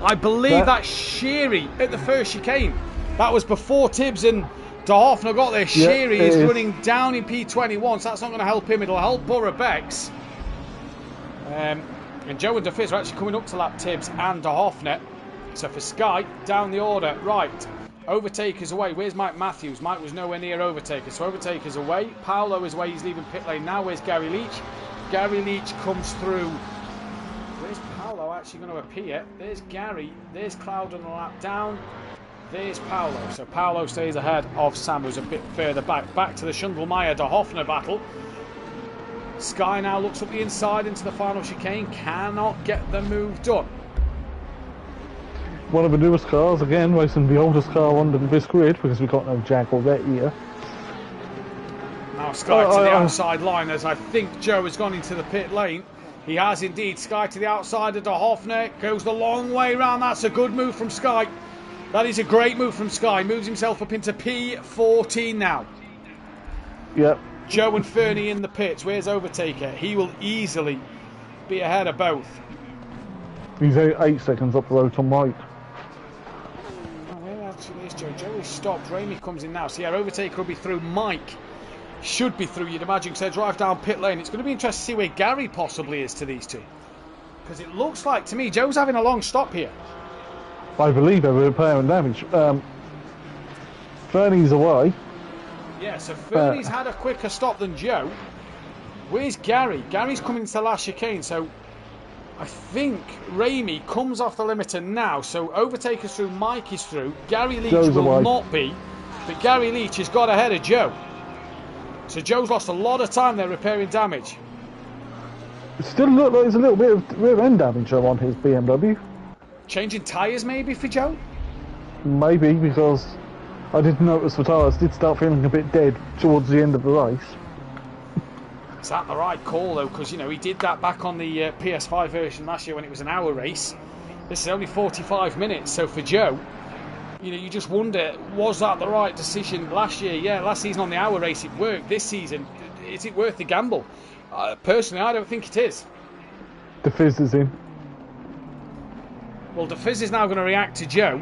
I believe that's Sheary at the first chicane. That was before Tibbs and De Hoffner got there. Sheary is running down in P21, so that's not going to help him. It'll help Borough Bex. And Joe and De Fizz are actually coming up to lap Tibbs and De Hoffner. So for Sky, down the order. Right, Overtaker's away. Where's Mike Matthews? Mike was nowhere near Overtaker. So Overtaker's away. Paolo is away. He's leaving pit lane now. Where's Gary Leach? Gary Leach comes through. Where's Paolo actually going to appear? There's Gary. There's Cloud on the lap down. There's Paolo. So Paolo stays ahead of Sam, who's a bit further back. Back to the Schundlmeyer De Hoffner battle. Sky now looks up the inside into the final chicane. Cannot get the move done. One of the newest cars, again, racing the oldest car on this grid, because we've got no Jag or Vet here. Now Sky to the outside line, as I think Joe has gone into the pit lane. He has indeed. Sky to the outside of De Hoffner. Goes the long way round. That's a good move from Sky. That is a great move from Sky. Moves himself up into P14 now. Yep. Joe and Fernie in the pits. Where's Overtaker? He will easily be ahead of both. He's 8 seconds up the road to Mike. Oh, where actually is Joe? Joe is stopped. Ramey comes in now. So yeah, Overtaker will be through. Mike should be through, you'd imagine. So drive down pit lane. It's going to be interesting to see where Gary possibly is to these two. Because it looks like, to me, Joe's having a long stop here. I believe they're repairing damage. Fernie's away. Yeah, so Fernie's had a quicker stop than Joe. Where's Gary? Gary's coming to the last chicane, so I think Ramey comes off the limiter now. So Overtaker's through, Mike is through. Gary Leach Joe's will away. not be, but Gary Leach has got ahead of Joe. So Joe's lost a lot of time there repairing damage. It still looks like there's a little bit of rear end damage on his BMW. Changing tyres maybe for Joe? Maybe, because I didn't notice the tyres did start feeling a bit dead towards the end of the race. Is that the right call though? Because, you know, he did that back on the PS5 version last year when it was an hour race. This is only 45 minutes, so for Joe, you know, you just wonder, was that the right decision last year? Yeah, last season on the hour race it worked. This season, is it worth the gamble? Personally, I don't think it is. The Fizz is in. Well, De Fizz is now going to react to Joe.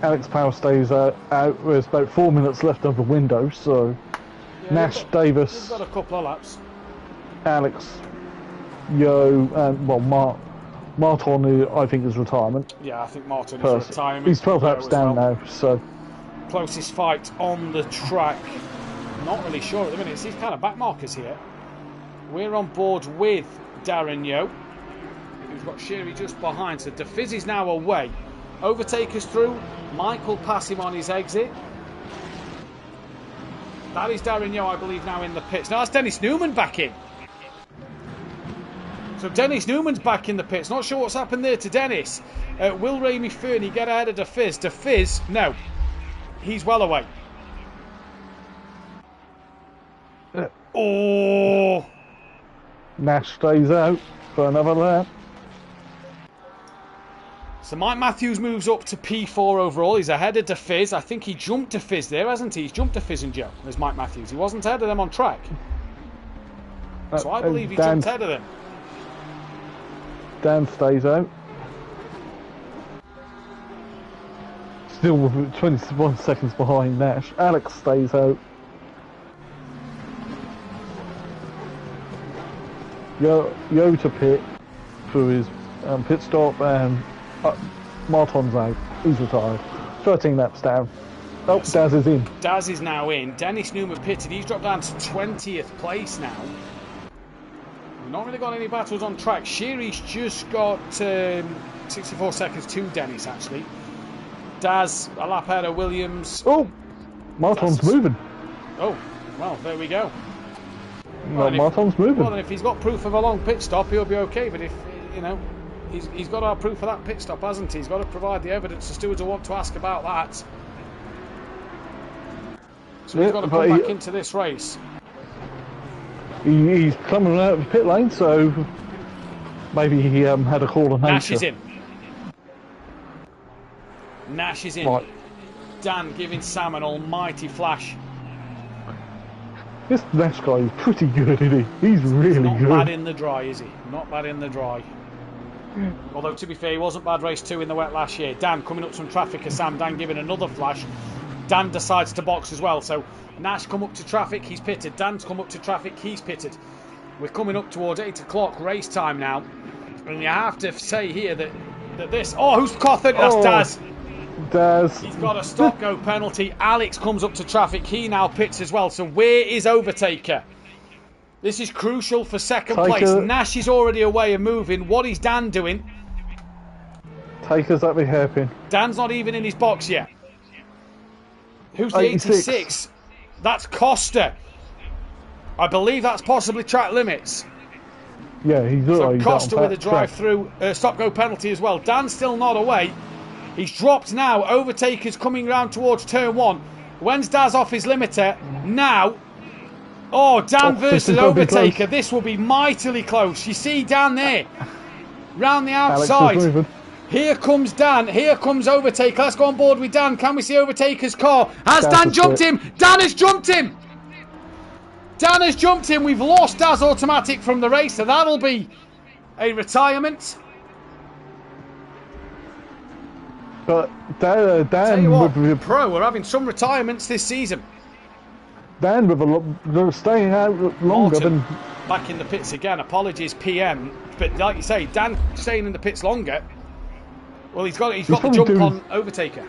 Alex Powell stays out. There's about 4 minutes left of the window, so Yeah, Nash, Davis, We've got a couple of laps. Alex, Yo, and Martin, I think, is retirement. Yeah, I think Martin is retirement. He's 12 laps down now, so closest fight on the track. Not really sure at the minute. He's kind of back markers here. We're on board with Darren Yo, who's got Sheary just behind. So De Fizz is now away. Overtaker's through. Mike will pass him on his exit. That is Darren Yo, I believe, now in the pits. Now that's Dennis Newman back in. So Dennis Newman's back in the pits. Not sure what's happened there to Dennis. Will Ramey Fernie get ahead of De Fizz? De Fizz, no. He's well away. Oh! Nash stays out for another lap. So Mike Matthews moves up to P4 overall. He's ahead of De Fizz. I think he jumped De Fizz there, hasn't he? He's jumped De Fizz and Joe. There's Mike Matthews. He wasn't ahead of them on track. So I believe he jumped ahead of them. Dan stays out. Still 21 seconds behind Nash. Alex stays out. Yo to pit for his pit stop, and Martin's out. He's retired. 13 laps down. Oh, Daz is in. Daz is now in. Dennis Newman pitted. He's dropped down to 20th place now. We've not really got any battles on track. Sheary's just got 64 seconds to Dennis, actually. Daz, a lap ahead of Williams. Oh, Martin's moving. Oh, well, there we go. Martin's moving. Well, then if he's got proof of a long pit stop, he'll be okay. But if, you know, he's got to have proof of that pit stop, hasn't he? He's got to provide the evidence. The stewards will want to ask about that. So he's got to come back into this race. He's coming out of the pit lane, so maybe he had a call on nature. Nash is in. Nash is in. Right. Dan giving Sam an almighty flash. This Nash guy is pretty good, isn't he? He's really good. Not bad in the dry, is he? Not bad in the dry. Although, to be fair, he wasn't bad race 2 in the wet last year. Dan coming up some traffic as Sam. Dan giving another flash. Dan decides to box as well. So Nash come up to traffic, he's pitted. Dan's come up to traffic, he's pitted. We're coming up towards 8 o'clock race time now. And you have to say here that this... Oh, who's car 30? That's Daz. Daz. He's got a stop-go penalty. Alex comes up to traffic. He now pits as well. So where is Overtaker? This is crucial for second place. Nash is already away and moving. What is Dan doing? Taker's at the hairpin. Dan's not even in his box yet. Who's the 86? That's Costa. I believe that's possibly track limits. Yeah, he's already so Costa with a drive-through stop-go penalty as well. Dan's still not away. He's dropped now. Overtaker's coming round towards turn 1. When's Daz off his limiter? Now. Oh, Dan versus Overtaker. This will be mightily close. You see Dan there. Round the outside. Here comes Dan. Here comes Overtaker. Let's go on board with Dan. Can we see Overtaker's car? Has Dan jumped him? Dan has jumped him. Dan has jumped him. We've lost Daz Automatic from the race. So that'll be a retirement. But Dan tell you what, Pro, we're having some retirements this season. Dan with staying out longer than... Back in the pits again. Apologies, PM. But like you say, Dan staying in the pits longer. Well, he's got the jump on Overtaker.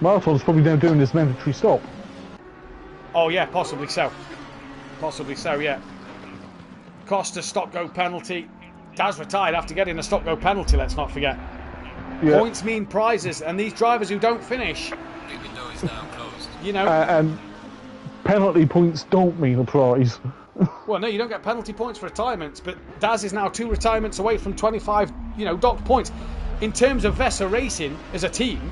Martin's probably now doing this mandatory stop. Oh yeah, possibly so. Possibly so, yeah. Costa stop-go penalty. Daz retired after getting a stop-go penalty, let's not forget. Yeah. Points mean prizes, and these drivers who don't finish... The window is now closed. You know... and penalty points don't mean a prize. Well, no, you don't get penalty points for retirements, but Daz is now 2 retirements away from 25, docked points. In terms of Vesa Racing as a team,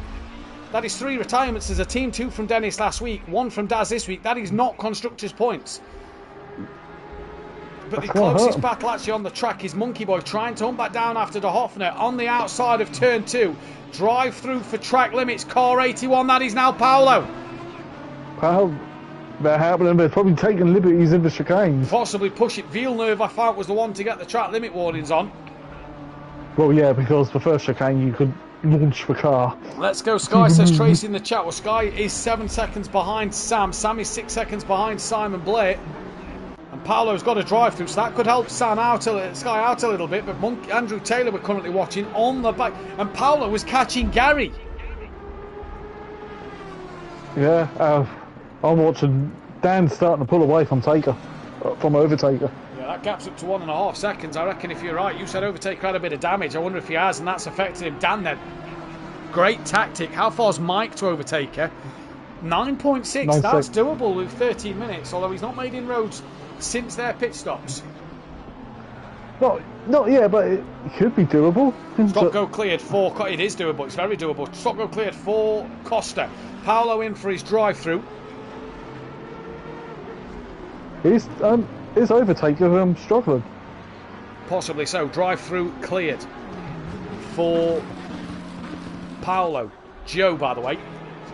that is 3 retirements as a team, 2 from Dennis last week, 1 from Daz this week. That is not constructors' points. But the closest battle actually on the track is Monkey Boy trying to hunt back down after De Hoffner on the outside of turn 2. Drive through for track limits, car 81. That is now Paolo. They're happening. They're probably taking liberties in the chicanes. Possibly push it. Villeneuve, I found, was the one to get the track limit warnings on. Well, yeah, because the first chicane you could launch the car. Let's go. Sky says Tracy in the chat. Well, Sky is 7 seconds behind Sam. Sam is 6 seconds behind Simon Blair. And Paolo's got a drive through, so that could help Sky out a little bit. But Andrew Taylor we're currently watching on the back. And Paolo was catching Gary. Yeah, I'm watching Dan starting to pull away from Overtaker. Yeah, that gap's up to 1.5 seconds. I reckon if you're right, you said Overtaker had a bit of damage. I wonder if he has, and that's affected him. Dan then. Great tactic. How far's Mike to Overtaker? 9.6. That's doable with 13 minutes, although he's not made inroads since their pit stops. Not yet, but it could be doable. Stop go cleared for... It is doable. It's very doable. Stop go cleared for Costa. Paolo in for his drive-through. Is Overtaker struggling? Possibly so. Drive-through cleared for Paolo. Joe, by the way,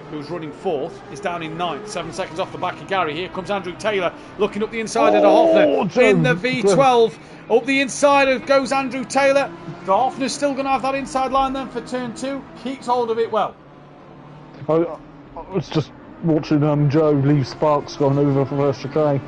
who's running 4th, is down in 9th. 7 seconds off the back of Gary. Here comes Andrew Taylor looking up the inside of De Hoffner in the V12. Up the inside goes Andrew Taylor. De Hoffner's still going to have that inside line then for turn 2. Keeps hold of it well. I was just watching Joe leave Sparks going over for first chicane.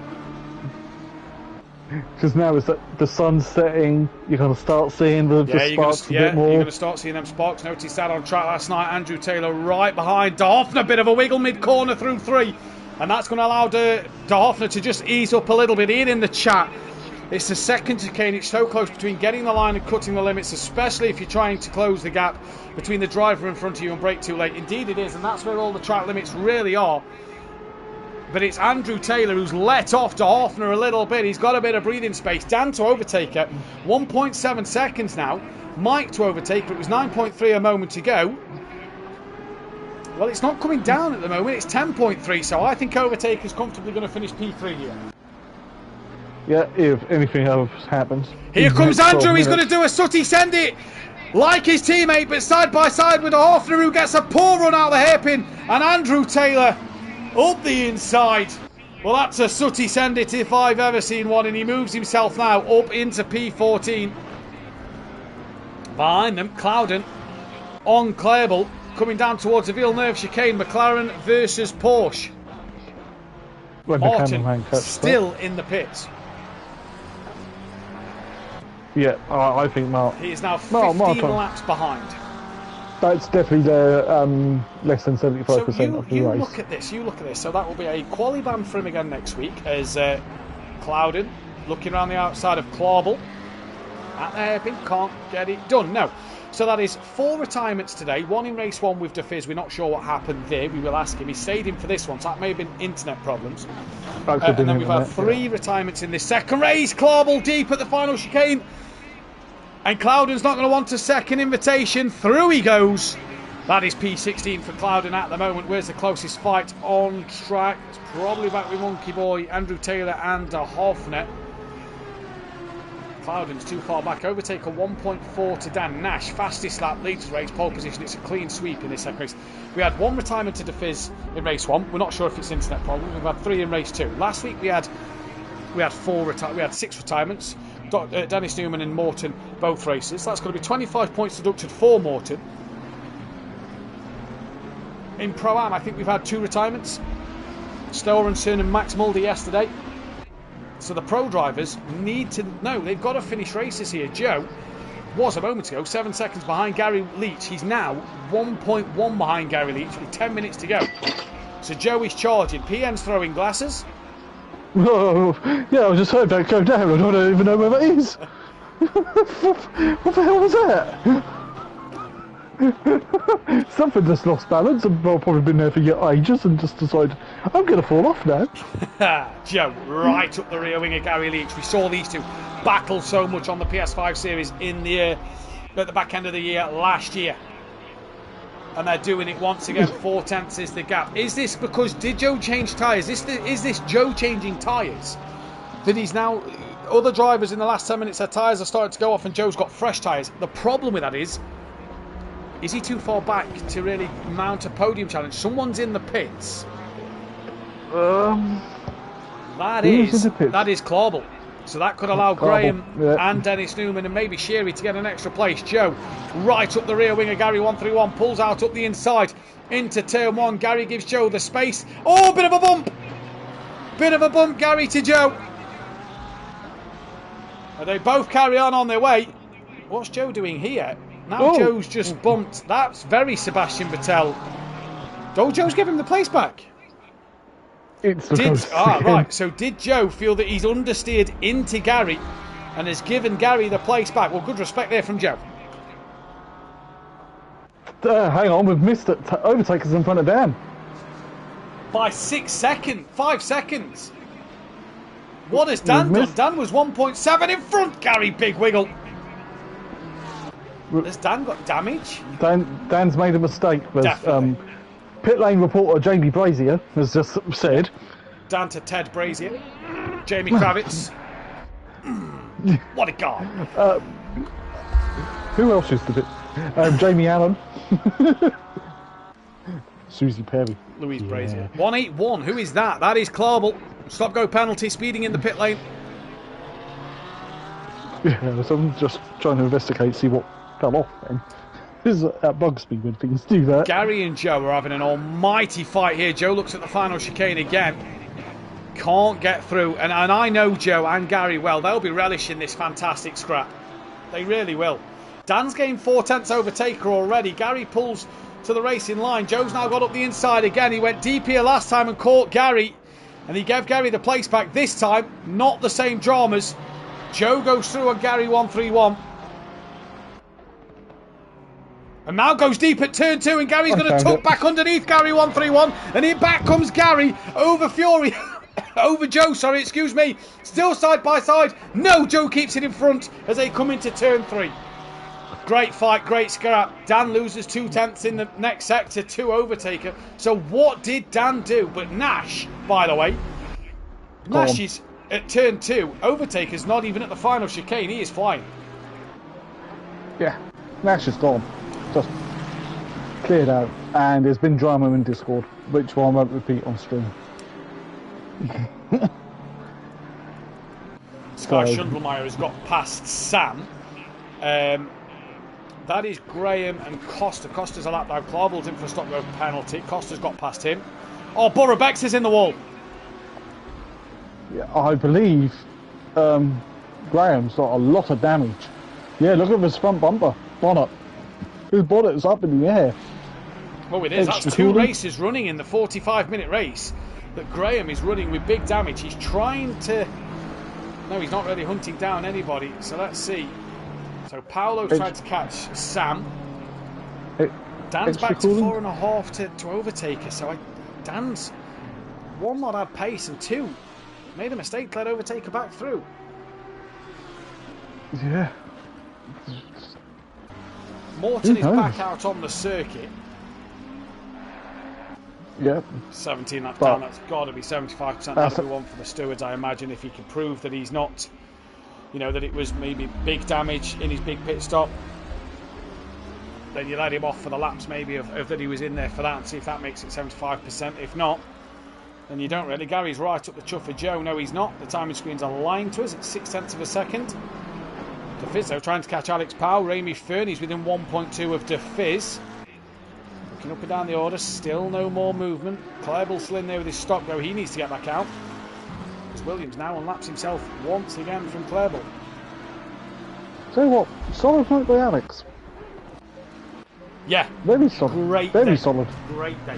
Because now is that the sun's setting, you're going to start seeing the sparks a bit more. You're going to start seeing them sparks. Noticed that on track last night. Andrew Taylor right behind De Hoffner. Bit of a wiggle mid-corner through 3. And that's going to allow De Hoffner to just ease up a little bit. Ian in the chat. It's the second chicane. It's so close between getting the line and cutting the limits, especially if you're trying to close the gap between the driver in front of you and brake too late. Indeed it is, and that's where all the track limits really are. But it's Andrew Taylor who's let off De Hoffner a little bit. He's got a bit of breathing space. Dan to Overtaker, 1.7 seconds now. Mike to Overtaker, it was 9.3 a moment to go. Well, it's not coming down at the moment. It's 10.3, so I think Overtaker's comfortably going to finish P3 here. Yeah, if anything else happens. Here comes Andrew. He's going to do a sooty send it. Like his teammate, but side by side with Hoffner, who gets a poor run out the hairpin. And Andrew Taylor up the inside. Well, that's a sooty send it if I've ever seen one. And he moves himself now up into P14. Behind them, Clouden on Clairble. Coming down towards the Villeneuve chicane, McLaren versus Porsche. Martin still in the pits. Yeah, I think Mark. He is now 15 laps behind. That's definitely the less than 75% of the race. Look at this. You look at this. So that will be a quali ban for him again next week as Clouden looking around the outside of Clairble. At the hairpin, can't get it done. No. So that is 4 retirements today. 1 in race 1 with De Fizz. We're not sure what happened there. We will ask him. He stayed in for this one, so that may have been internet problems. And then we've had 3 retirements in this second race. Clairble deep at the final chicane. And Clouden's not going to want a second invitation. Through he goes. That is P16 for Clouden at the moment. Where's the closest fight on track? It's probably back with Monkey Boy, Andrew Taylor and Hoffner. Clouden's too far back. Overtaker 1.4 to Dan Nash. Fastest lap, leads the race, pole position. It's a clean sweep in this second race. We had 1 retirement to De Fizz in race 1. We're not sure if it's internet problem. We've had 3 in race 2. Last week we had 6 retirements. Dennis Newman and Morton both races. That's going to be 25 points deducted for Morton. In Pro-Am, I think we've had 2 retirements. Storenson and Max Mulder yesterday. So the pro drivers need to know they've got to finish races here. Joe was a moment ago 7 seconds behind Gary Leach. He's now 1.1 behind Gary Leach with 10 minutes to go. So Joe is charging. PN's throwing glasses. Oh, yeah, I just heard that go down. I don't even know where that is. What the hell was that? Something just lost balance and I've probably been there for ages and just decided I'm going to fall off now. Joe right up the rear wing of Gary Leach. We saw these two battle so much on the PS5 series in the at the back end of the year last year. And they're doing it once again. 4 tenths is the gap. Is this because did Joe change tyres? Is this Joe changing tyres? That he's now... Other drivers in the last 10 minutes, their tyres are starting to go off and Joe's got fresh tyres. The problem with that is he too far back to really mount a podium challenge? Someone's in the pits. That is Clairble. So that could allow Graham and Dennis Newman and maybe Sherry to get an extra place. Joe right up the rear wing of Gary 131, pulls out up the inside into turn 1. Gary gives Joe the space. Oh, bit of a bump. Bit of a bump, Gary to Joe. And they both carry on their way. What's Joe doing here? Now Joe's just bumped. That's very Sebastian Vettel. Oh, Joe's giving him the place back. Right. So did Joe feel that he's understeered into Gary and has given Gary the place back? Well, good respect there from Joe. Hang on, we've missed it. Overtakers in front of Dan. By 6 seconds. 5 seconds. What has Dan done? Dan was 1.7 in front. Gary, big wiggle. Has Dan got damage? Dan's made a mistake. Pit lane reporter Jamie Brazier has just said. Down to Ted Brazier. Jamie Kravitz. What a guy. Who else used to do it? Jamie Allen. Susie Perry. Louise Brazier. 181. Who is that? That is Clairble. Stop go penalty. Speeding in the pit lane. Yeah, so I'm just trying to investigate, see what fell off then. That bugs me when things do that. Gary and Joe are having an almighty fight here. Joe looks at the final chicane again. Can't get through. And I know Joe and Gary well. They'll be relishing this fantastic scrap. They really will. Dan's gained 4 tenths overtaker already. Gary pulls to the racing line. Joe's now got up the inside again. He went deep here last time and caught Gary. And he gave Gary the place back. This time, not the same dramas. Joe goes through on Gary 131. And now goes deep at turn 2 and Gary's going to tuck back underneath Gary 131. And here back comes Gary over Fury. Over Joe, sorry, excuse me. Still side by side. No, Joe keeps it in front as they come into turn 3. Great fight, great scrap. Dan loses 2/10 in the next sector to Overtaker. So what did Dan do? But Nash, by the way, Nash is at turn 2. Overtaker's not even at the final chicane. He is flying. Yeah, Nash is gone. Just cleared out. And there's been drama in Discord, which I won't repeat on stream. Sky Schundelmeyer has got past Sam. That is Graham and Costa. Costa's a lap down. Clarball's in for a stop road penalty. Costa's got past him. Oh, Borobex is in the wall. Yeah, I believe Graham's got a lot of damage. Yeah, look at his front bumper. Bonnet. His bonnet's up in the air. Oh, it is. That's 2 races running in the 45-minute race that Graham is running with big damage. He's trying to... No, he's not really hunting down anybody. So let's see. So Paolo's tried to catch Sam. Dan's back to 4.5 to Overtaker. So Dan's 1, not had pace, and 2, made a mistake, let Overtaker back through. Yeah. Morton is back out on the circuit. Yeah. 17 laps down, that's got to be 75%. That'll be one for the stewards, I imagine, if he can prove that he's not, you know, that it was maybe big damage in his big pit stop. Then you let him off for the laps, maybe, of that he was in there for that, and see if that makes it 75%. If not, then you don't really. Gary's right up the chuff of Joe. No, he's not. The timing screens are lying to us. It's 0.6 of a second. De Fizz, though, trying to catch Alex Powell. Remy Fernie's within 1.2 of De Fizz. Looking up and down the order, still no more movement. Clarball's still in there with his stop go. He needs to get back out. As Williams now unlaps himself once again from Clarball. Tell you what, solid night by Alex. Yeah, very solid. Great, very day. solid. Great day.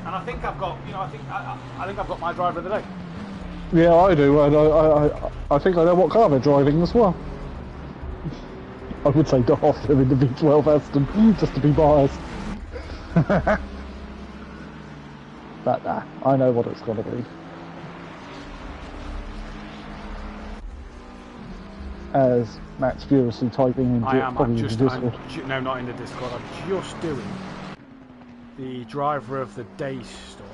And I think I've got, you know, I think I've got my driver of the day. Yeah, I do, and I think I know what car they're driving as well. I would say Darth in the V12 Aston, just to be biased. But nah, I know what it's going to be. As Matt's furiously typing into Discord. No, not in the Discord. I'm just doing the driver of the day stuff.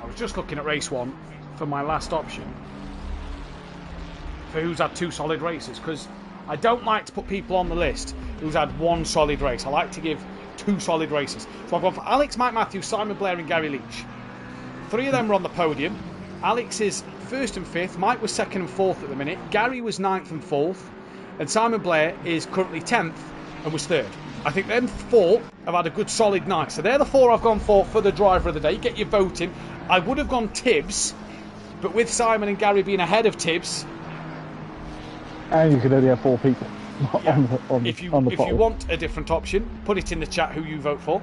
I was just looking at race 1 for my last option for who's had 2 solid races, because I don't like to put people on the list who's had 1 solid race. I like to give 2 solid races. So I've gone for Alex, Mike Matthews, Simon Blair and Gary Leach. 3 of them were on the podium. Alex is 1st and 5th, Mike was 2nd and 4th at the minute, Gary was 9th and 4th, and Simon Blair is currently 10th and was 3rd. I think them 4 have had a good solid night. So they're the 4 I've gone for the driver of the day. Get your vote in. I would have gone Tibbs, but with Simon and Gary being ahead of Tibbs... And you can only have 4 people if you want a different option, put it in the chat who you vote for.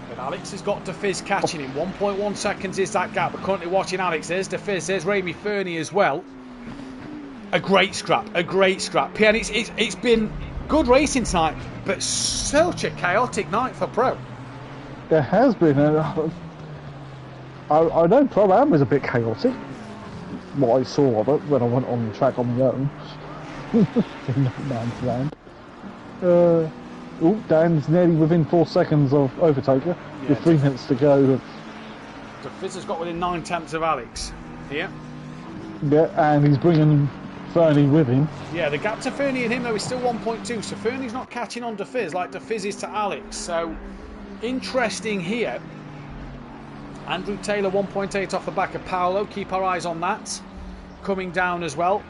But Alex has got De Fizz catching him. 1.1 seconds is that gap. We're currently watching Alex. There's De Fizz. There's Remy Fernie as well. A great scrap. Pian, it's been good racing tonight, but such a chaotic night for Pro. There has been. I know Pro Am was a bit chaotic. What I saw of it when I went on the track on my own. In no man's land. Dan's nearly within 4 seconds of Overtaker. Yeah, with 3 minutes to go. De Fizz has got within 9/10 of Alex. Yeah, and he's bringing Fernie with him. Yeah, the gap to Fernie and him though is still 1.2, so Fernie's not catching on De Fizz like De Fizz is to Alex. So interesting here. Andrew Taylor 1.8 off the back of Paolo. Keep our eyes on that. Coming down as well.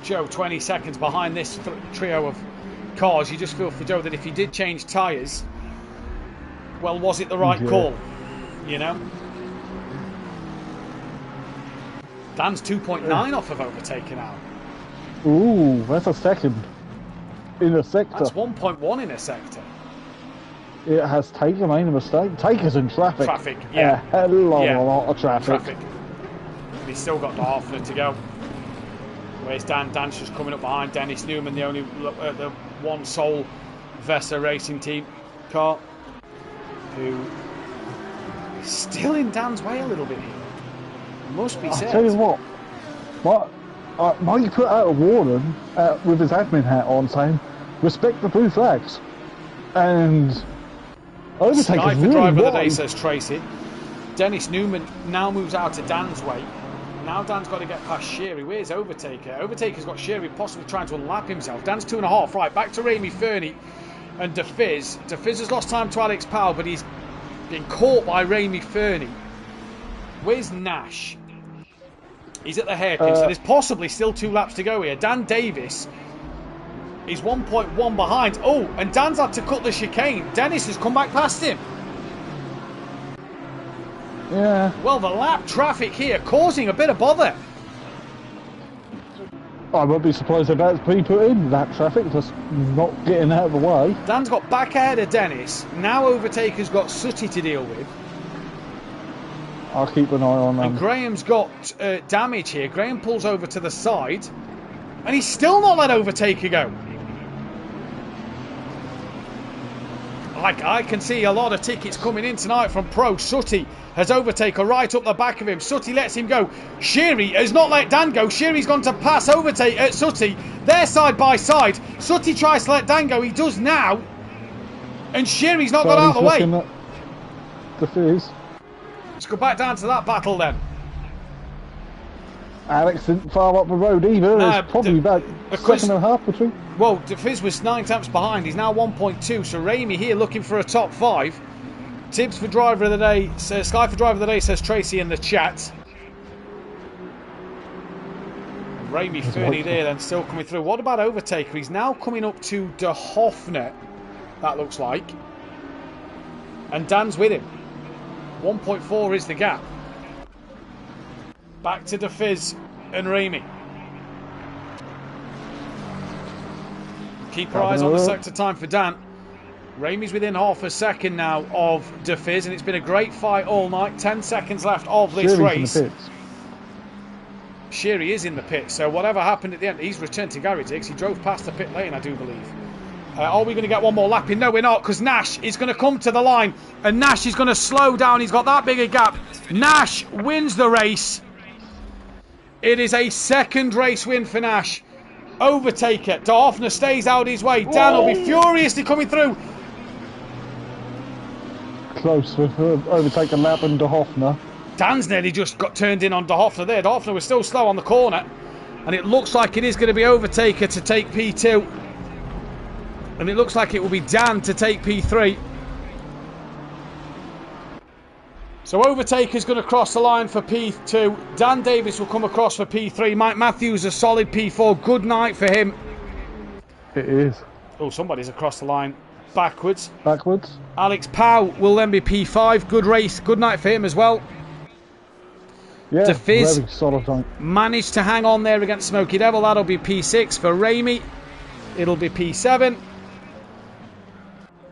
Joe 20 seconds behind this trio of cars. You just feel for Joe that if he did change tyres, well, was it the right call? You know? Dan's 2.9 off of Overtaker now. Ooh, that's a second. In a sector. That's 1.1 in a sector. It has Taker made a mistake. Taker's in traffic. Yeah. A hell of a lot of traffic. And he's still got Darfner to go. Where's Dan? Dan's just coming up behind Dennis Newman, the only the one sole Vesa Racing Team car, who is still in Dan's way a little bit here. Must be said. I'll tell you what Mike put out a warning with his admin hat on saying, respect the blue flags. And Overtaker's Sky for really driver of the wide. day, says Tracy. Dennis Newman now moves out to Dan's way. Now Dan's got to get past Sherry. Where's Overtaker? Overtaker's got Sherry possibly trying to unlap himself. Dan's 2.5. Right, back to Ramy Fernie and DeFizz. DeFizz has lost time to Alex Powell, but he's been caught by Ramy Fernie. Where's Nash? He's at the hairpin, so there's possibly still 2 laps to go here. Dan Davis is 1.1 behind. Oh, and Dan's had to cut the chicane. Dennis has come back past him. Yeah. Well, the lap traffic here causing a bit of bother. I won't be surprised if that's been put in, that traffic, just not getting out of the way. Dan's got back ahead of Dennis. Now Overtaker's got Sutty to deal with. I'll keep an eye on them. And Graham's got damage here. Graham pulls over to the side. And he's still not let Overtaker go. I can see a lot of tickets coming in tonight from Pro. Sutty has Overtaker right up the back of him. Sutty lets him go. Sherry has not let Dan go. Sherry's gone to pass Sutty. They're side by side. Sutty tries to let Dan go. He does now. And Sherry's not got out of the way. The Fizz. Let's go back down to that battle then. Alex didn't far up the road either. It's probably about a second and a half between. Well, DeFizz was 9 tenths behind. He's now 1.2. So Ramy here looking for a top 5. Tibbs for driver of the day. Says Sky for driver of the day, says Tracy in the chat. Ramy Fernie there then still coming through. What about Overtaker? He's now coming up to De Hoffner, that looks like. And Dan's with him. 1.4 is the gap. Back to DeFizz and Ramy. Keep our eyes on the sector time for Dan. Ramy's within half a second now of DeFizz, and it's been a great fight all night. 10 seconds left of this race. Sherry is in the pit, so whatever happened at the end, he's returned to Gary Diggs. He drove past the pit lane, I do believe. Are we going to get one more lap in? No, we're not, because Nash is going to come to the line, and Nash is going to slow down. He's got that big a gap. Nash wins the race. It is a second race win for Nash. Overtaker. De Hoffner stays out his way. Dan will be furiously coming through. Close with Overtaker lap and De Hoffner. Dan's nearly just got turned in on De Hoffner there. De Hoffner was still slow on the corner. And it looks like it is going to be Overtaker to take P2. And it looks like it will be Dan to take P3. So Overtaker's going to cross the line for P2. Dan Davis will come across for P3. Mike Matthews a solid P4. Good night for him. It is. Oh, somebody's across the line backwards. Backwards. Alex Powell will then be P5. Good race. Good night for him as well. Yeah, DeFizz very solid time. managed to hang on there against Smokey Devil. That'll be P6 for Ramy. It'll be P7.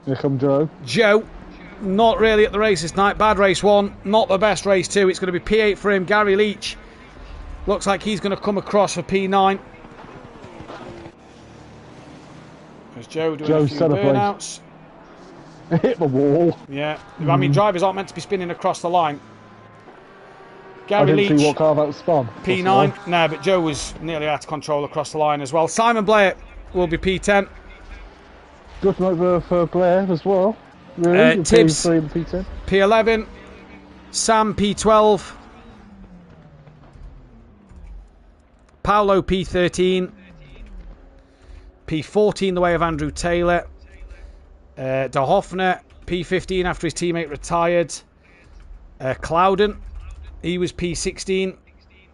Here come Joe. Joe, not really at the race this night. Bad race 1, not the best race 2. It's going to be P8 for him. Gary Leach looks like he's going to come across for P9. There's Joe doing a few burnouts. Hit the wall. Yeah, I mean drivers aren't meant to be spinning across the line. I Gary didn't Leach, see what car that spun. P9. No, but Joe was nearly out of control across the line as well. Simon Blair will be P10. Good night for Blair as well. Really? Tibbs, P3 and P10. P11. Sam, P12. Paolo, P13. P14 the way of Andrew Taylor. De Hoffner, P15 after his teammate retired. Clouden, he was P16.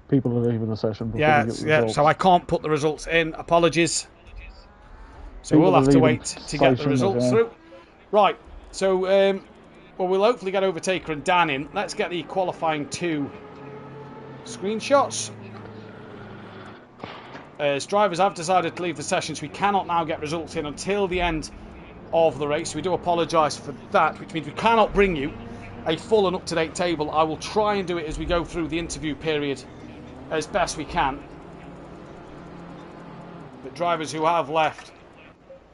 People are leaving the session. Yeah, so I can't put the results in. Apologies. So we'll have to wait to get the results through. Right, so well, we'll hopefully get Overtaker and Dan in. Let's get the qualifying 2 screenshots. As drivers have decided to leave the sessions, we cannot now get results in until the end of the race. We do apologise for that, which means we cannot bring you a full and up-to-date table. I will try and do it as we go through the interview period as best we can. But drivers who have left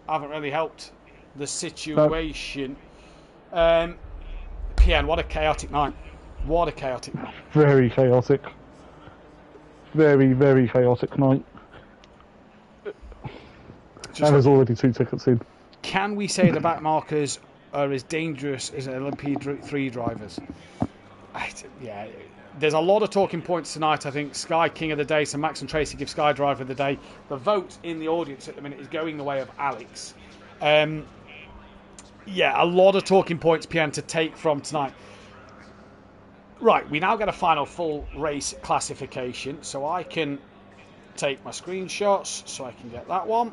haven't really helped the situation. PN, what a chaotic night. What a chaotic night. Very chaotic. very, very chaotic night. And there's already 2 tickets in. Can we say the back markers are as dangerous as LMP3 drivers? Yeah, there's a lot of talking points tonight. I think Sky King of the Day, so Max and Tracy give Sky Driver of the Day. The vote in the audience at the minute is going the way of Alex. Yeah, a lot of talking points, PN, to take from tonight. Right, we now get a final full race classification, so I can take my screenshots, so I can get that one.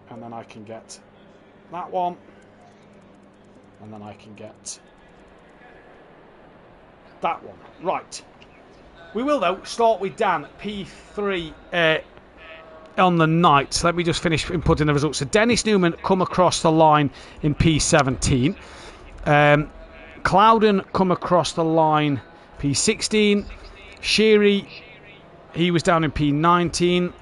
And then I can get that one. And then I can get that one. Right. We will, though, start with Dan, P3 on the night. So let me just finish inputting the results. So Dennis Newman come across the line in P17. Clouden come across the line P16. Sheary, he was down in P19.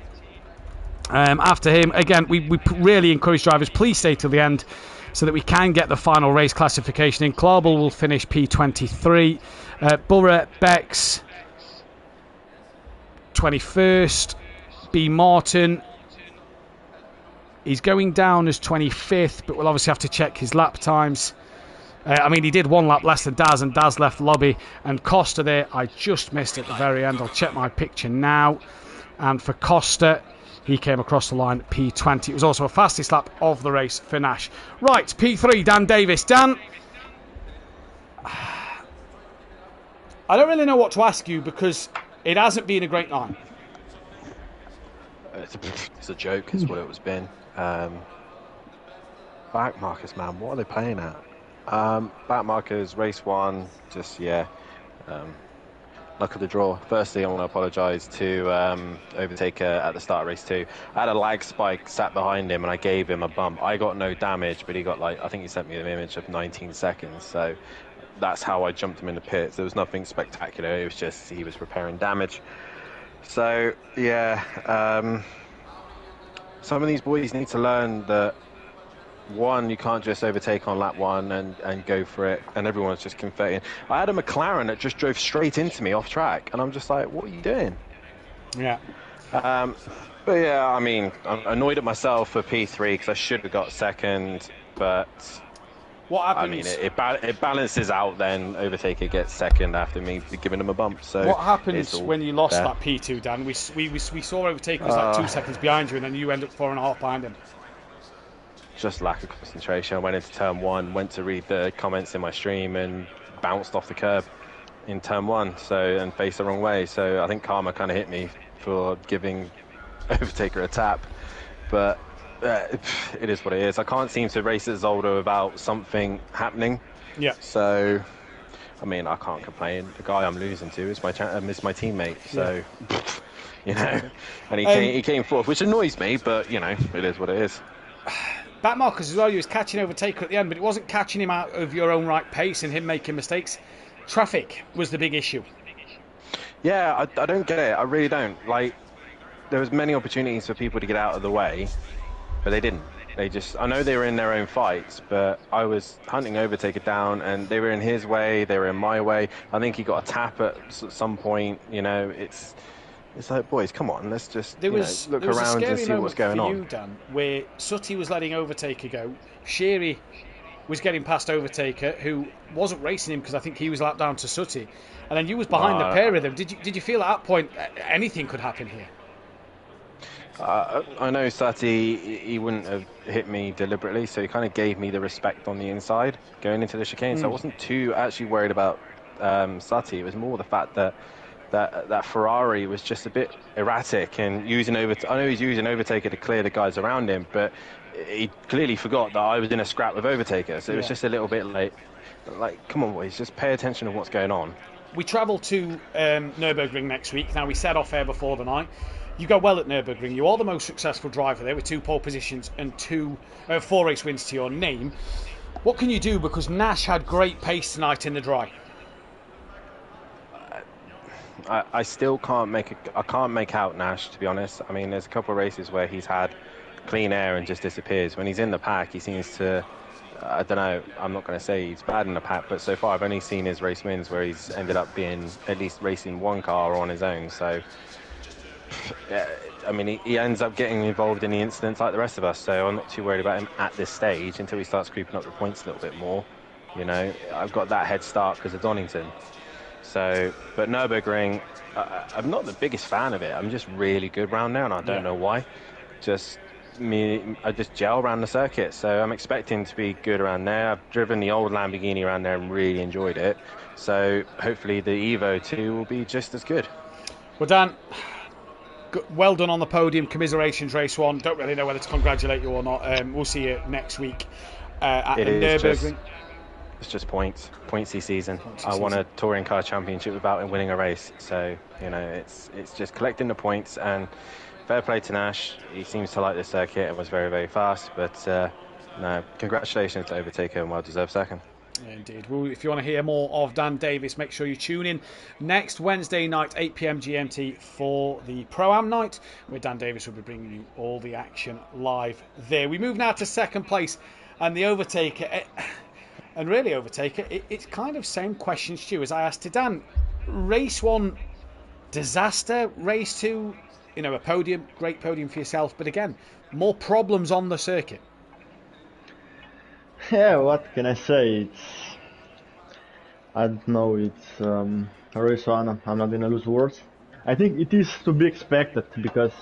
After him, again, we really encourage drivers, please stay till the end so that we can get the final race classification in. Clarbel will finish P23. Borough, Bex, 21st. B. Martin, he's going down as 25th, but we'll obviously have to check his lap times. I mean, he did 1 lap less than Daz, and Daz left lobby. And Costa there, I just missed at the very end. I'll check my picture now. And for Costa, he came across the line at P20. It was also a fastest lap of the race for Nash. Right, P3, Dan Davis. Dan, I don't really know what to ask you because it hasn't been a great night. It's a joke, is what it was been. Back markers, man, what are they playing at? Back markers, race 1, just, yeah. Luck of the draw. Firstly, I want to apologise to Overtaker at the start of race 2. I had a lag spike sat behind him and I gave him a bump. I got no damage, but he got, like, I think he sent me an image of 19 seconds. So that's how I jumped him in the pits. There was nothing spectacular. It was just he was repairing damage. So, yeah. Some of these boys need to learn that, one, you can't just overtake on lap 1 and go for it, and everyone's just confetting. I had a McLaren that just drove straight into me off track, and I'm just like, what are you doing? Yeah. But yeah, I mean, I'm annoyed at myself for P3 because I should have got second, but what happens? I mean, it balances out then. Overtaker gets second after me giving him a bump. So what happens when you lost that P2, Dan? We saw Overtaker was like 2 seconds behind you, and then you end up 4.5 behind him. Just lack of concentration. I went into turn 1, went to read the comments in my stream, and bounced off the curb in turn 1, and faced the wrong way. So I think karma kind of hit me for giving Overtaker a tap. But it is what it is. I can't seem to race at Zolder without something happening. Yeah. So, I mean, I can't complain. The guy I'm losing to is my teammate. So, you know, and he came fourth, which annoys me. But you know, it is what it is. Back markers as well, you was catching Overtaker at the end, but it wasn't catching him out of your own right pace and him making mistakes. Traffic was the big issue. Yeah, I don't get it. I really don't. Like, there was many opportunities for people to get out of the way, but they didn't. They just, I know they were in their own fights, but I was hunting Overtaker down, and they were in his way, they were in my way. I think he got a tap at some point. You know, it's like, boys, come on, let's just look around and see what's going on. You, Dan, where Sutty was letting Overtaker go, Sheary was getting past Overtaker, who wasn't racing him because I think he was lapped down to Sutty, and then you was behind the pair of them. Did you feel at that point anything could happen here? I know Sutty, he wouldn't have hit me deliberately, so he kind of gave me the respect on the inside going into the chicane. So I wasn't too actually worried about Sutty. It was more the fact that Ferrari was just a bit erratic and using I know he's using Overtaker to clear the guys around him, but he clearly forgot that I was in a scrap with Overtaker. So it was just a little bit like, come on, boys, just pay attention to what's going on. We travel to Nürburgring next week. Now, we set off air before the night. You go well at Nürburgring. You are the most successful driver there with 2 pole positions and 4 race wins to your name. What can you do? Because Nash had great pace tonight in the dry. I still can't make out Nash, to be honest. I mean, there's a couple of races where he's had clean air and just disappears. When he's in the pack, he seems to, I don't know, I'm not going to say he's bad in the pack, but so far I've only seen his race wins where he's ended up being at least racing one car on his own. So, yeah, I mean, he ends up getting involved in the incidents like the rest of us. So I'm not too worried about him at this stage until he starts creeping up the points a little bit more. You know, I've got that head start because of Donington. So, but Nürburgring, I'm not the biggest fan of it. I'm just really good round now, and I don't know why. I just gel around the circuit, so I'm expecting to be good around there. I've driven the old Lamborghini around there and really enjoyed it. So hopefully the Evo 2 will be just as good. Well, Dan, well done on the podium. Commiserations, race 1. Don't really know whether to congratulate you or not. We'll see you next week at the Nürburgring. It's just pointsy season. I won a touring car championship without winning a race, so you know it's just collecting the points. And fair play to Nash, he seems to like this circuit and was very, very fast. But no, congratulations to Overtaker and well-deserved second. Yeah, indeed. Well, if you want to hear more of Dan Davis, make sure you tune in next Wednesday night, 8 p.m. GMT, for the Pro-Am night, where Dan Davis will be bringing you all the action live there. We move now to second place and the Overtaker. And really, Overtaker, it's kind of same question, Stu, as I asked to Dan. Race 1, disaster. Race 2, you know, a podium, great podium for yourself. But again, more problems on the circuit. Yeah, what can I say? I don't know, it's race 1, I'm not going to lose words. I think it is to be expected because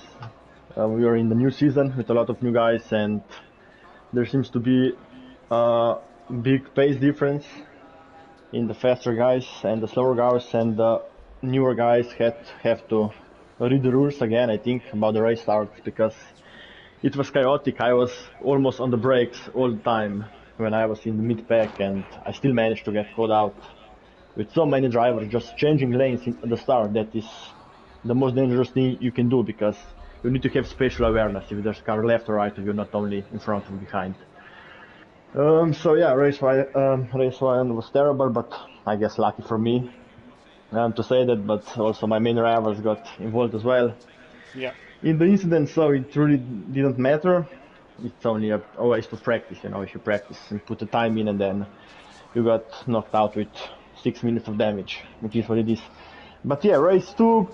we are in the new season with a lot of new guys, and there seems to be big pace difference in the faster guys and the slower guys, and the newer guys have to read the rules again, I think, about the race starts, because it was chaotic. I was almost on the brakes all the time when I was in the mid-pack, and I still managed to get caught out with so many drivers just changing lanes at the start. That is the most dangerous thing you can do, because you need to have spatial awareness if there's a car left or right of you, not only in front and behind. So yeah, race 1 was terrible, but I guess lucky for me to say that, but also my main rivals got involved as well. Yeah. In the incident, so it really didn't matter. It's only always to practice, you know, if you practice and put the time in and then you got knocked out with 6 minutes of damage, which is what it is. But yeah, race 2,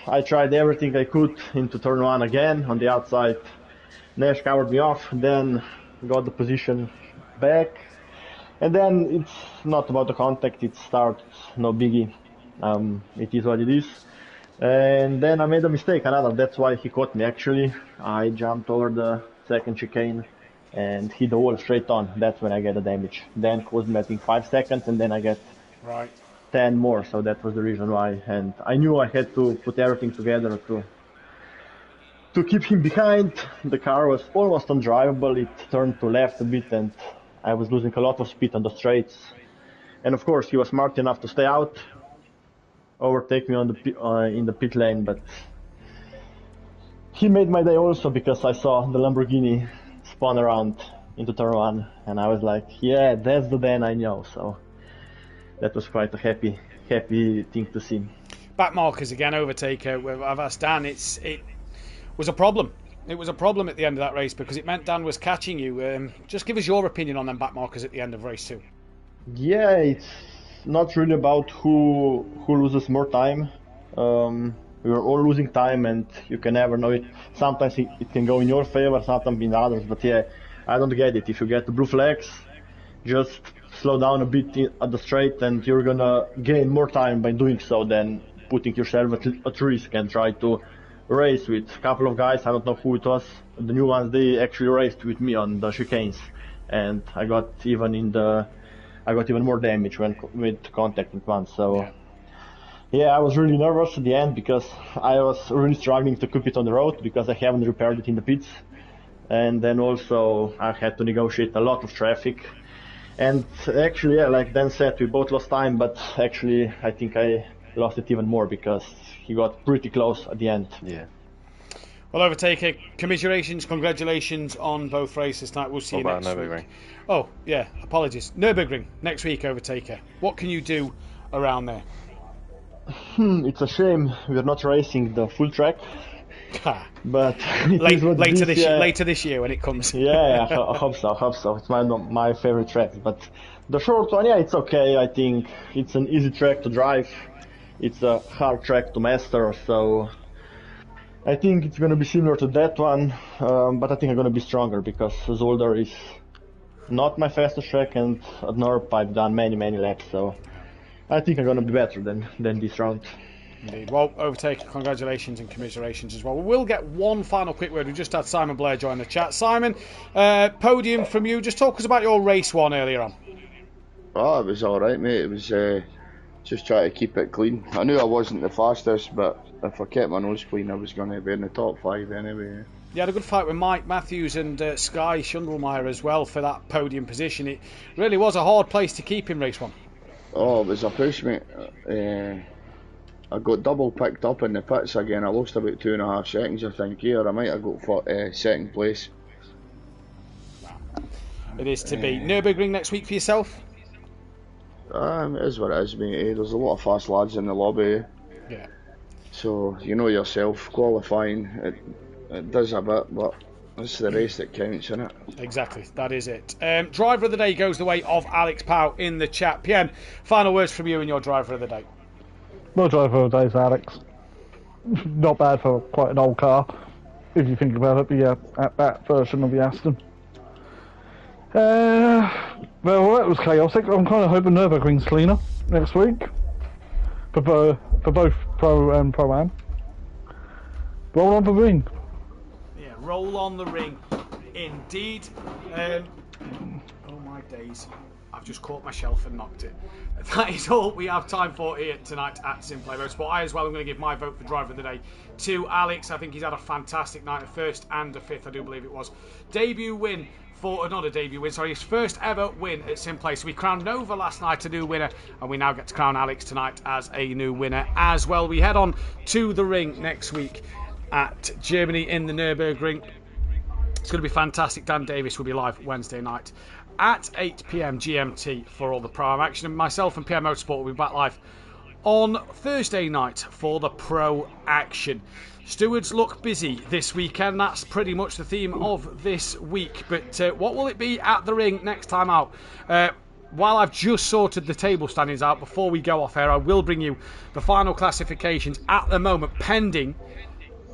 I tried everything I could into turn 1 again on the outside. Nash covered me off, then got the position back, and then it's not about the contact, it starts, no biggie, it is what it is. And then I made a mistake, that's why he caught me actually. I jumped over the second chicane and hit the wall straight on. That's when I get the damage. Then caused me I think 5 seconds, and then I get 10 more, so that was the reason why. And I knew I had to put everything together to keep him behind. The car was almost undrivable, it turned to left a bit and I was losing a lot of speed on the straights. And of course he was smart enough to stay out, overtake me on in the pit lane, but he made my day also, because I saw the Lamborghini spun around into turn 1 and I was like, yeah, that's the Dan I know. So that was quite a happy thing to see. Back markers again, Overtaker. I've asked Dan, it was a problem. It was a problem at the end of that race because it meant Dan was catching you. Just give us your opinion on them back markers at the end of race 2. Yeah, it's not really about who loses more time. We were all losing time, and you can never know it. Sometimes it can go in your favor, sometimes in others. But yeah, I don't get it. If you get the blue flags, just slow down a bit at the straight, and you're gonna gain more time by doing so than putting yourself at risk and try to race with a couple of guys. I don't know who it was. The new ones, they actually raced with me on the chicanes, and I got even more damage with contact with one. So yeah, I was really nervous at the end because I was really struggling to keep it on the road because I haven't repaired it in the pits, and then also I had to negotiate a lot of traffic. And actually, yeah, like Dan said, we both lost time, but actually I think I lost it even more because he got pretty close at the end. Yeah. Well, Overtaker, commiserations, congratulations on both races tonight. We'll see you next week. Oh, yeah, apologies. Nürburgring, next week, Overtaker. What can you do around there? It's a shame we're not racing the full track. But later this year when it comes. Yeah, I hope so. It's my favorite track. But the short one, yeah, it's okay. I think it's an easy track to drive. It's a hard track to master, so I think it's gonna be similar to that one. But I think I'm gonna be stronger because Zolder is not my fastest track, and at Norp I've done many laps, so I think I'm gonna be better than this round. Indeed. Well, overtake, congratulations and commiserations as well. We'll get one final quick word. We just had Simon Blair join the chat. Simon, podium from you. Just talk us about your race one earlier on. Oh, it was alright, mate. It was just trying to keep it clean. I knew I wasn't the fastest, but if I kept my nose clean, I was going to be in the top 5 anyway. You had a good fight with Mike Matthews and Sky Shundlemeyer as well for that podium position. It really was a hard place to keep in race one. Oh, it was a push, mate. I got double picked up in the pits again. I lost about 2.5 seconds, I think, here. I might have got for second place. It is to be. Nürburgring next week for yourself? It is what it is, mate. There's a lot of fast lads in the lobby. Yeah. So, you know yourself, qualifying, it does a bit, but it's the race that counts, isn't it? Exactly, that is it. Driver of the day goes the way of Alex Powell in the chat. PM, final words from you and your driver of the day. My driver of the day is Alex. Not bad for quite an old car, if you think about it, but yeah, at that version of the Aston. Well, that was chaotic. I'm kind of hoping Nürburgring's cleaner next week for both Pro and Pro-Am. Roll on the ring. Yeah, roll on the ring. Indeed. Oh my days. I've just caught my shelf and knocked it. That is all we have time for here tonight at SimPlay Motorsport. I as well am going to give my vote for driver of the day to Alex. I think he's had a fantastic night, a first and a fifth, I do believe it was. Debut win for not a debut win, sorry, his first ever win at SimPlay. So we crowned Nova last night a new winner, and we now get to crown Alex tonight as a new winner as well. We head on to the ring next week at Germany in the Nürburgring. It's going to be fantastic. Dan Davis will be live Wednesday night at 8 PM GMT for all the Pro action. And myself and PM Motorsport will be back live on Thursday night for the Pro action. Stewards look busy this weekend. That's pretty much the theme of this week. But what will it be at the ring next time out? While I've just sorted the table standings out before we go off air, I will bring you the final classifications at the moment pending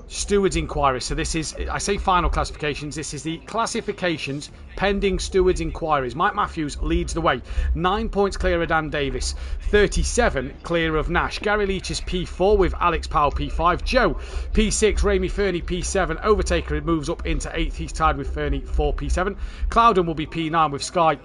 stewards inquiry. So this is, I say final classifications, this is the classifications pending stewards inquiries. Mike Matthews leads the way, 9 points clear of Dan Davis, 37 clear of Nash. Gary Leach is P4 with Alex Powell P5, Joe P6, Ramey Fernie P7, Overtaker moves up into 8th, he's tied with Fernie for P7. Clouden will be P9 with Sky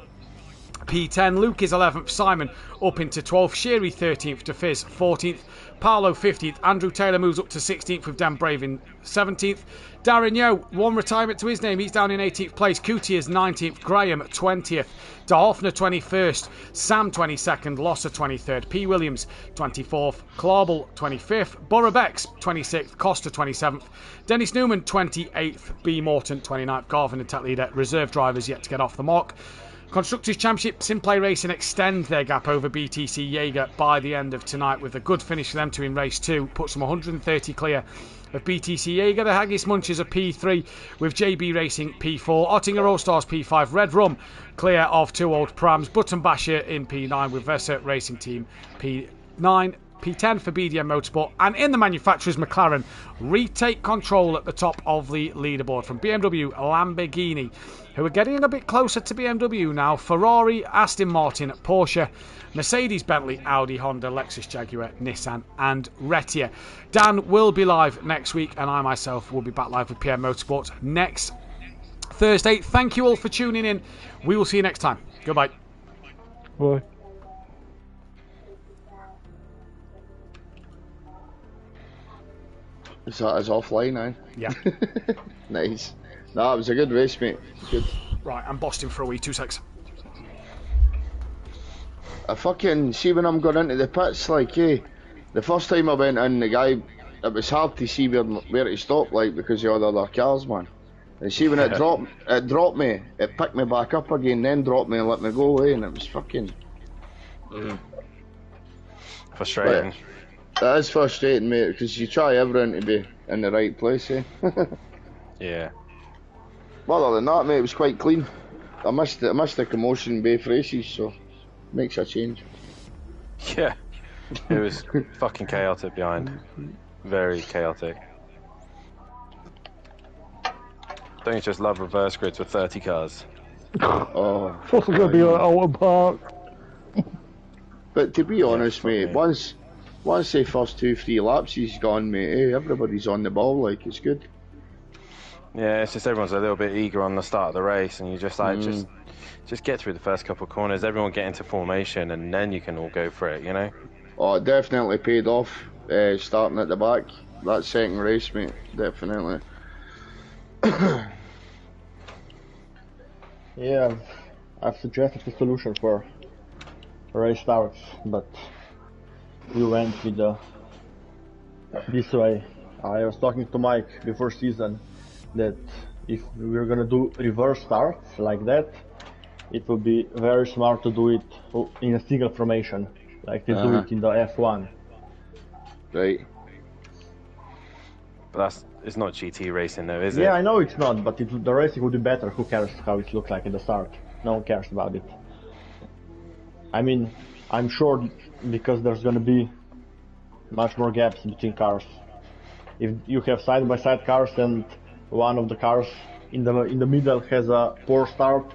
P10, Luke is 11th, Simon up into 12th, Sherry 13th, DeFizz 14th, Paolo 15th, Andrew Taylor moves up to 16th with Dan Bravin 17th, Darren Yo, one retirement to his name, he's down in 18th place, Coutier's 19th, Graham 20th, De Hoffner 21st, Sam 22nd, Losser 23rd, P. Williams 24th, Clarbel 25th, Borobex 26th, Costa 27th, Dennis Newman 28th, B. Morton 29th, Garvin and tech leader, reserve drivers yet to get off the mark. Constructors' Championship, SimPlay Racing extend their gap over BTC Jaeger by the end of tonight with a good finish for them to in race 2, puts them 130 clear of BTC Jaeger. The Haggis Munchers are P3 with JB Racing P4, Ottinger All Stars P5, Red Rum clear of 2 old prams, Button Basher in P9 with Versa Racing Team P9, P10 for BDM Motorsport, and in the manufacturers McLaren retake control at the top of the leaderboard from BMW, Lamborghini, who are getting a bit closer to BMW now, Ferrari, Aston Martin, Porsche, Mercedes, Bentley, Audi, Honda, Lexus, Jaguar, Nissan and Retia. Dan will be live next week and I myself will be back live with PM Motorsport next Thursday. Thank you all for tuning in. We will see you next time. Goodbye. Bye. Is that his offline now? Yeah. Nice. No, it was a good race, mate. Good. Right, I'm busting for a wee 2 secs. I fucking see when I'm going into the pits, like, hey, the first time I went in, the guy, it was hard to see where to stop, like, because of all the other cars, man. And see when it dropped me, it picked me back up again, then dropped me and let me go away, and it was fucking frustrating. That is frustrating, mate, because you try everything to be in the right place, eh? Yeah. Well, other than that, mate, it was quite clean. I missed the commotion in both races, so makes a change. Yeah. It was fucking chaotic behind. Very chaotic. Don't you just love reverse grids with 30 cars? Oh, What's it going to be at Alton Park? but to be honest, fuck mate, me. once the first 2-3 laps he's gone, mate, eh, everybody's on the ball, like, it's good. Yeah, it's just everyone's a little bit eager on the start of the race, and you just like just get through the first couple of corners. Everyone get into formation, and then you can all go for it. You know. Oh, it definitely paid off, starting at the back. That second race, mate, definitely. Yeah, I've suggested a solution for race starts, but we went with this way. I was talking to Mike before season that if we were gonna do reverse starts like that, it would be very smart to do it in a single formation, like they do it in the F1. Right. But it's not GT racing though, is it? Yeah, I know it's not, but the racing would be better. Who cares how it looks like at the start? No one cares about it. I mean, I'm sure because there's gonna be much more gaps between cars. If you have side-by-side cars and one of the cars in the middle has a poor start,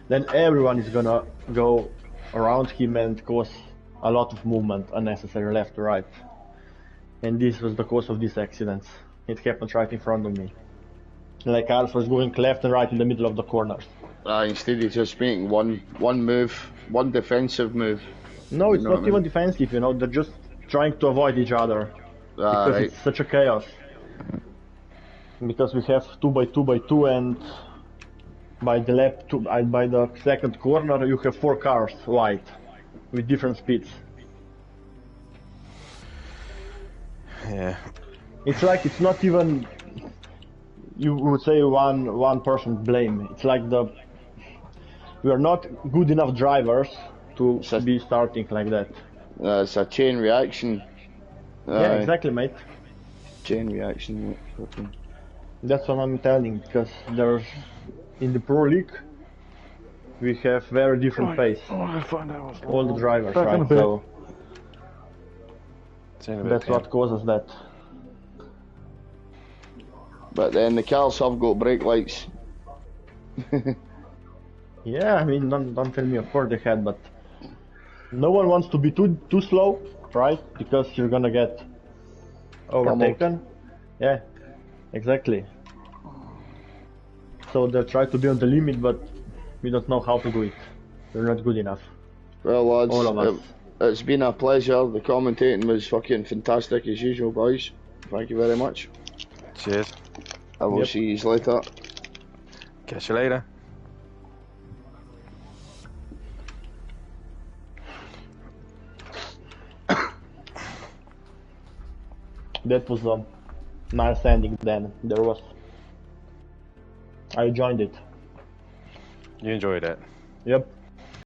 then everyone is gonna go around him and cause a lot of movement, unnecessary left to right. And this was the cause of these accidents. It happened right in front of me. Like cars was going left and right in the middle of the corners. Instead of just making one move, one defensive move. No, it's not what I even mean? defensive, you know, they're just trying to avoid each other. Because Right. it's such a chaos. Because we have 2x2x2 and by the second corner you have 4 cars wide with different speeds. Yeah. It's like it's not even, you would say, one person blame. It's like we are not good enough drivers to be starting like that. It's a chain reaction. Yeah, exactly, mate. Chain reaction, mate. Okay. That's what I'm telling, because there's in the Pro League we have very different pace. All the drivers, right? So that's what causes that. But then the cars have got brake lights. Yeah, I mean, don't tell me. Of course they had, but no one wants to be too slow, right? Because you're gonna get overtaken. Yeah, exactly. So they try to be on the limit, but we don't know how to do it. We're not good enough. Well, lads, all of us. It's been a pleasure. The commentating was fucking fantastic as usual, boys. Thank you very much. Cheers. I will see you later. Catch you later. That was a nice ending then. I enjoyed it. You enjoyed it? Yep.